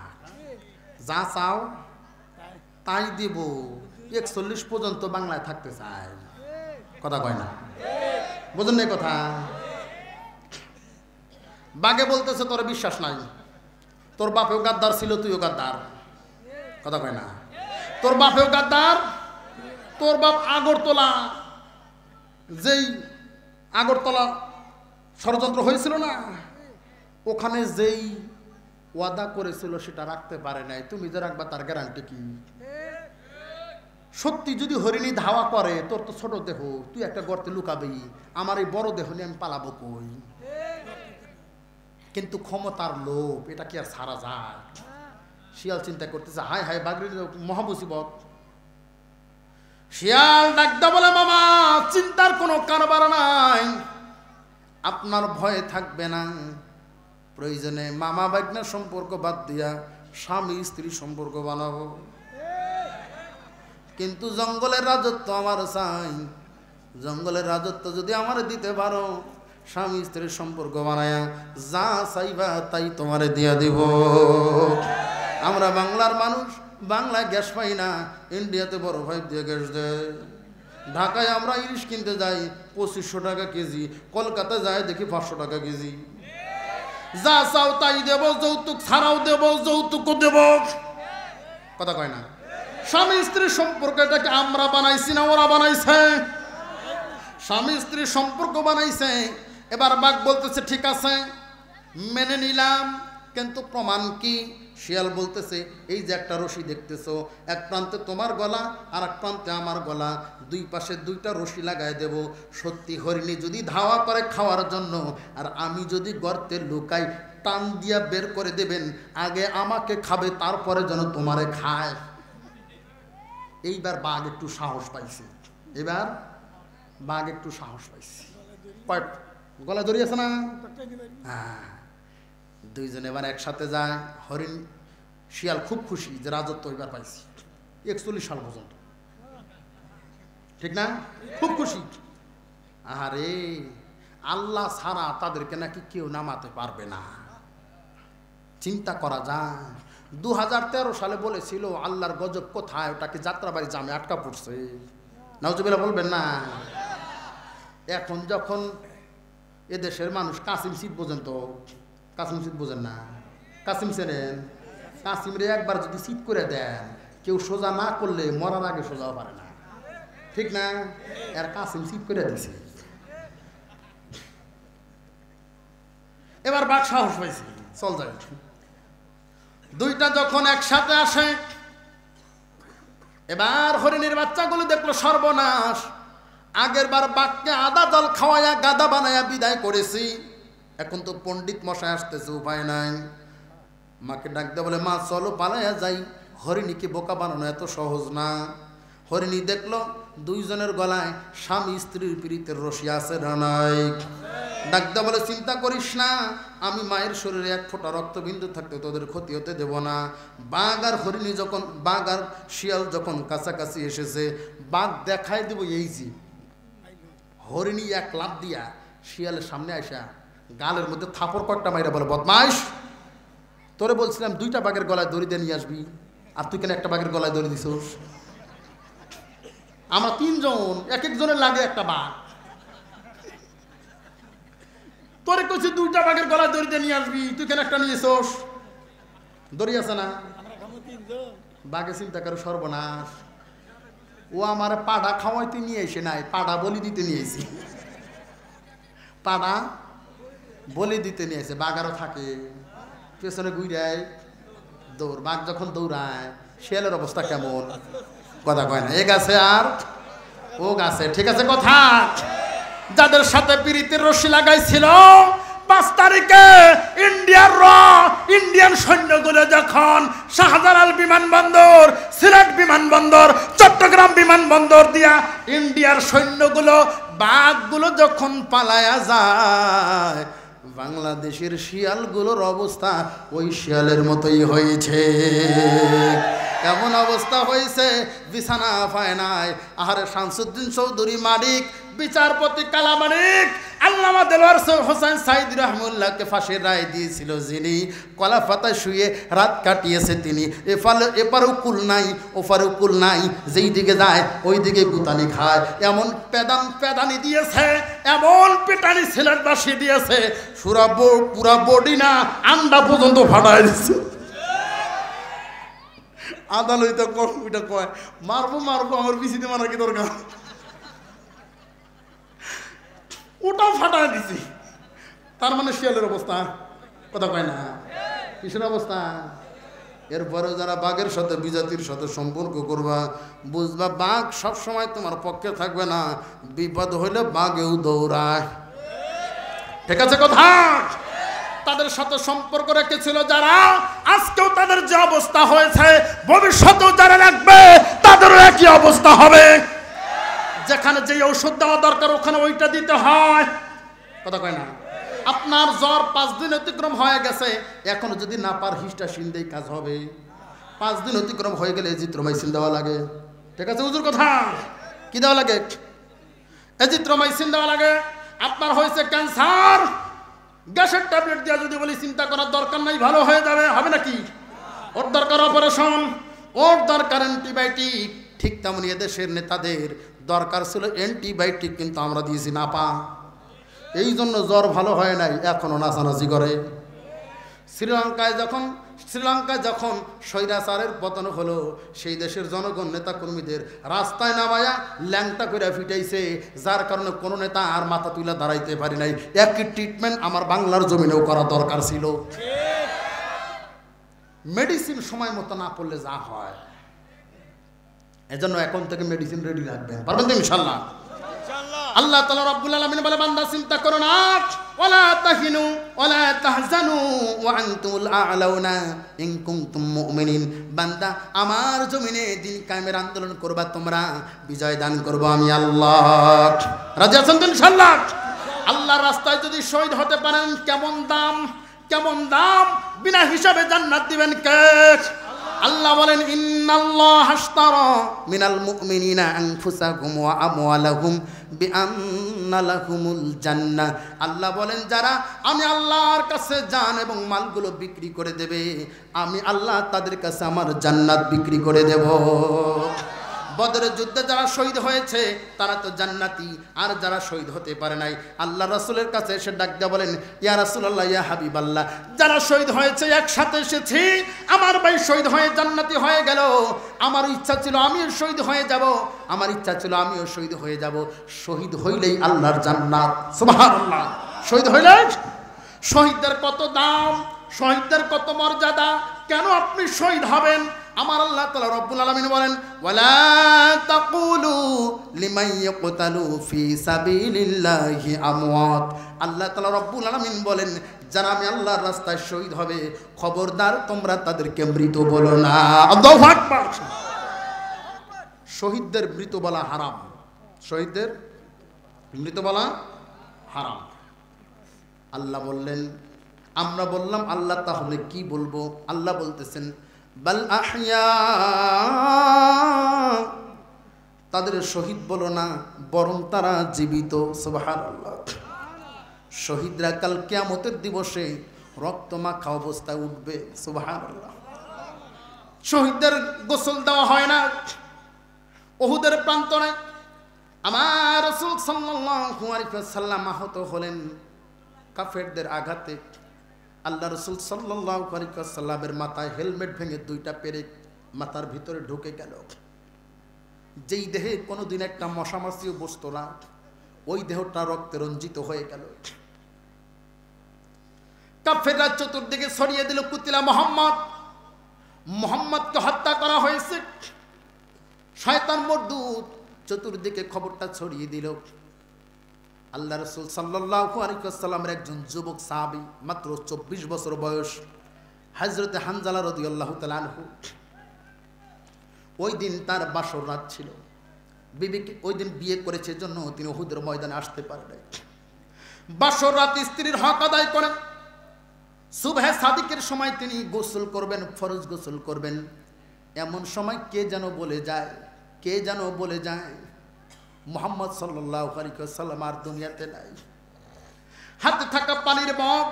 যা চাও তাই দেব, 41 পর্যন্ত বাংলায় থাকতে চাই, কথা কয় না? বোঝেন নাই কথা? বাঘে বলতেছে, তোর বিশ্বাস নাই, তোর বাপেও গাদ্দার ছিল, তুইও গাদ্দার, কথা কয় না? তোর বাপেও গাদ্দার, তোর বাপ আগরতলা, যেই আগরতলা ষড়যন্ত্র হয়েছিল না, ওখানে যেই ওয়াদা করেছিল সেটা রাখতে পারে নাই, তুমি যে রাখবা তার গ্যারান্টি কি? সত্যি যদি হরিণী ধাওয়া করে, তোর তো ছোট দেহ, তুই একটা গর্তে লুকাবি, আমার এই বড় দেহ নিয়ে আমি পালাবো কই? কিন্তু ক্ষমতার লোভ এটা কি আর ছাড়া যায়? শিয়াল চিন্তা করতেছে, হায় হায় বাঘের মহামুসিবত। শিয়াল ডাকতে বলে, মামা চিন্তার কোনো কারবার নাই, আপনার ভয় থাকবে না। প্রয়োজনে মামা ভাগ্নের সম্পর্ক বাদ দিয়া স্বামী স্ত্রী সম্পর্ক বানাবো, কিন্তু জঙ্গলের রাজত্ব আমার চাই। জঙ্গলের রাজত্ব যদি আমার দিতে পারো, স্বামী স্ত্রীর সম্পর্ক বানায়া যা চাইবা তাই তোমারে দিয়া দিব। আমরা বাংলার মানুষ, বাংলায় গ্যাস পাই না, ইন্ডিয়াতে বড় ভাই দিয়ে গ্যাস দেয়। ঢাকায় আমরা ইলিশ কিনতে যাই 2500 টাকা কেজি, কলকাতায় যাই দেখি 500 টাকা কেজি। যা চাও তাই দেব, যৌতুক ছাড়াও দেব, যৌতুকও দেব। কথা কয় না? স্বামী স্ত্রীর সম্পর্ক এটাকে আমরা বানাইছি না ওরা বানাইছে? স্বামী স্ত্রীর সম্পর্ক বানাইছে। এবার বাঘ বলতেছে ঠিক আছে মেনে নিলাম, কিন্তু প্রমাণ কি? শিয়াল বলতেছে, এই যে একটা রশি দেখতেছো, এক প্রান্তে তোমার গলা আর এক প্রান্তে আমার গলা, দুই পাশে দুইটা রশি লাগাই দেব। সত্যি হরিণী যদি ধাওয়া করে খাওয়ার জন্য, আর আমি যদি গর্তে লুকাই, টান দিয়া বের করে দেবেন, আগে আমাকে খাবে তারপরে যেন তোমারে খায়। এইবার বাঘ একটু সাহস পাইছে, এবার বাঘ একটু সাহস পাইছে। গলা ধরিয়েছে না? হ্যাঁ, দুইজনে এবার একসাথে যায়। হরিণ শিয়াল খুব খুশি যে রাজত্ব এবার পাইছি 41 সাল পর্যন্ত, ঠিক না? খুব খুশি। আরে আল্লাহ ছাড়া তাদেরকে নাকি কেউ নামাতে পারবে না। চিন্তা করা যায়, 2013 সালে বলেছিল আল্লাহর গজব কোথায়, ওটাকে যাত্রাবাড়ি জামে আটকা পড়ছে। নাউজুবিল্লাহ বলবেন না? এখন যখন এদেশের মানুষ কাসিম সিট পর্যন্ত, কাসিম সিট বোঝেন না? কাসিম চেনেন? কাসিম রে একবার যদি সিট করে দেন, কেউ সোজা না করলে মরার আগে সোজাও পারে না, ঠিক না? এর কাসিম সিট করে দিছে। এবার বাঘ সাহস পাইছে, চল যায়। দুইটা যখন একসাথে আসে, এবার হরিণের বাচ্চাগুলো দেখলো সর্বনাশ। আগের বার বাঘকে আদা জল খাওয়াইয়া গাদা বানাইয়া বিদায় করেছি, এখন তো পণ্ডিত মশাই আসতেছে, উপায় নাই। মাকে ডাক দিয়ে বলে, মা চলো পালাইয়া যাই। হরিণীকে বোকা বানানো এত সহজ না। হরিণী দেখলো দুইজনের গলায় স্বামী স্ত্রীর প্রীতির রশি আছে না নাই। ডাক দিয়ে বলে, চিন্তা করিস না, আমি মায়ের শরীরে এক ফোঁটা রক্তবিন্দু থাকতে তোদের ক্ষতি হতে দেব না। বাঘ আর হরিণী যখন, বাঘ আর শিয়াল যখন কাছাকাছি এসেছে, বাঘ দেখাই দেব এই যে। হরিণী এক লাফ দিয়া শিয়ালের সামনে আসা গালের মধ্যে থাপড় কয়েকটা মাইরা বলে, বদমাইশ, তোরে বলছিলাম দুইটা বাঘের গলায় দড়ি দিয়ে নিয়ে আসবি, আর তুই কেন একটা বাঘের গলায় দড়ি দিছিস? আমরা তিনজন, এক একজনের লাগে একটা বাঘ, তোরে কইছি দুইটা বাঘের গলায় দড়ি দিয়ে নিয়ে আসবি, তুই কেন একটা নিয়েছিস? দড়ি আছে না? বাঘে চিন্তা করে সর্বনাশ, ও আমার পাড়া খাওয়াইতে নিয়ে এসে নাই, পাড়া বলি দিতে নিয়েছি, পাড়া বলি দিতে নিয়েছে। বাঘ আরও থাকে পেছনে ঘুরায় দৌড়। বাঘ যখন দৌড়ায়, শিয়ালের অবস্থা কেমন? কথা কয় না? এ গাছে আর ও গাছে, ঠিক আছে কথা? যাদের সাথে প্রীতির রশি লাগাইছিল, 5 তারিখে ইন্ডিয়ান সৈন্যগুলো যখন শাহজালাল বিমানবন্দর, সিলেট বিমানবন্দর, চট্টগ্রাম বিমানবন্দর দিয়া ইন্ডিয়ার সৈন্যগুলো, বাঘগুলো যখন পালায়া যায়, বাংলাদেশের শিয়ালগুলোর অবস্থা ওই শিয়ালের মতোই হয়েছে। এমন অবস্থা হয়েছে, বিছানা পায় নাই। আহারে শামসুদ্দিন চৌধুরী মালিক, বিচারপতি কালা মালিক, আল্লামা দেলোয়ার হোসেন সাইদ রহমুল্লাহকে ফাঁসির রায় দিয়েছিল যিনি, কলা পাতায় শুয়ে রাত কাটিয়েছে তিনি। এপারও কুল নাই, ওপারও কুল নাই, যেই দিকে যায় ওই দিকে গুতানি খায়। এমন পেদানি দিয়েছে, এমন পেটানি সিলেটবাসী দিয়েছে, পুরা বডি না আন্ডা পর্যন্ত ফাটায় দিচ্ছে। আদালত ওইটা কয়, মারবো আমার বিসিতে মারা কি দরকার, ওটাও ফাটায় দিছি। তার মানে শিয়ালের অবস্থা, কথা কয় না? কিসের অবস্থা? এরপরেও যারা বাঘের সাথে, বিজাতির সাথে সম্পর্ক করবা, বুঝবা বাঘ সবসময় তোমার পক্ষে থাকবে না, বিপদ হইলে বাঘেও দৌড়ায়, ঠিক আছে কথা? তাদের সাথে সম্পর্ক রেখেছিল যারা, আজকেও তাদের যে অবস্থা হয়েছে ভবিষ্যতেও যারা রাখবে তাদেরও একই অবস্থা হবে। যেখানে যে ঔষধ দেওয়া দরকার ওখানে ওইটা দিতে হয়, কথা কয় না? আপনার জ্বর 5 দিন অতিক্রম হয়ে গেছে, এখনো যদি না পার হিস্টাসিন দিয়ে কাজ হবে। 5 দিন অতিক্রম হয়ে গেলে এজিথ্রোমাইসিন দেওয়া লাগে, ঠিক আছে হুজুর কথা? কি দেওয়া লাগে? এজিথ্রোমাইসিন দেওয়া লাগে। আপনার হয়েছে ক্যান্সার, গ্যাসের ট্যাবলেট দিয়ে যদি বলি চিন্তা করার দরকার নাই, ভালো হয়ে যাবে, হবে নাকি? ওর দরকার অপারেশন, ওর দরকার অ্যান্টিবায়োটিক। ঠিক তেমনি এদেশের নেতাদের দরকার ছিল অ্যান্টিবায়োটিক, কিন্তু আমরা দিয়েছি না পা। এই জন্য জ্বর ভালো হয় নাই, এখনো নাচানাচি করে। শ্রীলঙ্কায় যখন স্বৈরাচারের পতন হলো, সেই দেশের জনগণ নেতা কর্মীদের রাস্তায় নামায়া ল্যাংটা করে ফিটাইছে, যার কারণে কোনো নেতা আর মাথা তুলে দাঁড়াইতে পারি নাই। একই ট্রিটমেন্ট আমার বাংলার জমিনেও করা দরকার ছিল। মেডিসিন সময় মতো না পড়লে যা হয়, এজন্য এখন থেকে মেডিসিন রেডি রাখবেন, পারবেন তো ইনশাআল্লাহ? আল্লাহ তাআলা রাব্বুল আলামিন বলে, বান্দা চিন্তা করো না, ওয়ালা তাহিনু ওয়ালা তাহজানু ওয়া আনতুমুল আ'লাউনা ইন কুনতুম মুমিনিন। বান্দা আমার জমিনে দিন কায়েমের আন্দোলন করবা, তোমরা বিজয় দান করব আমি আল্লাহ। রাজি আছেন তো ইনশাআল্লাহ? আল্লাহর রাস্তায় যদি শহীদ হতে পারেন, কেমন দাম, কেমন দাম! বিনা হিসাবে জান্নাত দিবেন কে? আল্লাহ বলেন, ইন্নাল্লাহ আশতারা মিনাল মুমিনিনা আনফুসাহুম ওয়া আমওয়ালাহুম বিআন্না লাহুমুল জান্নাহ। আল্লাহ বলেন, যারা আমি আল্লাহর কাছে জান এবং মালগুলো বিক্রি করে দেবে, আমি আল্লাহ তাদের কাছে আমার জান্নাত বিক্রি করে দেব। বদরের যুদ্ধে যারা শহীদ হয়েছে তারা তো জান্নাতি, আর যারা শহীদ হতে পারে নাই, আল্লাহ রাসূলের কাছে এসে ডাক দিয়ে বলেন, ইয়া রাসূলুল্লাহ, ইয়া হাবিবাল্লাহ, যারা শহীদ হয়েছে একসাথে এসেছি, আমার ভাই শহীদ হয়ে জান্নাতি হয়ে গেল, আমার ইচ্ছা ছিল আমিও শহীদ হয়ে যাব, আমার ইচ্ছা ছিল আমিও শহীদ হয়ে যাব। শহীদ হইলেই আল্লাহর জান্নাত, সুবহানাল্লাহ। শহীদ হইলে, শহীদদের কত দাম, শহীদদের কত মর্যাদা, কেন আপনি শহীদ হবেন? আমার আল্লাহ তাআলা রব্বুল আলামিন বলেন, ওয়ালা তাকুলু লিমান ইয়াকতালু ফি সাবিলিল্লাহি আমওয়াত। আল্লাহ তাআলা রব্বুল আলামিন বলেন, যারা আমি আল্লাহর রাস্তায় শহীদ হবে, খবরদার তোমরা তাদেরকে মৃত বলো না। আল্লাহু আকবার। শহীদদের মৃত বলা হারাম, শহীদদের মৃত বলা হারাম। আল্লাহ বললেন, আমরা বললাম আল্লাহ তাহলে কি বলবো? আল্লাহ বলতেছেন, বাল আহইয়া, তাদের শহীদ বলো না, বরং তারা জীবিত। সুবহানাল্লাহ। শহীদরা কাল কিয়ামতের দিবসে রক্ত মাখা অবস্থায় উঠবে। সুবহানাল্লাহ। শহীদদের গোসল দেওয়া হয় না। উহুদের প্রান্তরে আমার রাসূল সাল্লাল্লাহু আলাইহি ওয়াসাল্লাম আহত হলেন কাফেরদের আঘাতে। আল্লাহ রাসূল সাল্লাল্লাহু আলাইহি ওয়াসাল্লামের মাথায় হেলমেট ভেঙে 2টা পেরেক মাথার ভিতরে ঢুকে গেল। যেই দেহে কোনোদিন একটা মশামাছিও বসতো না, ওই দেহটা রক্তে রঞ্জিত হয়ে গেল। কাফেররা চতুর্দিকে ছড়িয়ে দিল, কুতিলা মুহাম্মদ, মুহাম্মদকে হত্যা করা হয়েছে। শয়তান মরদুদ চতুর্দিকে খবরটা ছড়িয়ে দিল। আল্লাহ রাসূল সাল্লাল্লাহু আলাইহি ওয়াসাল্লামের একজন যুবক সাহাবী, মাত্র 24 বছর বয়স, হযরতে হানজালা রাদিয়াল্লাহু তাআলা আনহু, ওই দিন তার বাসর রাত ছিল। বিবিকে ওই দিন বিয়ে করেছে জন্য তিনি উহুদের ময়দানে আসতে পারে নাই। বাসর রাত স্ত্রীর হক আদায় করেন। সুবহে সাদিকের সময় তিনি গোসল করবেন, ফরজ গোসল করবেন। এমন সময় কে যেন বলে যায়, মুহাম্মদ সাল্লাল্লাহু আলাইহি ওয়াসাল্লাম আর দুনিয়াতে নাই। হাতে থাকা পানির মগ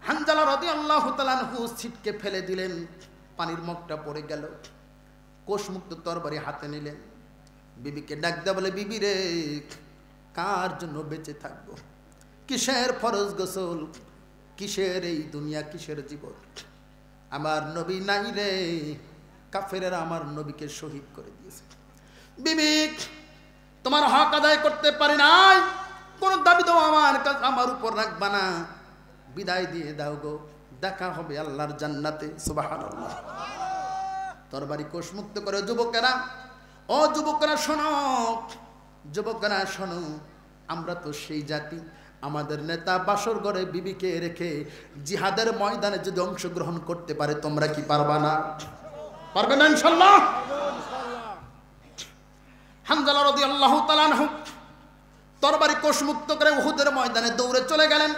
হানজালা রাদিয়াল্লাহু তাআলা আনহু ছিটকে ফেলে দিলেন, পানির মগটা পড়ে গেল। কোষমুক্ত তরবারি হাতে নিলেন, বিবিকে ডাক দেয়া বলে, বিবি রে, কার জন্য বেঁচে থাকবো? কিসের ফরজ গোসল, কিসের এই দুনিয়া, কিসের জীবন? আমার নবী নাই রে, কাফেরেরা আমার নবীকে শহীদ করে দিয়েছে। বিবি, তোমার হক আদায় করতে পারি নাই, কোন দাবি দাও আমার উপর রাখবা না, বিদায় দিয়ে দাও গো, দেখা হবে আল্লাহর জান্নাতে। সুবহানাল্লাহ। তরবারি কোষমুক্ত করে যুবকেরা, ও যুবকেরা শোনো, যুবকেরা শোনো, আমরা তো সেই জাতি, আমাদের নেতা বাসর ঘরে বিবিকে রেখে জিহাদের ময়দানে যদি অংশগ্রহণ করতে পারে, তোমরা কি পারবা না? পারবে না ইনশাআল্লাহ? হানজালা রাদিয়াল্লাহু তাআলা আনহু তরবারি কোষমুক্ত করে উহুদের ময়দানে দৌড়ে চলে গেলেন।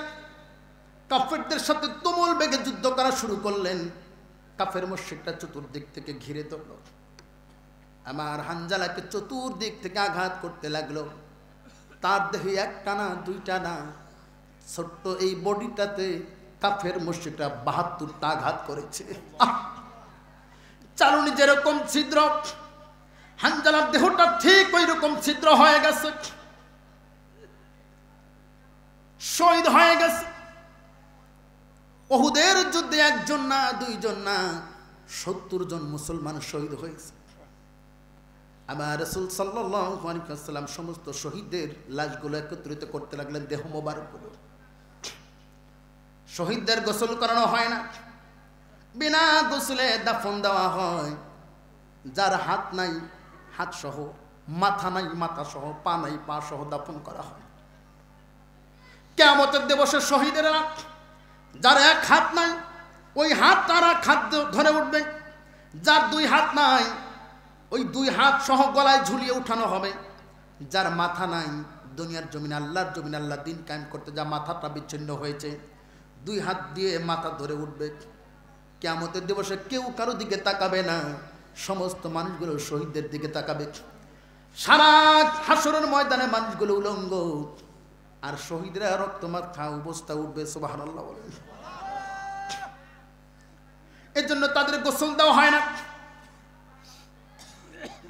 কাফেরদের সাথে তুমুল বেগে যুদ্ধ করা শুরু করলেন। কাফের মুশরিকরা চতুর্দিক থেকে ঘিরে ধরল। আমার হানজালাকে চতুর্দিক থেকে আঘাত করতে লাগলো। তার দেহে একটা না দুইটা না, ছোট্ট এই বডিটাতে কাফের মুশরিকরা ৭২টা আঘাত করেছে। চালুনি যেরকম ছিদ্র, হানজালার দেহটা ঠিক ওই রকম ছিদ্র হয়ে গেছে, শহীদ হয়ে গেছে। উহুদের যুদ্ধে একজন না দুইজন না ৭০ জন মুসলমান শহীদ হয়েছে। আমার রাসূল সাল্লাল্লাহু আলাইহি ওয়াসাল্লাম সমস্ত শহীদদের লাশগুলো একত্রিত করতে লাগলেন, দেহ মোবারকগুলো। শহীদদের গোসল করানো হয় না, বিনা গোসলে দাফন দেওয়া হয়। যার হাত নাই হাত সহ, মাথা নাই মাথা সহ, পা নাই পা সহ দাফন করা হয়। কিয়ামতের দিবসে শহীদেরা যার এক হাত নাই ওই হাত তারা খাদ্য ধরে উঠবে, যার দুই হাত নাই ওই দুই হাত সহ গলায় ঝুলিয়ে উঠানো হবে। যার মাথা নাই, দুনিয়ার জমিন আল্লাহর জমিন আল্লাহ দিন কায়েম করতে যা মাথাটা বিচ্ছিন্ন হয়েছে, দুই হাত দিয়ে মাথা ধরে উঠবে। কিয়ামতের দিবসে কেউ কারো দিকে তাকাবে না, সমস্ত মানুষগুলো শহীদদের দিকে তাকাবে। সারা হাসরের ময়দানে মানুষগুলো উলঙ্গ, আর শহীদরা রক্তমাখা অবস্থা উঠবে। সুবহানাল্লাহ বলেন। এর জন্য তাদের গোসল দেওয়া হয় না।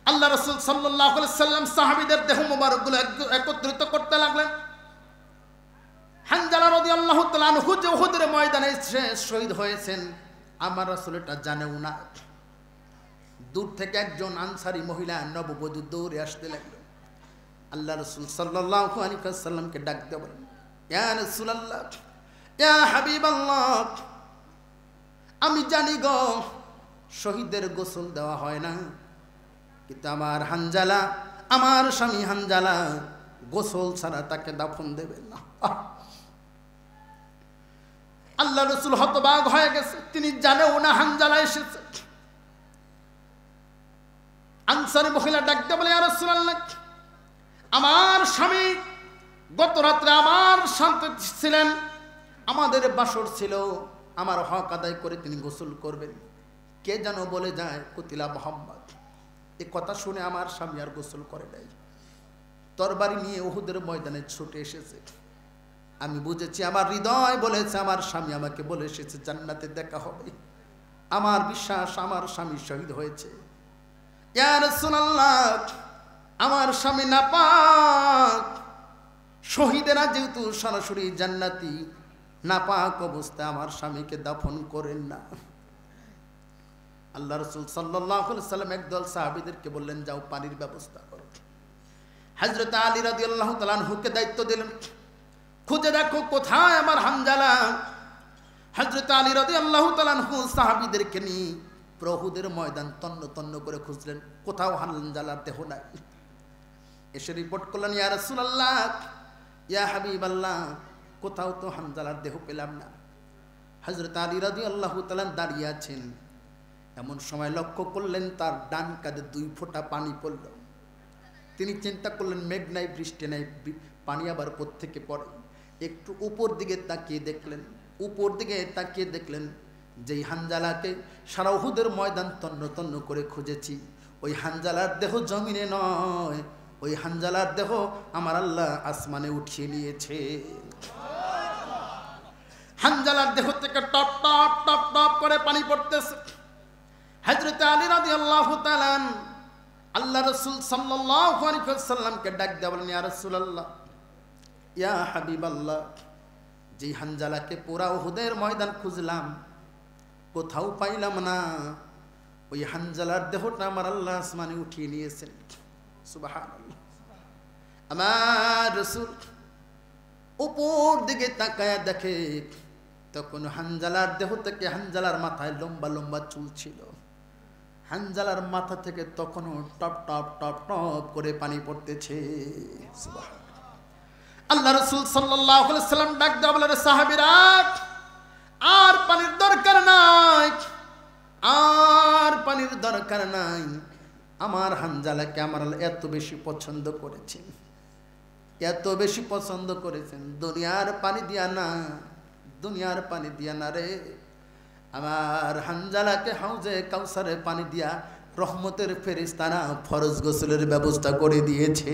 আল্লাহ রাসূল সাল্লাল্লাহু আলাইহি সাল্লাম সাহাবীদের দেহ মোবারকগুলো একত্রিত করতে লাগলেন। হানজালা রাদিয়াল্লাহু তাআলা আনহু যে উহুদের ময়দানে শহীদ হয়েছেন, আমার রাসূল এটা জানেও না। দূর থেকে একজন আনসারী মহিলা নববধূ দৌড়ে আসতে লাগলো। আল্লাহ রাসূল সাল্লাল্লাহু আলাইহি ওয়াসাল্লামকে ডাক দিয়ে বলেন, ইয়া রাসূলুল্লাহ, ইয়া হাবিবাল্লাহ, আমি জানি গো শহীদদের গোসল দেওয়া হয় না, কিন্তু আমার হানজালা, আমার স্বামী হানজালা গোসল ছাড়া তাকে দাফন দেবেন না। আল্লাহ রাসূল হতবাক হয়ে গেছে, তিনি জানেও না হানজালা এসেছে। আনসারী মহিলা ডাকতে বলে, ইয়া রাসূলুল্লাহ, আমার স্বামী গত রাত্রে আমার সাথে ছিলেন, আমাদের বাসর ছিল, আমার হক আদায় করে তিনি গোসল করবেন। কে যেন বলে যায় কুতিলা মুহাম্মদ। এই কথা শুনে আমার স্বামী আর গোসল করে নাই, তরবারি নিয়ে উহুদের ময়দানে ছুটে এসেছে। আমি বুঝেছি, আমার হৃদয় বলেছে, আমার স্বামী আমাকে বলে এসেছে জান্নাতে দেখা হবে। আমার বিশ্বাস আমার স্বামী শহীদ হয়েছে। ইয়া রাসূলুল্লাহ, আমার স্বামী নাপাক, শহীদেরা যেহেতু সরাসরি জান্নাতি, নাপাক অবস্থায় আমার স্বামীকে দাফন করেন না। আল্লাহ রাসূল সাল্লাল্লাহু আলাইহি সাল্লাম একদল সাহাবীদেরকে বললেন, যাও পানির ব্যবস্থা করো। হযরত আলী রাদিয়াল্লাহু তাআলা আনহুকে দায়িত্ব দিলেন, খুঁজে দেখো কোথায় আমার হানজালা। হযরত আলী রাদিয়াল্লাহু তাআলা আনহু সাহাবীদেরকে নিয়ে উহুদের ময়দান তন্ন তন্ন করে খুঁজলেন, কোথাও হানজালার দেহ নাই। এসে রিপোর্ট করলেন, ইয়া রাসূলুল্লাহ, ইয়া হাবিবাল্লাহ, কোথাও তো হানজালার দেহ পেলাম না। হযরত আলী রাদিয়াল্লাহু তাআলা দাঁড়িয়ে আছেন, এমন সময় লক্ষ্য করলেন তার ডান কাঁধে 2 ফোঁটা পানি পড়ল। তিনি চিন্তা করলেন, মেঘ নাই, বৃষ্টি নাই, পানি আবার কোত্থেকে পড়ে। একটু উপর দিকে তাকিয়ে দেখলেন, উপর দিকে তাকিয়ে দেখলেন যেই হানজালাকে সারা উহুদের ময়দান তন্ন তন্ন করে খুঁজেছি, ওই হানজালার দেহ জমিনে নয়, ওই হানজালার দেহ আমার আল্লাহ আসমানে উঠিয়ে নিয়েছে। হানজালার দেহ থেকে টপ টপ টপ টপ করে পানি পড়তেছে। হযরত আলী রাদিয়াল্লাহু তাআলা আল্লাহ রাসূল সাল্লাল্লাহু আলাইহি ওয়াসাল্লামকে ডাক দিয়ে বলেন, ইয়া রাসূলুল্লাহ, ইয়া হাবিবাল্লাহ, যে হানজালাকে পুরা উহুদের ময়দান খুঁজলাম, কোথাও পাইলাম না, ওই হানজালার দেহটা আমার আল্লাহ আসমানে উঠিয়ে নিয়েছেন। সুবহানাল্লাহ। আমার রাসূল উপর দিকে তাকায় দেখে, তখন হানজালার দেহ থেকে, হানজালার মাথায় লম্বা লম্বা চুল ছিল, হানজালার মাথা থেকে তখনও টপ টপ টপ টপ করে পানি পড়তেছে। সুবহানাল্লাহ। আল্লাহ রাসূল সাল্লাল্লাহু আলাইহি সাল্লাম ডাক দেওয়া বলে, সাহাবীরা আর পানির দরকার নাই, আর পানির দরকার নাই। আমার হানজালাকে আমার আল্লাহ এত বেশি পছন্দ করেছেন, এত বেশি পছন্দ করেছেন, দুনিয়ার পানি দিয়া না, দুনিয়ার পানি দিয়া না রে, আমার হানজালাকে হাউজে কাউসারে পানি দিয়া রহমতের ফেরেশতারা ফরজ গোসলের ব্যবস্থা করে দিয়েছে।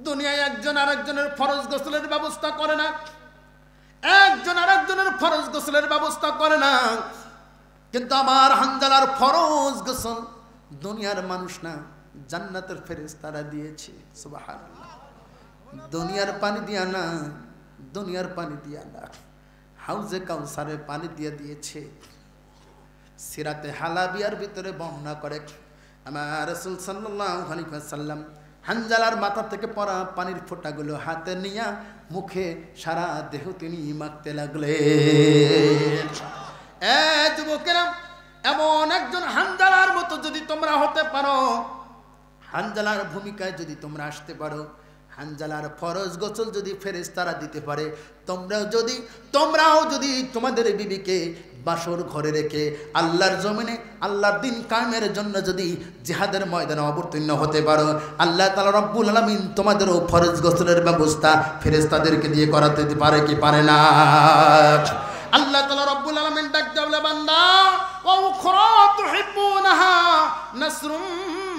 দুনিয়ায় একজন আরেকজনের ফরজ গোসলের ব্যবস্থা করে না, একজন আরেকজনের ফরজ গোসলের ব্যবস্থা করে না, কিন্তু আমার হানজালার ফরজ গোসল দুনিয়ার মানুষ না, জান্নাতের ফেরেশতারা দিয়েছে। সুবহানাল্লাহ। দুনিয়ার পানি দিয়া না, দুনিয়ার পানি দিয়া না, হাউজে কাউসারে পানি দিয়ে দিয়েছে। সিরাতে হালাবিয়ার ভিতরে বর্ণনা করে আমার রাসূল সাল্লাল্লাহু আলাইহি ওয়াসাল্লাম হানজালার মাথা থেকে পড়া পানির ফোঁটাগুলো হাতে নিয়ে মুখে সারা দেহ তিনি মাখতে লাগলেন। যুবকেরা, এমন একজন হানজালার মতো যদি তোমরা হতে পারো, হানজালার ভূমিকায় যদি তোমরা আসতে পারো, হানজালার ফরজ গোসল যদি ফেরেশতারা দিতে পারে, তোমরাও যদি তোমাদের বিবিকে বাসর ঘরে রেখে আল্লাহর জমিনে আল্লাহর দিন কায়েমের জন্য যদি জিহাদের ময়দানে অবতীর্ণ হতে পারো, আল্লাহ তাআলা রব্বুল আলামিন তোমাদেরও ফরজ গোসলের ব্যবস্থা ফেরেশতাদেরকে দিয়ে করাতে পারে কি পারে না? আল্লাহ তাআলা রব্বুল আলামিন ডাক দেওয়া বান্দা, ওয়া উখরা তুহিব্বুনাহা নাসরুম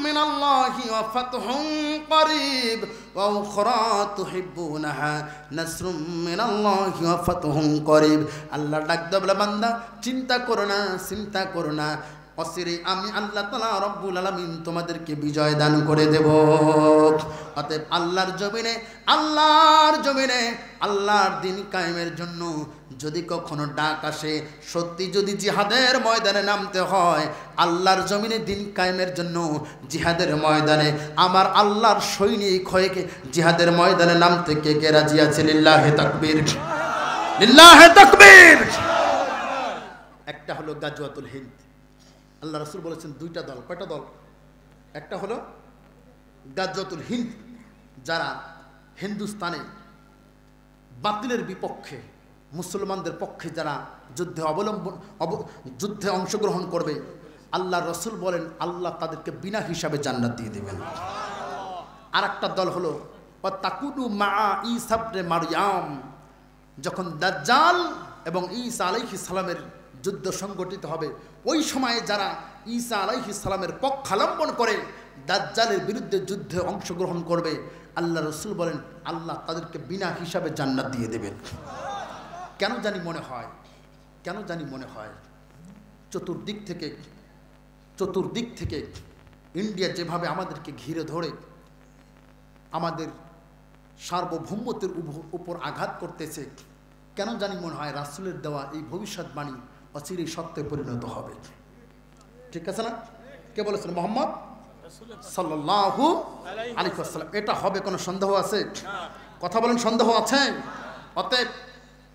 মিনাল্লাহি ওয়া ফাতহুন করিব, ওয়া উখরা তুহিব্বুনাহা নাসরুম মিনাল্লাহি ওয়া ফাতহুন করিব। আল্লাহ ডাক দেওয়া বান্দা, চিন্তা করো না, চিন্তা করো না, অচিরে আমি আল্লাহ তাআলা রব্বুল আলামিন তোমাদেরকে বিজয় দান করে দেব। অতএব আল্লাহর জমিনে আল্লাহর দিন কায়েমের জন্য যদি কখনো ডাক আসে, সত্যি যদি জিহাদের ময়দানে নামতে হয়, আল্লাহর জমিনে দিন কায়েমের জন্য জিহাদের ময়দানে আমার আল্লাহর সৈনিক হয়ে জিহাদের ময়দানে নামতে কে কে রাজি আছে? লিল্লাহে তাকবীর, লিল্লাহে তাকবীর। একটা হলো গাজওয়াতুল হিন্দ। আল্লাহ রাসূল বলেছেন দুইটা দল। কয়টা দল? একটা হলো গাজওয়াতুল হিন্দ, যারা হিন্দুস্তানে বাতিলের বিপক্ষে মুসলমানদের পক্ষে যারা যুদ্ধে অংশগ্রহণ করবে, আল্লাহ রাসূল বলেন আল্লাহ তাদেরকে বিনা হিসাবে জান্নাত দিয়ে দেবেন। আর একটা দল হলো তাকুদু মা ঈসা ইবনে মারইয়াম, যখন দাজ্জাল এবং ঈসা আলাইহিস সালামের যুদ্ধ সংগঠিত হবে, ওই সময়ে যারা ঈসা আলাইহিস সালামের পক্ষাবলম্বন করে দাজ্জালের বিরুদ্ধে যুদ্ধে অংশগ্রহণ করবে, আল্লাহ রাসূল বলেন আল্লাহ তাদেরকে বিনা হিসাবে জান্নাত দিয়ে দেবেন। কেন জানি মনে হয় চতুর্দিক থেকে ইন্ডিয়া যেভাবে আমাদেরকে ঘিরে ধরে আমাদের সার্বভৌমত্বের উপর আঘাত করতেছে, কেন জানি মনে হয় রাসূলের দেওয়া এই ভবিষ্যৎবাণী অচিরেই সত্যে পরিণত হবে। ঠিক আছে না? কে বলেছেন? মুহাম্মদ সাল্লাল্লাহু আলাইহি ওয়াসাল্লাম। এটা হবে, কোনো সন্দেহ আছে? কথা বলেন, সন্দেহ আছে? অতএব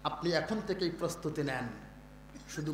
আপনি এখন থেকেই প্রস্তুতি নেন। শুধু